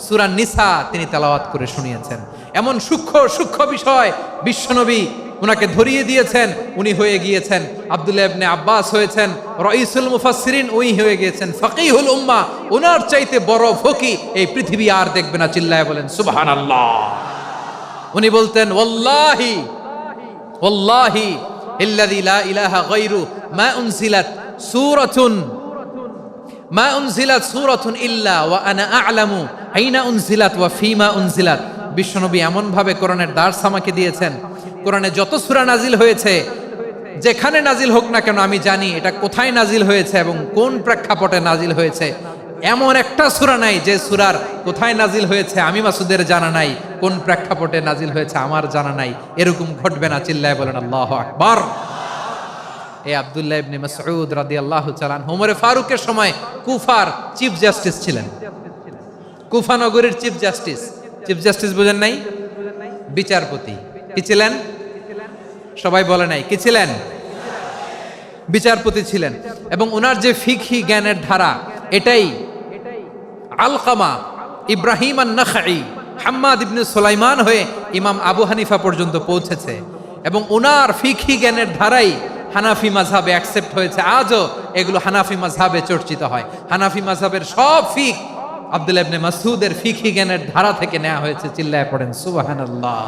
সূরা নিসা তিনি তেলাওয়াত করে শুনিয়েছেন। এমন সূক্ষ্ম সূক্ষ্ম বিষয় বিশ্বনবী উনাকে ধরিয়ে দিয়েছেন। উনি হয়ে গিয়েছেন, আব্দুল্লাহ ইবনে আব্বাস হয়েছেন রাইসুল মুফাসসিরিন, উনি হয়ে গিয়েছেন ফাকিহুল উম্মাহ। ওনার চাইতে বড় ফকিহ এই পৃথিবী আর দেখবে না। চিল্লায় বলেন সুবহানাল্লাহ। উনি বলতেন, ওয়াল্লাহি ওয়াল্লাহি ইল্লাযী লা ইলাহা গায়রু মা উনজিলাত সূরাতুন ইল্লা ওয়া আনা আ'লামু আইনা উনজিলাত ওয়া ফীমা উনজিলাত। বিশ্বনবী এমন ভাবে কোরআনের দার্স আমাকে দিয়েছেন, কোরআনে যত সূরা নাজিল হয়েছে, যেখানে নাজিল হোক না কেন আমি জানি এটা কোথায় নাজিল হয়েছে এবং কোন প্রেক্ষাপটে নাজিল হয়েছে। এমন একটা সূরা নাই যে সূরার কোথায় নাজিল হয়েছে আমি মাসুদের জানা নাই, কোন প্রেক্ষাপটে নাজিল হয়েছে আমার জানা নাই। এরকম ঘটবে না। চিল্লায় বলেন আল্লাহু আকবার। এই আব্দুল্লাহ ইবনে মাসউদ রাদিয়াল্লাহু তাআলা আনহু ওমর ফারুকের সময় কুফার চিফ জাস্টিস ছিলেন। কুফা নগরীর চিফ জাস্টিস। চিফ জাস্টিস বুঝেন নাই? বিচারপতি। কি ছিলেন? সবাই বলে নাই, কি ছিলেন? বিচারপতি ছিলেন। এবং ওনার যে ফিকহি জ্ঞানের ধারা, এটাই আলকামা, ইব্রাহিম আন-নাখাই, হাম্মাদ ইবনে সুলাইমান হয়ে ইমাম আবু হানিফা পর্যন্ত পৌঁছেছে। এবং ওনার ফিকহি জ্ঞানের ধারাই হানাফি মাযহাবে অ্যাকসেপ্ট হয়েছে। আজও এগুলো হানাফি মাযহাবে চর্চিত হয়। হানাফি মাযহাবের সব ফিক আব্দুল্লাহ ইবনে মাসউদের ফিকহি জ্ঞানের ধারা থেকে নেওয়া হয়েছে। চিল্লায় পড়েন সুবহানাল্লাহ।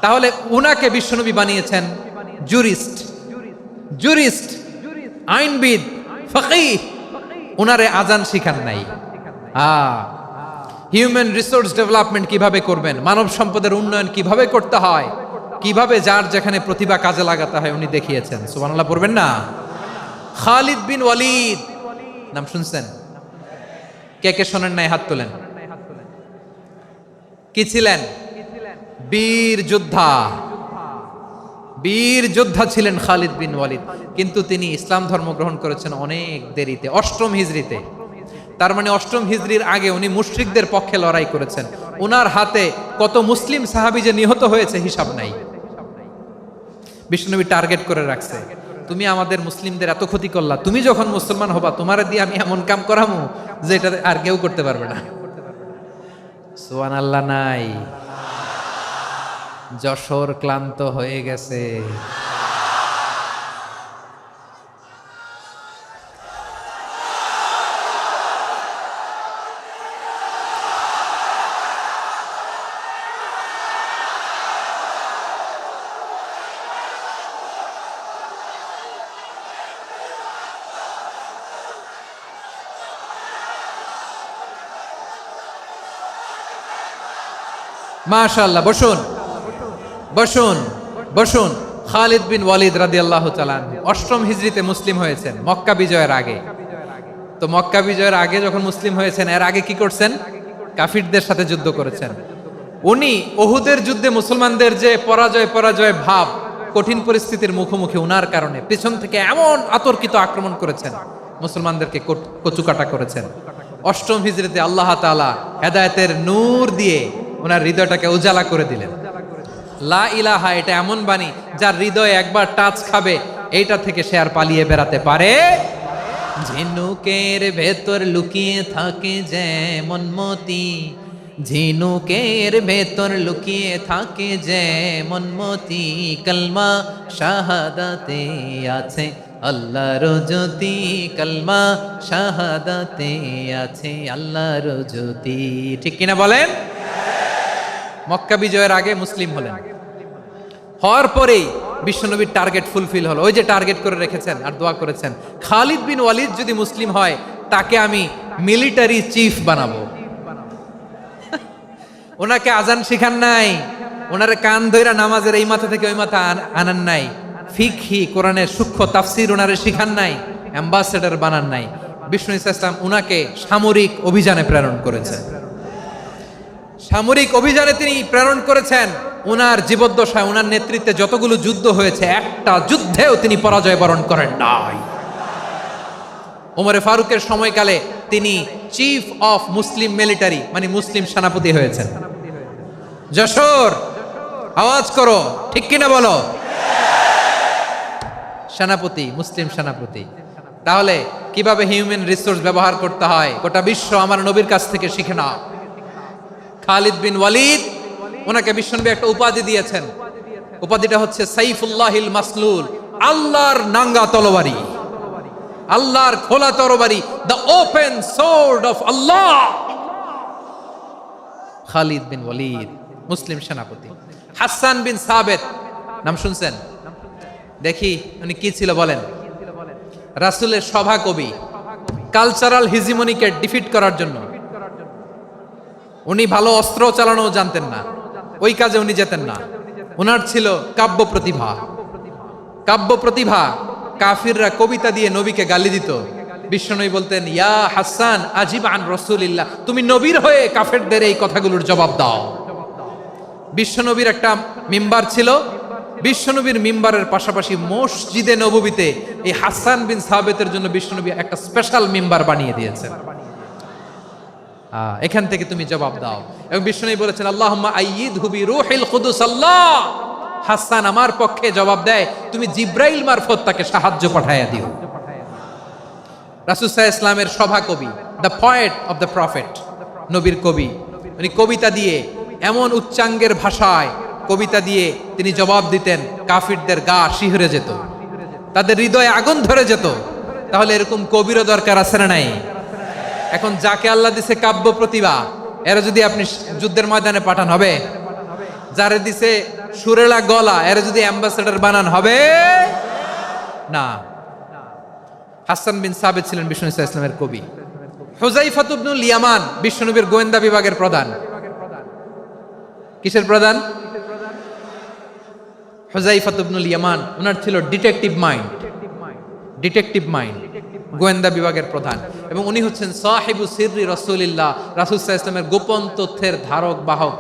তাহলে উনাকে বিশ্বনবী বানিয়েছেন জুরিস্ট, জুরিস্ট, আইনবিদ, ফকিহ। উনারে আজান শিখান নাই। হিউম্যান রিসোর্স ডেভেলপমেন্ট কিভাবে করবেন, মানব সম্পদের উন্নয়ন কিভাবে করতে হয়, কিভাবে যার যেখানে প্রতিভা কাজে লাগাতে হয় উনি দেখিয়েছেন। সুবহানাল্লাহ পড়বেন না? খালিদ বিন ওয়ালিদ নাম শুনছেন? কে কে শোনেন নাই হাত তোলেন। কি ছিলেন? বীর যোদ্ধা, বীর যোদ্ধা ছিলেন খালিদ বিন ওয়ালিদ। কিন্তু তিনি ইসলাম ধর্ম গ্রহণ করেছেন অনেক দেরিতে, 8ম হিজরিতে। তার মানে 8ম হিজরির আগে উনি মুশরিকদের পক্ষে লড়াই করেছেন। ওনার হাতে কত মুসলিম সাহাবী যে নিহত হয়েছে হিসাব নাই। বিশ্বনবী টার্গেট করে রাখছে, তুমি আমাদের মুসলিমদের এত ক্ষতি করলা, তুমি যখন মুসলমান হবা তোমারে দিয়ে আমি এমন কাম করামু যে এটা আর কেউ করতে পারবে না। সুবহানাল্লাহ নাই? যশোর ক্লান্ত হয়ে গেছে। মাশাআল্লাহ, বসুন বসুন বসুন। খালিদ বিন ওয়ালিদ রাদিয়াল্লাহু তাআলা 8ম হিজরিতে মুসলিম হয়েছেন, মক্কা বিজয়ের আগে। তো মক্কা বিজয়ের আগে যখন মুসলিম হয়েছেন, এর আগে কি করছেন? কাফিরদের সাথে যুদ্ধ করেছেন। উনি উহুদের যুদ্ধে মুসলমানদের যে পরাজয় ভাব, কঠিন পরিস্থিতির মুখোমুখি উনার কারণে পেছন থেকে এমন আতর্কিত আক্রমণ করেছেন, মুসলমানদেরকে কচুকাটা করেছেন। 8ম হিজরিতে আল্লাহ তাআলা হেদায়েতের নূর দিয়ে ওনার হৃদয়টাকে উজালা করে দিলেন। লা ইলাহা এটা এমন বাণী যার হৃদয়ে একবার টাচ খাবে, এইটা থেকে সে আর পালিয়ে বেড়াতে পারে। ঝিনুকের ভেতর লুকিয়ে থাকে যেমন মতি, ঝিনুকের ভেতর লুকিয়ে থাকে যেমন মতি, কলমা শাহাদাতে আছে আল্লাহর জ্যোতি, কলমা শাহাদাতে আছে আল্লাহর জ্যোতি। ঠিক কিনা বলেন? মক্কা বিজয়ের আগে মুসলিম হলেন, হওয়ার পরেই বিশ্বনবীর টার্গেট ফুলফিল হলো। ওই যে টার্গেট করে রেখেছেন আর দোয়া করেছেন, খালিদ বিন ওয়ালিদ যদি মুসলিম হয় তাকে আমি মিলিটারি চিফ বানাবো। ওনাকে আজান শিখান নাই, ওনারে কান ধইরা নামাজের এই মাথা থেকে ওই মাথা আনান নাই, ফিকহি কোরআনের সূক্ষ্ম তাফসীর ওনারে শিখান নাই, অ্যাম্বাসেডর বানান নাই। বিষ্ণু ইসলাম উনাকে সামরিক অভিযানে প্রেরণ করেছেন। সামরিক অভিযানে তিনি প্রেরণ করেছেন। উনার জীবদ্দশায় উনার নেতৃত্বে যতগুলো যুদ্ধ হয়েছে, একটা যুদ্ধেও তিনি পরাজয় বরণ করেন নাই। ওমরে ফারুকের সময়কালে তিনি চিফ অফ মুসলিম মিলিটারি, মানে মুসলিম সেনাপতি হয়েছেন। যশোর আওয়াজ করো, ঠিক কিনা বলো? সেনাপতি, মুসলিম সেনাপতি। তাহলে কিভাবে হিউম্যান রিসোর্স ব্যবহার করতে হয় গোটা বিশ্ব আমার নবীর কাছ থেকে শিখে নাও। খালিদ বিন ওয়ালিদ, ওনাকে বিশ্বনবী একটা উপাধি দিয়েছেন। উপাধিটা হচ্ছে সাইফুল্লাহিল মাসলুল, আল্লাহর নাঙ্গা তরবারি, আল্লাহর খোলা তরবারি, দ্য ওপেন সোর্ড অফ আল্লাহ। খালিদ বিন ওয়ালিদ মুসলিম সেনাপতি। হাসান বিন সাবেত নাম শুনছেন? দেখি উনি কি ছিল বলেন। রাসূলের সভা কবি, কালচারাল হিজিমনিকে ডিফিট করার জন্য। উনি ভালো অস্ত্র চালানো জানতেন না, ওই কাজে উনি যেতেন না। ওনার ছিল কাব্য প্রতিভা। কাব্য প্রতিভা, কাফিররা কবিতা দিয়ে নবীকে গালি দিত। বিশ্বনবী বলতেন, ইয়া হাসান আজিব আন রাসূলিল্লাহ, তুমি নবীর হয়ে কাফেরদের এই কথাগুলোর জবাব দাও। বিশ্বনবীর একটা মিম্বার ছিল। বিশ্বনবীর মিম্বারের পাশাপাশি মসজিদে নববীতে এই হাসান বিন সাবেতের জন্য বিশ্বনবী একটা স্পেশাল মিম্বার বানিয়ে দিয়েছেন। এখান থেকে তুমি জবাব দাও। এবং বিশ্বনবী বলেছেন, আল্লাহুম্মা আইয়িদহু বিরূহিল কুদুস। আল্লাহ, হাসান আমার পক্ষে জবাব দেয়, তুমি জিব্রাইল মারফত তাকে সাহায্য পাঠাইয়া দিও। রাসূল সাল্লাল্লাহু আলাইহি ওয়াসাল্লামের সভা কবি, the poet of the prophet, নবীর কবি। উনি কবিতা দিয়ে, এমন উচ্চাঙ্গের ভাষায় কবিতা দিয়ে তিনি জবাব দিতেন, কাফিরদের গা শিহরে যেত, তাদের হৃদয়ে আগুন ধরে যেত। তাহলে এরকম কবিরও দরকার আছে না নাই? এখন যাকে আল্লাহ দিছে কাব্য প্রতিভা, এরা যদি আপনি যুদ্ধের ময়দানে পাঠান হবে? যারে দিছে সুরেলা গলা, এরা যদি অ্যাম্বাসেডর বানান হবে না। হাসান বিন সাবিত ছিলেন বিষ্ণু ইসলামের কবি। হুযায়ফা ইবনুল ইয়ামান বিশ্বনবীর গোয়েন্দা বিভাগের প্রধান। কিসের প্রধান? হুযায়ফা ইবনুল ইয়ামান। ওনার ছিল ডিটেকটিভ মাইন্ড, গোয়েন্দা বিভাগের প্রধান, এবং উনি হচ্ছেন সাহিবু সিররি রাসূলিল্লাহ, রাসূল সাল্লাল্লাহু আলাইহি ওয়াসাল্লামের গোপন তথ্যের ধারক বাহক।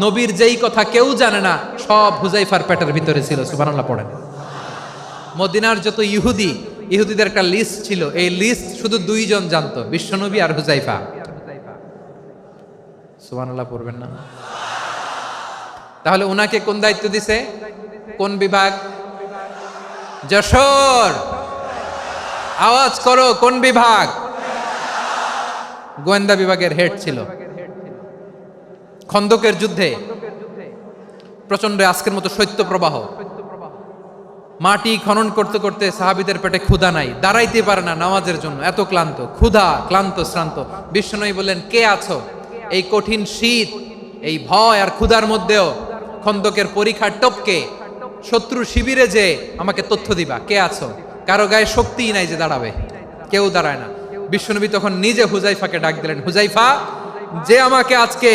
নবীর যেই কথা কেউ জানে না, সব হুযায়ফার পেটের ভিতরে ছিল। সুবহানাল্লাহ পড়েন। মদিনার যত ইহুদিদের একটা লিস্ট ছিল, এই লিস্ট শুধু দুইজন জানতো, বিশ্বনবী আর হুযায়ফা। সুবহানাল্লাহ পড়বেন না? তাহলে উনাকে কোন দায়িত্ব দিছে? কোন বিভাগ? যশোর। আওয়াজ করো, কোন বিভাগ? গোয়েন্দা বিভাগের হেড ছিল। খন্দকের যুদ্ধে প্রচন্ড আজকের মতো শৈত্য প্রবাহ, মাটি খনন করতে করতে সাহাবীদের পেটে ক্ষুধা নাই, দাঁড়াইতে পারে না নামাজের জন্য, এত ক্লান্ত, ক্ষুধা, ক্লান্ত, শ্রান্ত। বিশ্বনবী বললেন, কে আছো? এই কঠিন শীত, এই ভয় আর ক্ষুধার মধ্যেও খন্দকের পরীক্ষার টপকে শত্রু শিবিরে যে আমাকে তথ্য দিবা, কে আছো? কারো গায়ে শক্তিই নাই যে দাঁড়াবে, কেউ দাঁড়ায় না। বিশ্বনবী তখন নিজে হুযায়ফাকে ডাক দিলেন, হুযায়ফা, যে আমাকে আজকে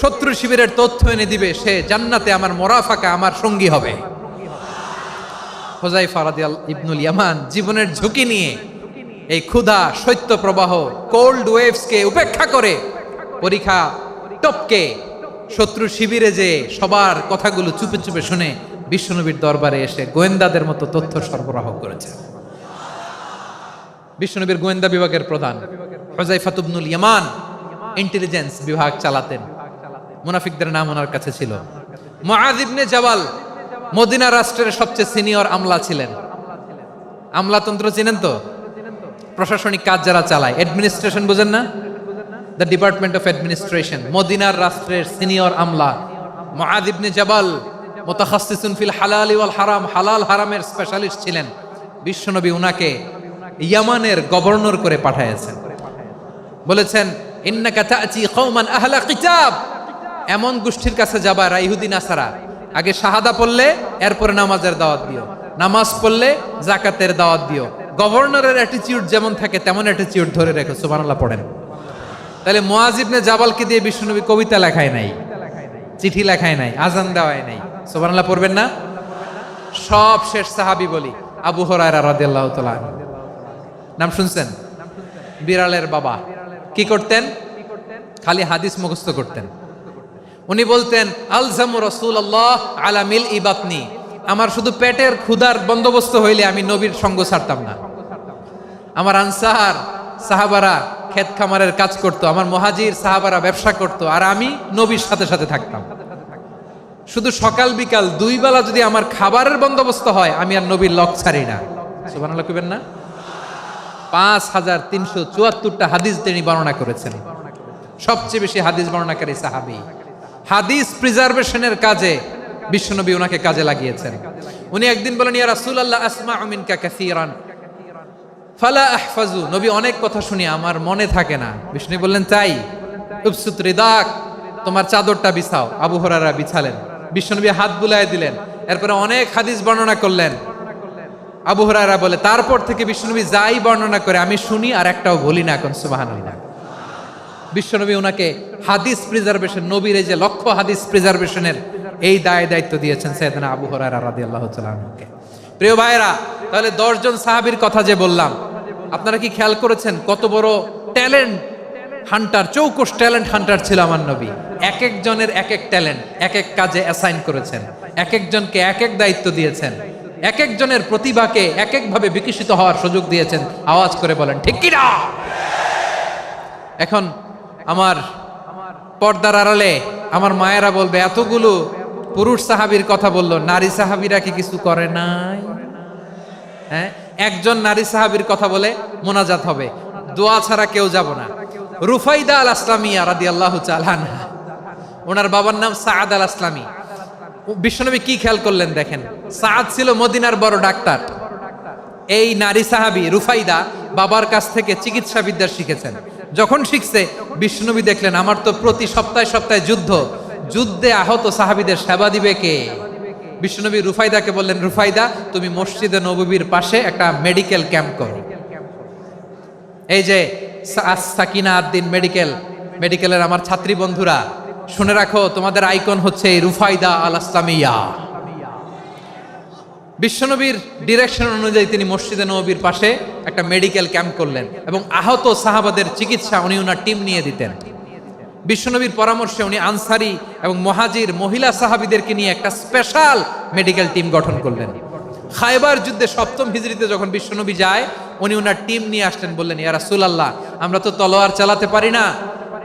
শত্রু শিবিরের তথ্য এনে দিবে, সে জান্নাতে আমার মোরাফাকা, আমার সঙ্গী হবে। হুযায়ফা রাদিয়াল্লাহু ইবনুল ইয়ামান জীবনের ঝুঁকি নিয়ে এই ক্ষুধা, শৈত্য প্রবাহ, কোল্ড ওয়েভসকে উপেক্ষা করে পরীক্ষা টপকে শত্রু শিবিরে যে সবার কথাগুলো চুপে চুপে শুনে বিশ্বনবীর দরবারে এসে গোয়েন্দাদের মতো তথ্য সরবরাহ করেছে। বিশ্বনবীর গোয়েন্দা বিভাগের প্রধান হুযায়ফা ইবনুল ইয়ামান ইন্টেলিজেন্স বিভাগ চালাতেন। মুনাফিকদের নাম ওনার কাছে ছিল। মুআয ইবনে জাবাল মদিনা রাষ্ট্রের সবচেয়ে সিনিয়র আমলা ছিলেন। আমলাতন্ত্র চিনেন তো? প্রশাসনিক কাজ যারা চালায়, অ্যাডমিনিস্ট্রেশন বুঝেন না? The department of administration. মদিনার রাষ্ট্রের সিনিয়র আমলা মুআয ইবনে জাবাল মুতাখাসসিসুন ফিল হালাল ওয়াল হারাম, হালাল হারামের স্পেশালিস্ট ছিলেন। বিশ্বনবী উনাকে ইয়ামানের গভর্নর করে পাঠিয়েছেন। বলেছেন, ইন্নাকা তা'তি কওমান আহলা কিতাব, এমন গোষ্ঠীর কাছে যাবা যারা ইহুদি নাসারা, আগে শাহাদা পড়লে এরপরে নামাজের দাওয়াত দিও, নামাজ পড়লে যাকাতের দাওয়াত দিও। গভর্নরের অ্যাটিটিউড যেমন থাকে তেমন অ্যাটিটিউড ধরে রেখো। সুবহানাল্লাহ পড়েন। তাহলে মুআয ইবনে জাবালকে দিয়ে বিশ্বনবী কবিতা লেখায় নাই, চিঠি লেখায় নাই, আজান দেওয়ায় নাই। সুবহানাল্লাহ পড়বেন না? সব শেষ সাহাবী বলি আবু হুরায়রা রাদিয়াল্লাহু তাআলা আনহু। নাম শুনছেন? বিড়ালের বাবা। কি করতেন? খালি হাদিস মুখস্থ করতেন। উনি বলতেন, আলজামু রাসূলুল্লাহ আলা মিল ইবাতনি, আমার শুধু পেটের ক্ষুধার বন্দোবস্ত হইলে আমি নবীর সঙ্গ ছাড়তাম না। আমার আনসার সাহাবারা ক্ষেত খামারের কাজ করত, আমার মুহাজির সাহাবারা ব্যবসা করত, আর আমি নবীর সাথে সাথে থাকতাম। শুধু সকাল বিকাল দুই বেলা যদি আমার খাবারের বন্দোবস্ত হয়, আমি আর নবীর লক ছাড়ি না। সুবহানাল্লাহ কইবেন না? 5374টা হাদিস তিনি বর্ণনা করেছেন। সবচেয়ে বেশি হাদিস বর্ণনাকারী সাহাবী। হাদিস প্রিজার্ভেশনের কাজে বিশ্বনবী ওনাকে কাজে লাগিয়েছেন। উনি একদিন বলেন, ইয়া রাসূলুল্লাহ আসমাউ মিনকা কাসীরান ফালা আহফাজু, নবী অনেক কথা শুনি আমার মনে থাকে না। বিষ্ণু বললেন, তাই? উবসুত রিদাক, তোমার চাদরটা বিছাও। আবু হুরায়রা বিছালেন, বিশ্বনবী হাত বুলায় দিলেন, এরপরে অনেক হাদিস বর্ণনা করলেন। আবু হুরায়রা বলে, তারপর থেকে বিশ্বনবী যাই বর্ণনা করে আমি শুনি আর একটাও ভুলি না। এখন সুবহানাল্লাহ। বিশ্বনবী ওনাকে হাদিস প্রিজার্ভেশন, নবীর এই যে লক্ষ্য হাদিস প্রিজার্ভেশনের এই দায়িত্ব দিয়েছেন সাইয়েদনা আবু হুরায়রা রাদিয়াল্লাহু তাআলা আনহুকে। প্রিয় ভাইরা, তাহলে 10 জন সাহাবীর কথা যে বললাম, আপনারা কি খেয়াল করেছেন কত বড় ট্যালেন্ট হান্টার, চৌকস ট্যালেন্ট হান্টার ছিল আমার নবী। এক একজনের এক এক ট্যালেন্ট, এক এক কাজে অ্যাসাইন করেছেন, এক একজনকে এক এক দায়িত্ব দিয়েছেন, এক একজনের প্রতিভাকে এক একভাবে বিকশিত হওয়ার সুযোগ দিয়েছেন। আওয়াজ করে বলেন ঠিক কি না? এখন আমার পর্দার আড়ালে আমার মায়েরা বলবে, এতগুলো পুরুষ সাহাবীর কথা বললো, নারী সাহাবীরা কি কিছু করে নাই? হ্যাঁ, একজন নারী সাহাবীর কথা বলে মোনাজাত হবে, দোয়া ছাড়া কেউ যাব না। রুফাইদা আল আসলামিয়া রাদিয়াল্লাহু তাআলা আনহা, ওনার বাবার নাম সাআদ আল আসলামি। বিশ্বনবী কি খেয়াল করলেন দেখেন, সাআদ ছিল মদিনার বড় ডাক্তার। এই নারী সাহাবী রুফাইদা বাবার কাছ থেকে চিকিৎসা বিদ্যা শিখেছেন। যখন শিখছে বিশ্বনবী দেখলেন আমার তো প্রতি সপ্তাহে সপ্তাহে যুদ্ধে আহত সাহাবীদের সেবা দিবে কে? বিশ্বনবী রুফাইদাকে বললেন, রুফাইদা তুমি মসজিদে নববীর পাশে একটা মেডিকেল ক্যাম্প করো। এই যে সাকিনা আদ্দিন মেডিকেলের আমার ছাত্রী বন্ধুরা শুনে রাখো, তোমাদের আইকন হচ্ছে রুফাইদা আল আসলামিয়া। বিশ্বনবীর ডিরেকশন অনুযায়ী তিনি মসজিদে নববীর পাশে একটা মেডিকেল ক্যাম্প করলেন এবং আহত সাহাবাদের চিকিৎসা উনি ওনার টিম নিয়ে দিতেন। বিশ্বনবীর পরামর্শে উনি আনসারি এবং মুহাজির মহিলা সাহাবীদেরকে নিয়ে একটা স্পেশাল মেডিকেল টিম গঠন করলেন। খায়বার যুদ্ধে 7ম হিজরিতে যখন বিশ্বনবী যায়, উনি ওনার টিম নিয়ে আসলেন, বললেন ইয়া রাসূলুল্লাহ আমরা তো তলোয়ার চালাতে পারি না,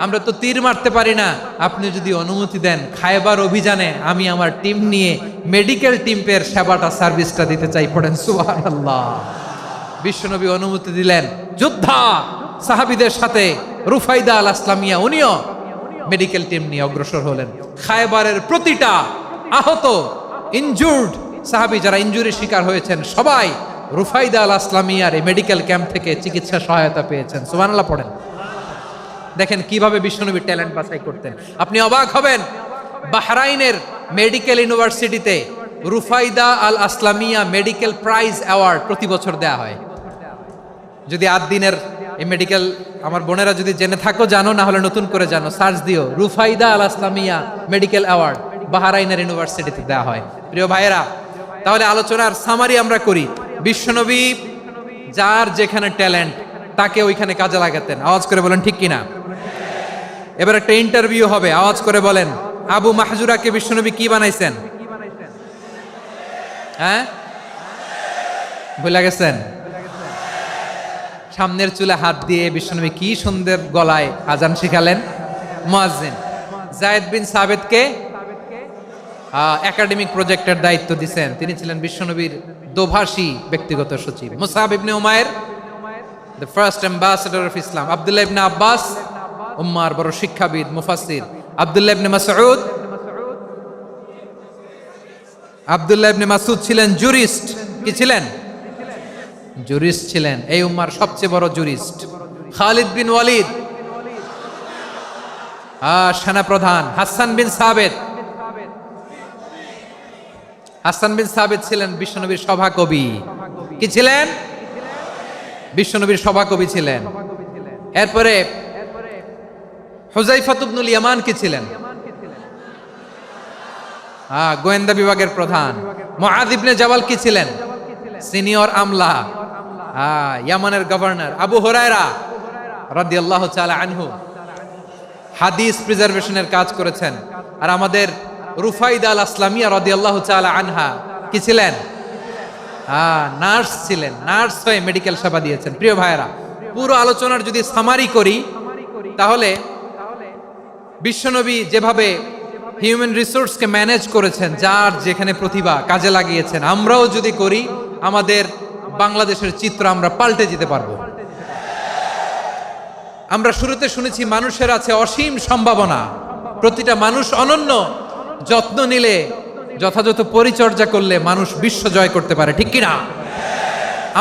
আমরা তো তীর মারতে পারি না, আপনি যদি অনুমতি দেন খায়বার অভিযানে আমি আমার টিম নিয়ে মেডিকেল টিমের সেবাটা সার্ভিসটা দিতে চাই। পড়েন সুবহানাল্লাহ। বিশ্বনবী অনুমতি দিলেন, যোদ্ধা সাহাবীদের সাথে রুফাইদা আল আসলামিয়া উনিও মেডিকেল টিম নিয়ে অগ্রসর হলেন। খায়বারের প্রতিটা আহত ইনজুর্ড সাহাবী যারা ইনজুরি শিকার হয়েছেন সবাই রুফাইদা আল আসলামিয়ার এই মেডিকেল ক্যাম্প থেকে চিকিৎসা সহায়তা পেয়েছেন। সুবহানাল্লাহ পড়েন। দেখেন কিভাবে বিশ্বনবী ট্যালেন্ট বাছাই করতেন, আপনি অবাক হবেন। বাহরাইনের মেডিকেল ইউনিভার্সিটিতে রুফাইদা আল আসলামিয়া মেডিকেল প্রাইজ অ্যাওয়ার্ড প্রতি বছর দেয়া হয়। যদি আদ্দিনের এই মেডিকেল আমার বোনেরা যদি জেনে থাকো জানো, না হলে নতুন করে জানো, সার্চ দিও রুফাইদা আল আসলামিয়া মেডিকেল অ্যাওয়ার্ড বাহরাইনের ইউনিভার্সিটিতে দেয়া হয়। প্রিয় ভাইয়েরা, তাহলে আলোচনার সামারি আমরা করি। বিশ্বনবী যার যেখানে ট্যালেন্ট তাকে ওইখানে কাজে লাগাতেন। আওয়াজ করে বলেন ঠিক কিনা? এবার একটা ইন্টারভিউ হবে, আওয়াজ করে বলেন আবু মাহজুরাকে বিশ্বনবী কি বানাইছেন? হ্যাঁ, ভুলে গেছেন? সামনের চুলে হাত দিয়ে বিশ্বনবী কি সুন্দর গলায় আজান শিখালেন। মুয়াজ্জিন যায়েদ বিন সাবিতকে একাডেমিক প্রজেক্টের দায়িত্ব দিয়েছেন, তিনি ছিলেন বিশ্বনবীর দোভাষী ব্যক্তিগত সচিব। মুসআব ইবনে Umair the first ambassador of Islam, Abdullah ইবনে আব্বাস উম্মার বড় শিক্ষাবিদ মুফাসসির, আব্দুল্লাহ ইবনে মাসউদ ছিলেন জুরিস্ট। কি ছিলেন? জুরিস্ট ছিলেন, এই উম্মার সবচেয়ে বড় জুরিস্ট। খালিদ বিন ওয়ালিদ সেনাপ্রধান। হাসান বিন সাবিত ছিলেন বিশ্বনবীর সভাকবি। কি ছিলেন? বিশ্বনবীর সভাকবি ছিলেন। এরপরে হুযায়ফা ইবনুল ইয়ামান কি ছিলেন? গোয়েন্দা বিভাগের প্রধান। মুআয ইবনে জাবাল কি ছিলেন? সিনিয়র আমলা, ইয়ামানের গভর্নর। আবু হুরায়রা রাদিয়াল্লাহু তাআলা আনহু হাদিস প্রিজার্ভেশনের কাজ করেছেন। আর আমাদের রুফাইদা আল আসলামিয়া রাদিয়াল্লাহু তাআলা আনহা কি ছিলেন? নার্স ছিলেন, নার্স হয়ে মেডিকেল সেবা দিয়েছেন। প্রিয় ভাইয়েরা, পুরো আলোচনার যদি সামারি করি তাহলে বিশ্বনবী যেভাবে হিউম্যান রিসোর্সকে ম্যানেজ করেছেন, যার যেখানে প্রতিভা কাজে লাগিয়েছেন, আমরাও যদি করি আমাদের বাংলাদেশের চিত্র আমরা পাল্টে যেতে পারবো। আমরা শুরুতে শুনেছি মানুষের আছে অসীম সম্ভাবনা, প্রতিটা মানুষ অনন্য, যত্ন নিলে যথাযথ পরিচর্যা করলে মানুষ বিশ্ব জয় করতে পারে। ঠিক কিনা?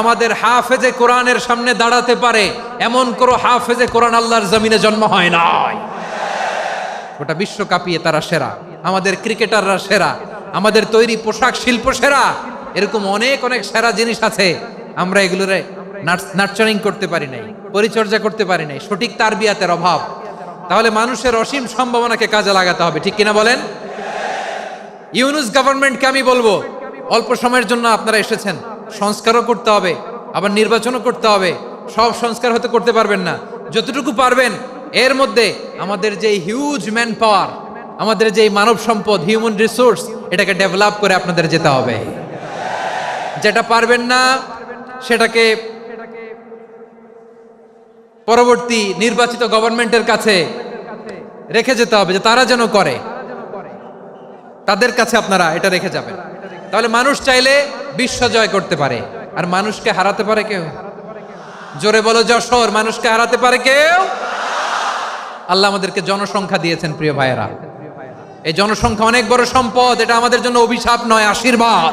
আমাদের হাফেজে কোরআনের সামনে দাঁড়াতে পারে এমন কোন হাফেজে কোরআন আল্লাহর জমিনে জন্ম হয় নাই। গোটা বিশ্ব কাঁপিয়ে তারা সেরা, আমাদের ক্রিকেটাররা সেরা, আমাদের তৈরি পোশাক শিল্প সেরা। এরকম অনেক অনেক সেরা জিনিস আছে, আমরা এগুলোরে নার্চারিং করতে পারি নাই, পরিচর্যা করতে পারি নাই, সঠিক তারবিয়াতের অভাব। তাহলে মানুষের অসীম সম্ভাবনাকে কাজে লাগাতে হবে। ঠিক কিনা বলেন? ইউনুস গভর্নমেন্টকে আমি বলবো, অল্প সময়ের জন্য আপনারা এসেছেন, সংস্কারও করতে হবে, আবার নির্বাচনও করতে হবে। সব সংস্কার হতে করতে পারবেন না, যতটুকু পারবেন এর মধ্যে আমাদের যে হিউজ ম্যান পাওয়ার, আমাদের যে মানব সম্পদ, হিউম্যান রিসোর্স, এটাকে ডেভেলপ করে আপনাদের যেতে হবে। যেটা পারবেন না সেটাকে পরবর্তী নির্বাচিত গভর্নমেন্টের কাছে রেখে যেতে হবে, যে তারা যেন করে, তাদের কাছে আপনারা এটা রেখে যাবেন। তাহলে মানুষ চাইলে বিশ্ব জয় করতে পারে। আর মানুষকে হারাতে পারে কেউ? জোরে বলো যশোর, মানুষকে হারাতে পারে কেউ? আল্লাহ আমাদেরকে জনসংখ্যা দিয়েছেন প্রিয় ভাইয়েরা, এই জনসংখ্যা অনেক বড় সম্পদ, এটা আমাদের জন্য অভিশাপ নয়, আশীর্বাদ।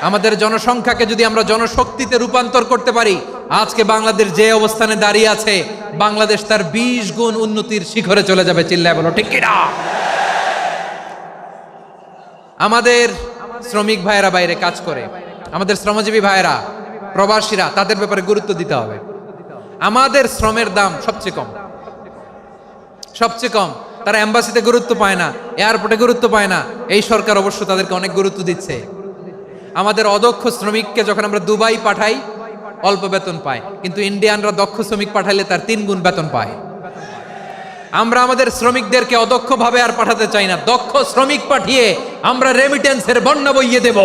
আমাদের জনসংখ্যাকে যদি আমরা জনশক্তিতে রূপান্তর করতে পারি, আজকে বাংলাদেশ যে অবস্থানে দাঁড়িয়ে আছে, বাংলাদেশ তার 20 গুণ উন্নতির শিখরে চলে যাবে। চিল্লায় বলো ঠিক কিনা? আমাদের শ্রমিক ভাইয়েরা বাইরে কাজ করে, আমাদের শ্রমজীবী ভাইয়েরা, প্রবাসীরা, তাদের ব্যাপারে গুরুত্ব দিতে হবে। আমাদের শ্রমের দাম সবচেয়ে কম, সবচেয়ে কম। তারা এম্বাসিতে গুরুত্ব পায় না, এয়ারপোর্টে গুরুত্ব পায় না। এই সরকার অবশ্য তাদেরকে অনেক গুরুত্ব দিচ্ছে। আমাদের অদক্ষ শ্রমিককে যখন আমরা দুবাই পাঠাই, অল্প বেতন পায়, কিন্তু ইন্ডিয়ানরা দক্ষ শ্রমিক পাঠাইলে তার 3 গুণ বেতন পায়। আমরা আমাদের শ্রমিকদেরকে অদক্ষভাবে আর পাঠাতে চাই না, দক্ষ শ্রমিক পাঠিয়ে আমরা রেমিটেন্সের বন্যা বইয়ে দেব।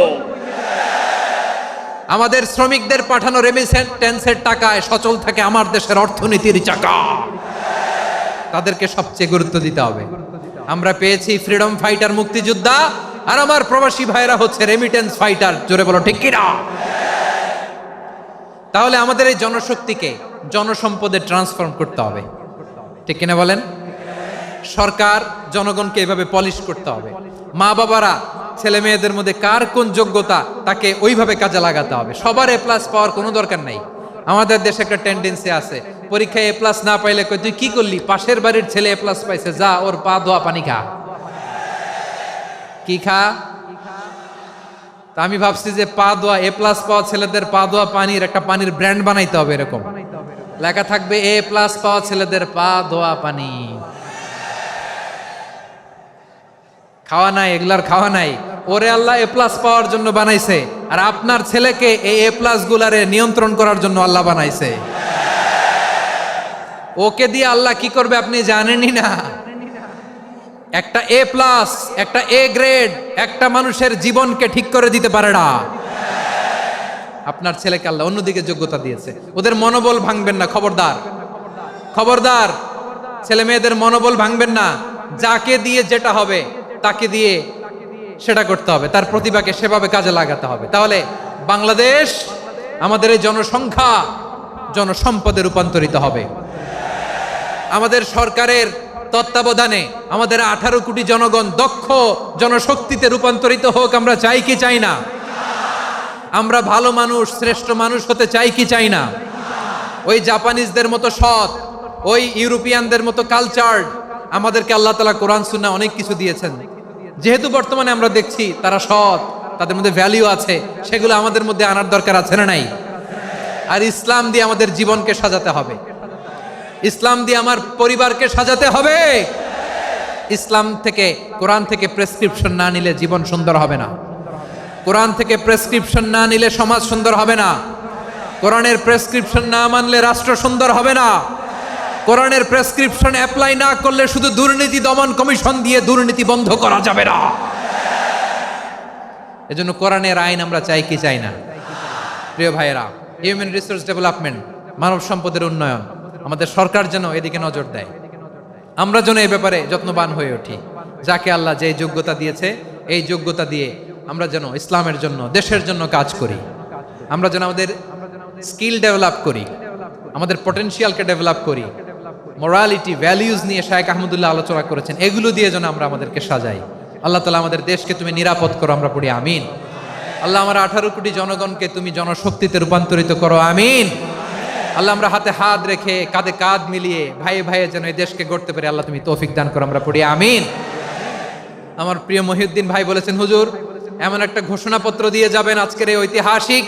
আমাদের শ্রমিকদের পাঠানো রেমিটেন্সের টাকায় সচল থাকে আমার দেশের অর্থনীতির চাকা। তাদেরকে সবচেয়ে গুরুত্ব দিতে হবে। আমরা পেয়েছি ফ্রিডম ফাইটার, মুক্তিযোদ্ধা, আর আমার প্রবাসী ভাইরা হচ্ছে রেমিটেন্স ফাইটার। জোরে বলো ঠিক কিনা? তাহলে আমাদের এই জনশক্তিকে জনসম্পদে ট্রান্সফর্ম করতে হবে, ঠিক কিনা বলেন? সরকার জনগণকে এভাবে পলিশ করতে হবে। মা বাবারা ছেলে মেয়েদের মধ্যে কার কোন যোগ্যতা তাকে ওইভাবে কাজে লাগাতে হবে। সবার এ প্লাস পাওয়ার কোনো দরকার নাই। আমাদের দেশে একটা টেন্ডেন্সি আছে, পরীক্ষায় এ প্লাস না পাইলে কই তুই কি করলি, পাশের বাড়ির ছেলে এ প্লাস পাইছে, যা ওর পা ধোয়া পানি খা। কি খা? তা আমি ভাবছি যে পা ধোয়া, এ প্লাস পাওয়া ছেলেদের পা ধোয়া পানির একটা পানির ব্র্যান্ড বানাইতে হবে। এরকম লেখা থাকবে, এ প্লাস পাওয়া ছেলেদের পা ধোয়া পানি। খাওয়া নাই, এগুলার খাওয়া নাই। ওরে আল্লাহ এ প্লাস পাওয়ার জন্য বানাইছে, আর আপনার ছেলেকে এই এ প্লাস গুলারে নিয়ন্ত্রণ করার জন্য আল্লাহ বানাইছে। ওকে দিয়ে আল্লাহ কি করবে আপনি জানেনই না। একটা এ প্লাস, একটা এ গ্রেড একটা মানুষের জীবনকে ঠিক করে দিতে পারে না। আপনার ছেলেকে আল্লাহ অন্যদিকে যোগ্যতা দিয়েছে। ওদের মনোবল ভাঙবেন না, খবরদার, খবরদার। ছেলে মেয়েদের মনোবল ভাঙবেন না। যাকে দিয়ে যেটা হবে তাকে দিয়ে সেটা করতে হবে, তার প্রতিভাকে সেভাবে কাজে লাগাতে হবে। তাহলে বাংলাদেশ, আমাদের এই জনসংখ্যা জনসম্পদে রূপান্তরিত হবে। আমাদের সরকারের তত্ত্বাবধানে আমাদের 18 কোটি জনগণ দক্ষ জনশক্তিতে রূপান্তরিত হোক। আমরা চাই কি চাই না? আমরা ভালো মানুষ, শ্রেষ্ঠ মানুষ হতে চাই কি চাই না? ওই জাপানিজদের মতো সৎ, ওই ইউরোপিয়ানদের মতো কালচার্ড। আমাদেরকে আল্লাহ তাআলা কোরআন সুন্নাহ অনেক কিছু দিয়েছেন। যেহেতু বর্তমানে আমরা দেখছি তারা সৎ, তাদের মধ্যে ভ্যালু আছে, সেগুলো আমাদের মধ্যে আনার দরকার আছে না নাই? আর ইসলাম দিয়ে আমাদের জীবনকে সাজাতে হবে, ইসলাম দিয়ে আমার পরিবারকে সাজাতে হবে। ইসলাম থেকে, কোরআন থেকে প্রেসক্রিপশন না নিলে জীবন সুন্দর হবে না। কোরআন থেকে প্রেসক্রিপশন না নিলে সমাজ সুন্দর হবে না। কোরআনের প্রেসক্রিপশন না মানলে রাষ্ট্র সুন্দর হবে না। কোরআনের প্রেসক্রিপশন অ্যাপ্লাই না করলে শুধু দুর্নীতি দমন কমিশন দিয়ে দুর্নীতি বন্ধ করা যাবে না। এজন্য কোরআনের আইন আমরা চাই কি চাই না? প্রিয় ভাইয়েরা, হিউম্যান রিসোর্স ডেভেলপমেন্ট, মানব সম্পদের উন্নয়ন, আমাদের সরকার যেন এদিকে নজর দেয়। আমরা যেন এই ব্যাপারে যত্নবান হয়ে উঠি। যাকে আল্লাহ যে যোগ্যতা দিয়েছে, এই যোগ্যতা দিয়ে আমরা যেন ইসলামের জন্য, দেশের জন্য কাজ করি। আমরা যেন আমাদের স্কিল ডেভেলপ করি, আমাদের পটেনশিয়ালকে ডেভেলপ করি। মোরালিটি, ভ্যালিউজ নিয়ে শায়েখ আহমদুল্লাহ আলোচনা করেছেন, এগুলো দিয়ে যেন আমরা আমাদেরকে সাজাই। আল্লাহ তাআলা আমাদের দেশকে তুমি নিরাপদ করো, আমরা পড়ি আমিন। আল্লাহ আমার 18 কোটি জনগণকে তুমি জনশক্তিতে রূপান্তরিত করো, আমিন। আল্লাহ আমরা হাতে হাত রেখে, কাঁধে কাঁধ মিলিয়ে ভাই ভাইয়ে যেন এই দেশকে গড়তে পারি, আল্লাহ তুমি তৌফিক দান করো, আমরা পড়ি আমিন। আমার প্রিয় মহিউদ্দিন ভাই বলেছেন, হুজুর এমন একটা ঘোষণাপত্র দিয়ে যাবেন আজকের এই ঐতিহাসিক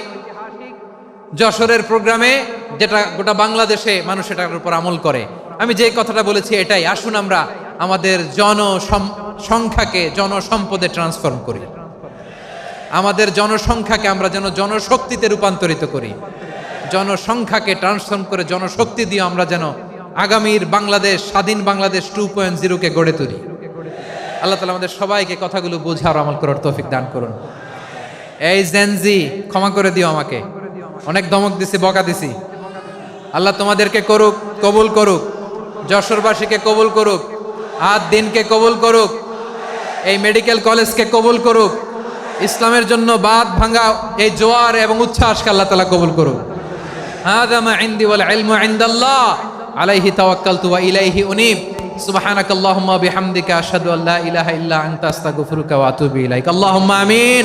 যশোরের প্রোগ্রামে, যেটা গোটা বাংলাদেশে মানুষ এটার উপর আমল করে। আমি যে কথাটা বলেছি এটাই, আসুন আমরা আমাদের জনসংখ্যাকে জনসম্পদে ট্রান্সফর্ম করি। আমাদের জনসংখ্যাকে আমরা যেন জনশক্তিতে রূপান্তরিত করি। জনসংখ্যাকে ট্রান্সফর্ম করে জনশক্তি দিয়ে আমরা যেন আগামীর বাংলাদেশ, স্বাধীন বাংলাদেশ 2.0 কে গড়ে তুলি। আল্লাহ তাআলা আমাদের সবাইকে কথাগুলো বোঝার, আমল করার তৌফিক দান করুন। এই জেনজি, ক্ষমা করে দিও আমাকে, অনেক ধমক দিছি, বকা দিছি। আল্লাহ তোমাদেরকে করুক, কবুল করুক, যশোরবাসীকে কবুল করুক, আদ দিনকে কবুল করুক, এই মেডিকেল কলেজকে কবুল করুক, ইসলামের জন্য বাদ ভাঙা এই জোয়ার এবং উচ্ছ্বাসকে আল্লাহ তাআলা কবুল করুক। হাযা মা ইনদি ওয়াল ইলমু ইনদাল্লাহ আলাইহি তাওয়াক্কালতু ওয়া ইলাইহি উনীব। সুবহানাকাল্লাহুম্মা বিহামদিকা আশহাদু আল্লা ইলাহা ইল্লা আনতা আস্তাগফিরুকা ওয়া আতুবু ইলাইক। আল্লাহুম্মা আমিন।